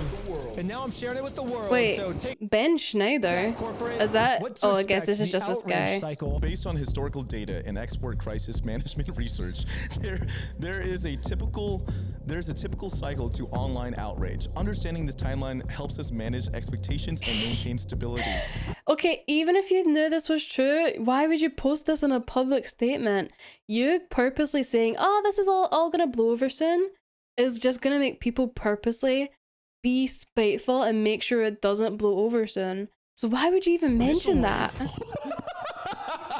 And now I'm sharing it with the world. Wait, so Ben Schneider? Is that? Oh, I guess this is just this guy. Based on historical data and export crisis management research, there's a typical cycle to online outrage. Understanding this timeline helps us manage expectations and maintain stability. Okay, even if you knew this was true, why would you post this in a public statement? You purposely saying, oh, this is all gonna blow over soon, is just gonna make people purposely be spiteful and make sure it doesn't blow over soon. So why would you even mention that?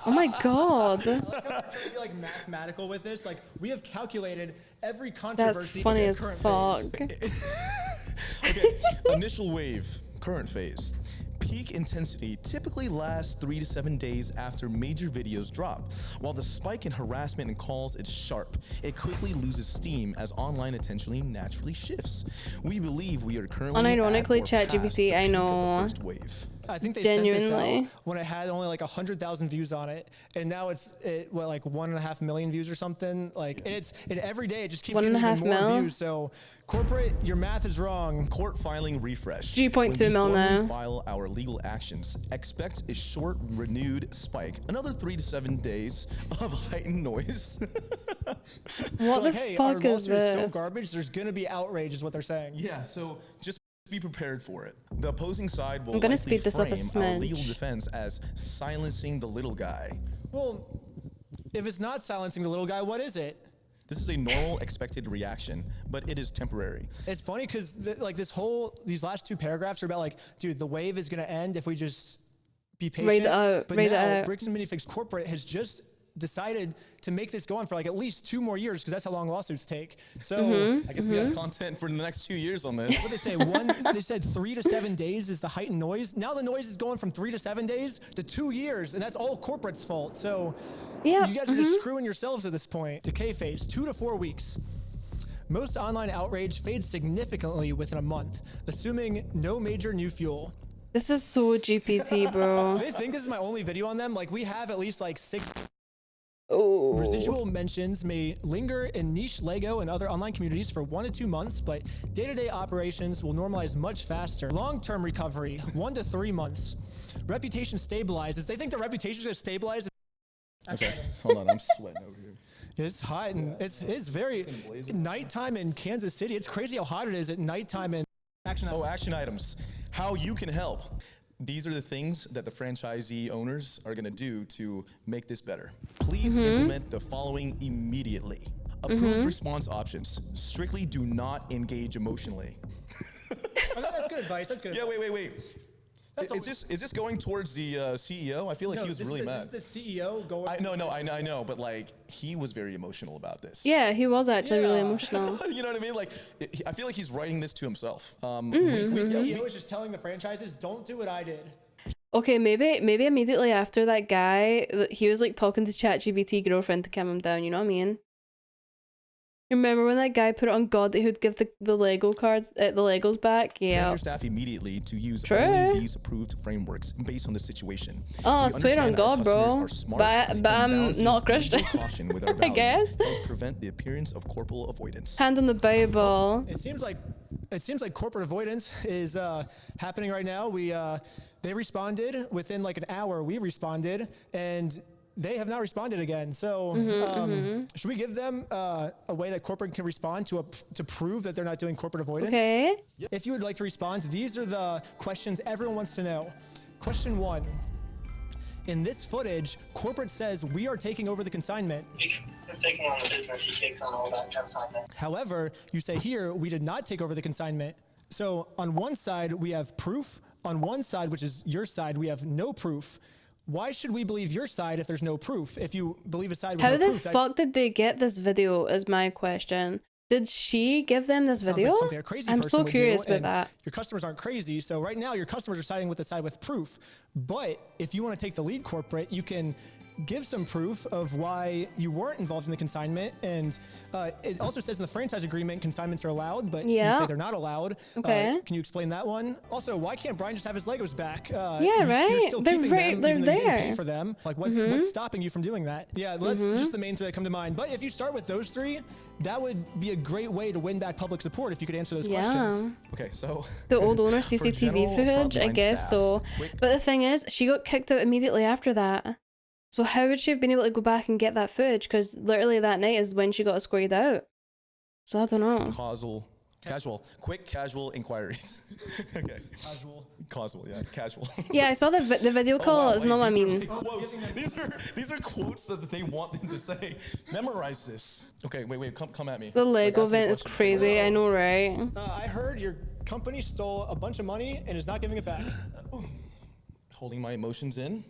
Oh my god. I like how we're like mathematical with this. Like, we have calculated every controversy. That's funny as fuck. Okay, initial wave, current phase. Peak intensity typically lasts 3 to 7 days after major videos drop. While the spike in harassment and calls is sharp, it quickly loses steam as online attention naturally shifts. We believe we are currently unironically, ChatGPT, I know. First wave. I think they sent this out when it had only like 100,000 views on it, and now it's like 1.5 million views or something. Like, and every day it just keeps getting even more views. So, corporate, your math is wrong. Court filing refresh. 3.2 mil now. When we file our legal actions, expect a short, renewed spike. Another 3 to 7 days of heightened noise. What the fuck is this? Is so garbage. There's gonna be outrage, is what they're saying. Yeah. So just be prepared for it. The opposing side will I'm gonna likely speed this up a frame our smidge. legal defense as silencing the little guy. Well, if it's not silencing the little guy, what is it? This is a normal expected reaction, but it is temporary. It's funny because like these last 2 paragraphs are about like, dude, the wave is gonna end if we just be patient. Read it out. But now Bricks and Minifigs Corporate has just decided to make this go on for like at least 2 more years, because that's how long lawsuits take. So I guess we have content for the next 2 years on this. What they say? They said 3 to 7 days is the heightened noise. Now the noise is going from 3 to 7 days to 2 years, and that's all corporate's fault. So you guys are just screwing yourselves at this point. Decay phase, 2 to 4 weeks. Most online outrage fades significantly within a month, assuming no major new fuel. This is so GPT, bro. They think this is my only video on them. Like, we have at least like 6. Oh. Residual mentions may linger in niche Lego and other online communities for 1 to 2 months, but day-to-day operations will normalize much faster. Long-term recovery, 1 to 3 months. Reputation stabilizes. They think the reputation is going to stabilize. Okay, hold on, I'm sweating over here. It's hot and it's very nighttime in Kansas City. It's crazy how hot it is at nighttime in action. Oh, action items. How you can help. These are the things that the franchisee owners are going to do to make this better. Please implement the following immediately. Approved response options. Strictly do not engage emotionally. Oh, no, that's good advice. That's good. Yeah, wait. Is this going towards the CEO? I feel like he was really mad. This is the CEO going. I know, but like he was very emotional about this. Yeah, he was actually really emotional. You know what I mean? Like, I feel like he's writing this to himself. The CEO is just telling the franchises, don't do what I did. Okay, maybe immediately after that guy, he was like talking to ChatGPT girlfriend to calm him down. You know what I mean? Remember when that guy put it on God that he would give the Lego cards, the Legos back? Yeah. Train your staff immediately to use only these approved frameworks based on the situation. Oh, swear on God, bro. But I'm not Christian. I guess. Helps prevent the appearance of corporal avoidance. Hand on the Bible. It seems like corporate avoidance is happening right now. They responded within like an hour. We responded, and they have not responded again. So should we give them a way that corporate can respond to prove that they're not doing corporate avoidance? Okay. If you would like to respond, these are the questions everyone wants to know. Question 1. In this footage, corporate says we are taking over the consignment. He's taking on the business, he takes on all that consignment. However, you say here, we did not take over the consignment. So on one side, we have proof. On one side, which is your side, we have no proof. Why should we believe your side if there's no proof? If you believe a side with no proof. How the fuck did they get this video is my question. Did she give them this video? Like something a crazy I'm person so would curious do, about that. Your customers aren't crazy. So right now your customers are siding with the side with proof. But if you want to take the lead corporate, you can give some proof of why you weren't involved in the consignment. And it also says in the franchise agreement, consignments are allowed, but you say they're not allowed. Okay. Can you explain that one? Also, why can't Brian just have his Legos back? Yeah, right. You're still They're keeping right. them, They're even though you didn't there. pay for them. Like, what's stopping you from doing that? Yeah, that's just the main three that come to mind. But if you start with those 3, that would be a great way to win back public support if you could answer those questions. Okay, so the old owner CCTV footage, I guess. So, but the thing is, she got kicked out immediately after that. So how would she have been able to go back and get that footage? Because literally that night is when she got escorted out. So I don't know. Quick casual inquiries. Okay. Casual, yeah, casual. Yeah, I saw the video call. It's not what I mean. These are quotes that they want them to say. Memorize this. Okay, wait, come at me. The Lego event is crazy. I know, right? I heard your company stole a bunch of money and is not giving it back. Holding my emotions in.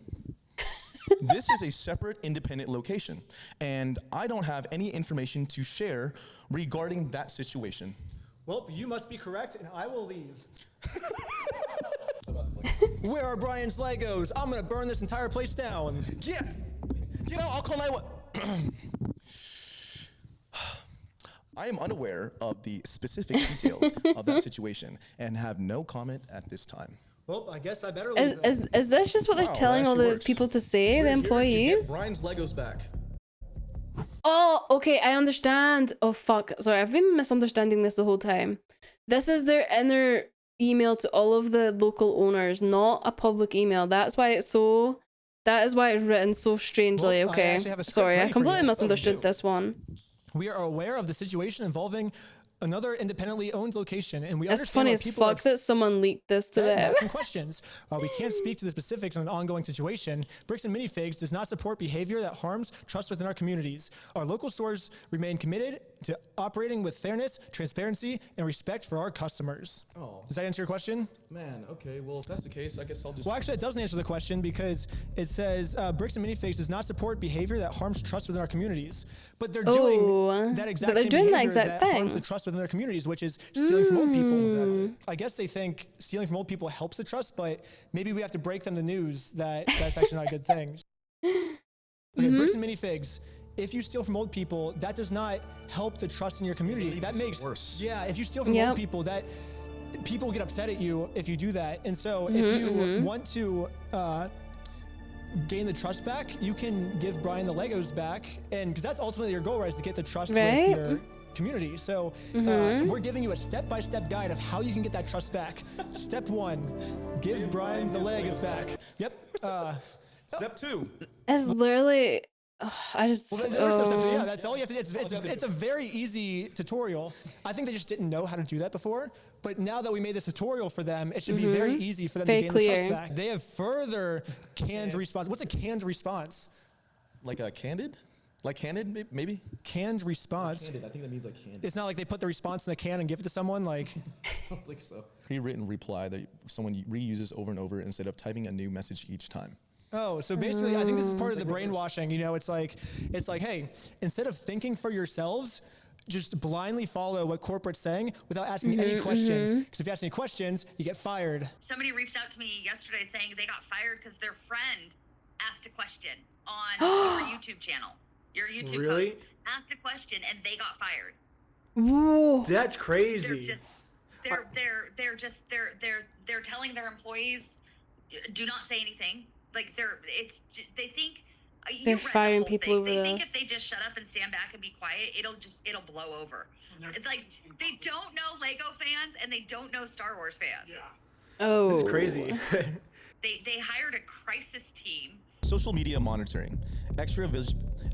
This is a separate independent location, and I don't have any information to share regarding that situation. Well, you must be correct, and I will leave. Where are Brian's Legos? I'm gonna burn this entire place down. Yeah, I'll call 911. I am unaware of the specific details of that situation and have no comment at this time. Well, I guess I better leave. Is this just what they're telling all the people to say, the employees? Brian's Legos back. Oh, okay, I understand. Oh, fuck. Sorry, I've been misunderstanding this the whole time. This is their inner email to all of the local owners, not a public email. That is why it's written so strangely. Well, okay. Sorry, I completely misunderstood this one. We are aware of the situation involving another independently owned location, and we It's understand funny why as people fuck that someone leaked this to them. Asking questions. We can't speak to the specifics on an ongoing situation. Bricks and Minifigs does not support behavior that harms trust within our communities. Our local stores remain committed to operating with fairness, transparency, and respect for our customers. Oh. Does that answer your question? Man, okay, well, if that's the case, I guess I'll just... Well, actually, it doesn't answer the question because it says Bricks and Minifigs does not support behavior that harms trust within our communities. But they're doing that exact same behavior that harms the trust within their communities, which is stealing from old people. I guess they think stealing from old people helps the trust, but maybe we have to break them the news that that's actually not a good thing. Okay, Bricks and Minifigs. if you steal from old people, that does not help the trust in your community. That makes it worse. Yeah, if you steal from old people, that people get upset at you if you do that. And so if you want to gain the trust back, you can give Brian the Legos back, and because that's ultimately your goal, right, is to get the trust with your community. So we're giving you a step-by-step guide of how you can get that trust back. Step 1, give Brian the Legos back. Yep. Step 2. It's literally, I just, yeah, that's all you have to do. It's a very easy tutorial. I think they just didn't know how to do that before, but now that we made this tutorial for them, it should be very easy for them to gain the trust back. They have further canned response. What's a canned response? Like a candid? Like candid, maybe? Canned response. Candid, I think that means like candid. It's not like they put the response in a can and give it to someone, like. I don't think so. Pre-written reply that someone reuses over and over instead of typing a new message each time. Oh, so basically, I think this is part of the brainwashing. You know, it's like, hey, instead of thinking for yourselves, just blindly follow what corporate's saying without asking any questions. Because if you ask any questions, you get fired. Somebody reached out to me yesterday saying they got fired because their friend asked a question on your YouTube channel. Your YouTube post asked a question and they got fired. Whoa. That's crazy. They're telling their employees, do not say anything. Like they think they're firing people over this. this. They think if they just shut up and stand back and be quiet, it'll blow over. It's like they don't know Lego fans and they don't know Star Wars fans. Yeah. Oh, this is crazy. They hired a crisis team. Social media monitoring.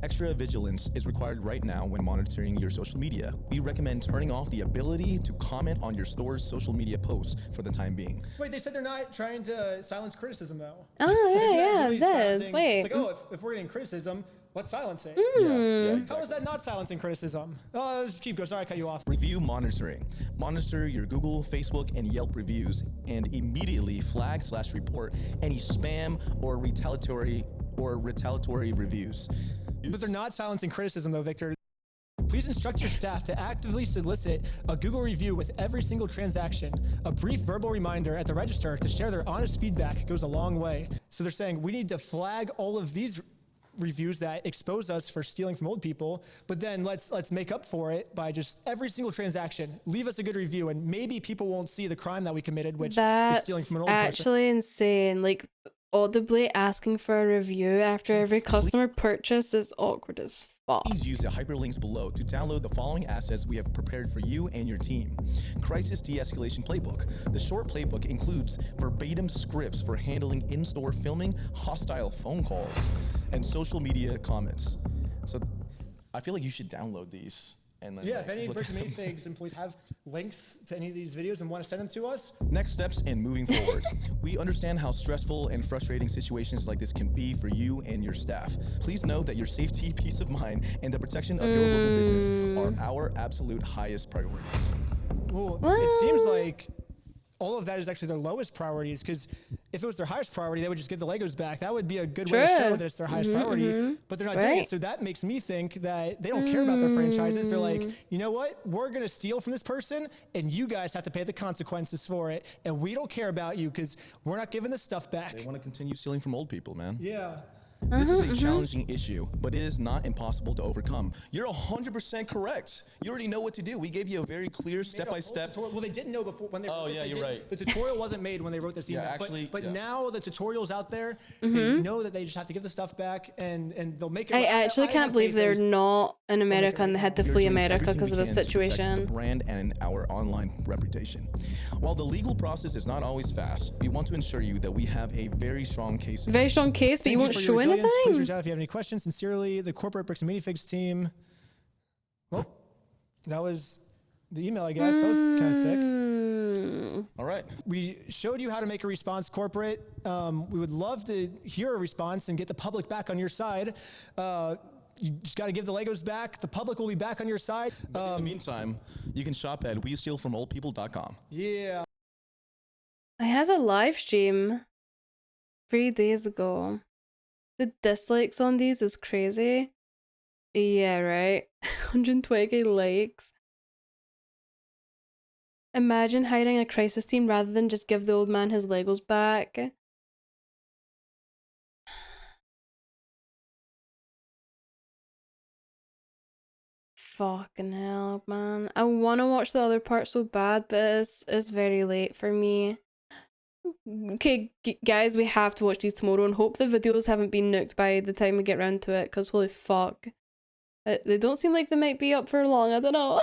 Extra vigilance is required right now when monitoring your social media. We recommend turning off the ability to comment on your store's social media posts for the time being. Wait, they said they're not trying to silence criticism, though. Oh, yeah, it does. Wait. It's like, oh, if we're getting criticism, let's silence it. Exactly. How is that not silencing criticism? Oh, just keep going. Sorry, I cut you off. Review monitoring. Monitor your Google, Facebook, and Yelp reviews and immediately flag/report any spam or retaliatory reviews. But they're not silencing criticism, though, Victor. Please instruct your staff to actively solicit a Google review with every single transaction. A brief verbal reminder at the register to share their honest feedback goes a long way. So they're saying we need to flag all of these reviews that expose us for stealing from old people, but then let's make up for it by just every single transaction, leave us a good review, and maybe people won't see the crime that we committed, which is stealing from an old person. That's actually insane. Like, audibly asking for a review after every customer purchase is awkward as fuck. Please use the hyperlinks below to download the following assets we have prepared for you and your team. Crisis De-Escalation Playbook. The short playbook includes verbatim scripts for handling in-store filming, hostile phone calls, and social media comments. So I feel like you should download these. And then, if any Bricks and Minifigs employees have links to any of these videos and want to send them to us. Next steps in moving forward. We understand how stressful and frustrating situations like this can be for you and your staff. Please know that your safety, peace of mind, and the protection of your local business are our absolute highest priorities. Well, it seems like all of that is actually their lowest priorities, because if it was their highest priority, they would just give the Legos back. That would be a good way to show that it's their highest priority, but they're not doing it. So that makes me think that they don't care about their franchises. They're like, you know what? We're going to steal from this person, and you guys have to pay the consequences for it. And we don't care about you because we're not giving this stuff back. They want to continue stealing from old people, man. Yeah. This is a challenging issue, but it is not impossible to overcome. You're 100% correct. You already know what to do. We gave you a very clear step-by-step. Well, they didn't know before when they wrote this. Oh, yeah, you're right. The tutorial wasn't made when they wrote this email. Yeah, actually, but yeah. now the tutorial's out there. They know that they just have to give the stuff back, and they'll make it. I actually can't believe they're not in America and they had to flee America because of this situation. The brand and our online reputation. While the legal process is not always fast, we want to ensure you that we have a very strong case. Very strong case, but you won't show anything? Please reach out if you have any questions. Sincerely, the corporate Bricks and Minifigs team. Well, that was the email, I guess. That was kind of sick. All right. We showed you how to make a response, corporate. We would love to hear a response and get the public back on your side. You just got to give the Legos back. The public will be back on your side. In the meantime, you can shop at westealfromoldpeople.com. Yeah. I had a live stream 3 days ago. The dislikes on these is crazy. Yeah, right. 120 likes. Imagine hiring a crisis team rather than just give the old man his Legos back. Fucking hell, man. I want to watch the other part so bad, but it's very late for me. Okay, guys, we have to watch these tomorrow and hope the videos haven't been nuked by the time we get round to it, because holy fuck. They don't seem like they might be up for long, I don't know.